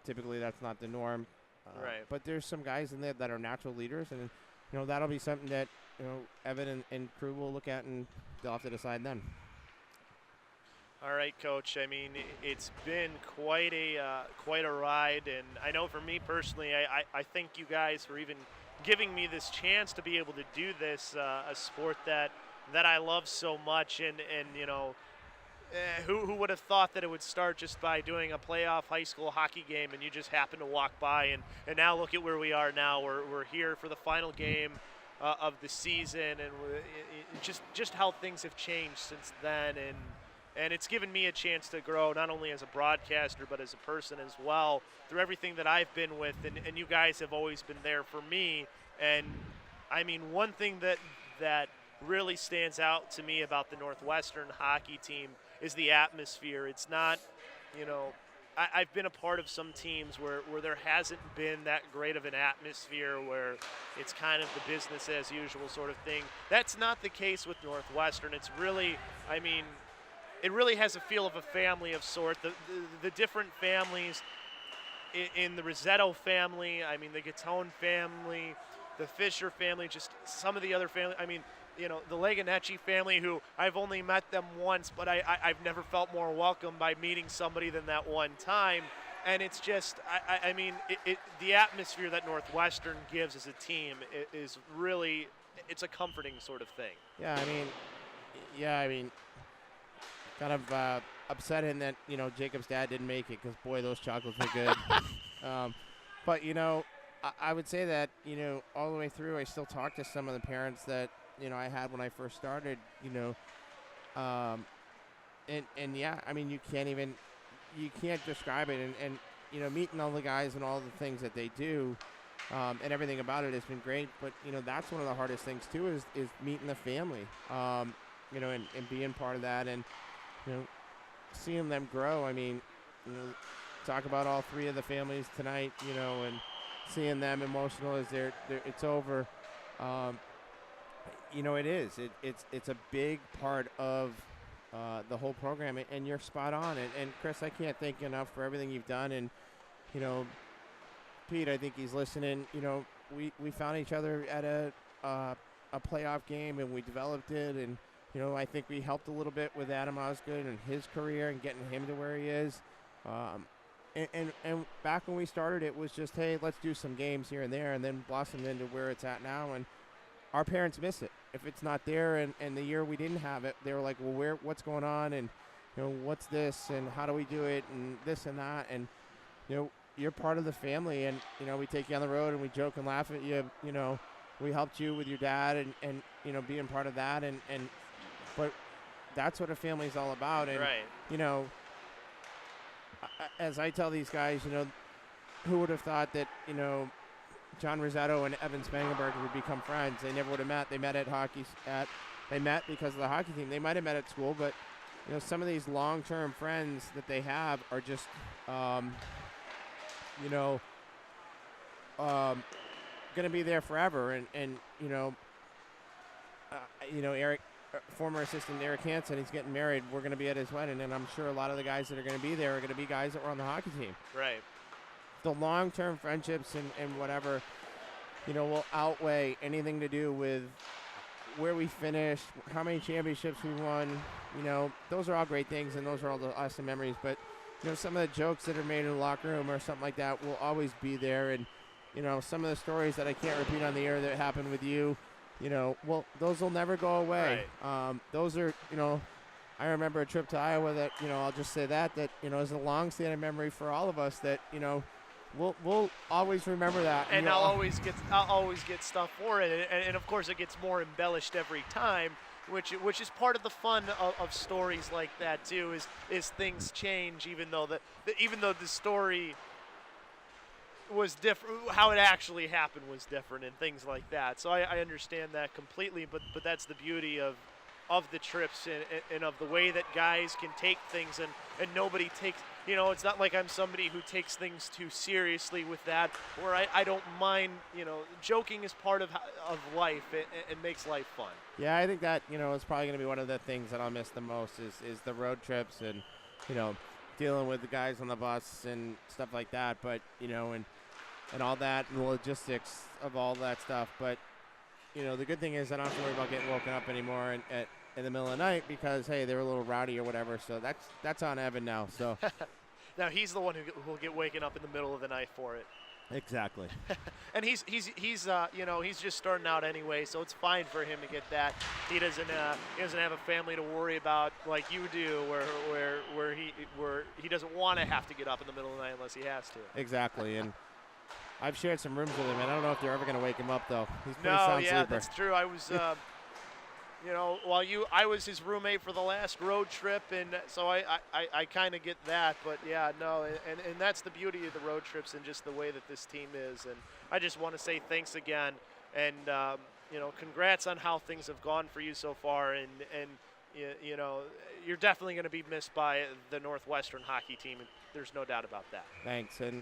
Typically that's not the norm. Right. But there's some guys in there that are natural leaders, and, that'll be something that, Evan and crew will look at, and they'll have to decide then. All right, Coach. I mean, it's been quite a ride, and I know for me personally, I thank you guys for even giving me this chance to be able to do this, a sport that I love so much, and who would have thought that it would start just by doing a playoff high school hockey game, and you just happen to walk by, and now look at where we are now. We're here for the final game of the season, and just how things have changed since then, and it's given me a chance to grow not only as a broadcaster but as a person as well through everything that I've been with, and you guys have always been there for me. And I mean, one thing that really stands out to me about the Northwestern hockey team is the atmosphere. It's not, I've been a part of some teams where there hasn't been that great of an atmosphere, where it's kind of the business as usual sort of thing. That's not the case with Northwestern. It's really, I mean, it really has a feel of a family of sort. The different families in the Rosetto family, I mean, the Gattone family, the Fisher family, just some of the other family. I mean, the Leganecci family, who I've only met them once, but I've never felt more welcome by meeting somebody than that one time. And it's just, I mean, the atmosphere that Northwestern gives as a team is really, it's a comforting sort of thing. Yeah, I mean, kind of upsetting that, Jacob's dad didn't make it, because, boy, those chocolates were good. But, I would say that, all the way through, I still talk to some of the parents that, I had when I first started, and yeah, I mean, you can't describe it. And meeting all the guys and all the things that they do, and everything about it has been great. But, that's one of the hardest things, too, is meeting the family, and being part of that, and, seeing them grow. I mean, talk about all three of the families tonight, and seeing them emotional as it's over. It is. It's a big part of the whole program, and you're spot on. And Chris, I can't thank you enough for everything you've done. And Pete, I think he's listening. We found each other at a playoff game, and we developed it. And I think we helped a little bit with Adam Osgood and his career and getting him to where he is. And back when we started, it was just, hey, let's do some games here and there, and then blossomed into where it's at now. And our parents miss it. If it's not there, and the year we didn't have it, they were like, well, what's going on? And, what's this? And how do we do it? And this and that. And, you're part of the family. And, we take you on the road, and we joke and laugh at you. We helped you with your dad and being part of that. But that's what a family's all about. And, right. As I tell these guys, who would have thought that, John Rosetto and Evan Spangenberg would become friends? They never would have met. They met they met because of the hockey team. They might have met at school, but, some of these long-term friends that they have are just, going to be there forever. And Eric, former assistant Eric Hansen, he's getting married. We're going to be at his wedding, and I'm sure a lot of the guys that are going to be there are going to be guys that were on the hockey team. Right. The long-term friendships and whatever, will outweigh anything to do with where we finished, how many championships we won. Those are all great things, and those are all the awesome memories. But, some of the jokes that are made in the locker room or something like that will always be there. And, some of the stories that I can't repeat on the air that happened with you, well, those will never go away. Right. Those are, I remember a trip to Iowa that, I'll just say that is a long-standing memory for all of us that, we'll always remember that. And I'll always get stuff for it. And of course, it gets more embellished every time, which is part of the fun of stories like that too. Is things change, even though the story was different, how it actually happened was different, and things like that. So I understand that completely. But that's the beauty of the trips and of the way that guys can take things, and nobody takes. It's not like I'm somebody who takes things too seriously with that, where I don't mind, joking is part of life and makes life fun. Yeah, I think that, is probably going to be one of the things that I'll miss the most is the road trips and, dealing with the guys on the bus and stuff like that. But, and all that and the logistics of all that stuff. But, the good thing is I don't have to worry about getting woken up anymore in the middle of the night because, hey, they were a little rowdy or whatever. So that's on Evan now. So Now he's the one who will get waken up in the middle of the night for it. exactly. And he's just starting out anyway, so it's fine for him to get that. He doesn't have a family to worry about like you do, where he doesn't want to have to get up in the middle of the night unless he has to. Exactly. And I've shared some rooms with him, and I don't know if they're ever going to wake him up though. He's a pretty sound yeah, sleeper. that's true. I was. I was his roommate for the last road trip, and so I kind of get that. But yeah, no, and that's the beauty of the road trips and just the way that this team is. And I just want to say thanks again, and congrats on how things have gone for you so far. And you're definitely going to be missed by the Northwestern hockey team. And there's no doubt about that. Thanks. And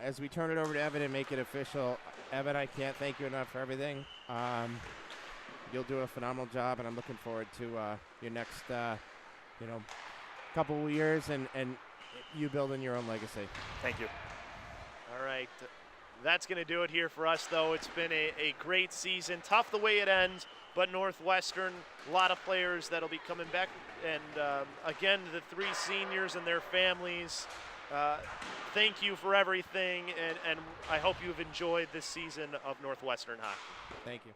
as we turn it over to Evan and make it official, Evan, I can't thank you enough for everything. You'll do a phenomenal job, and I'm looking forward to your next, couple of years and you building your own legacy. Thank you. All right. That's going to do it here for us, though. It's been a great season. Tough the way it ends, but Northwestern, a lot of players that'll be coming back. And, again, the 3 seniors and their families, thank you for everything, and I hope you've enjoyed this season of Northwestern hockey. Thank you.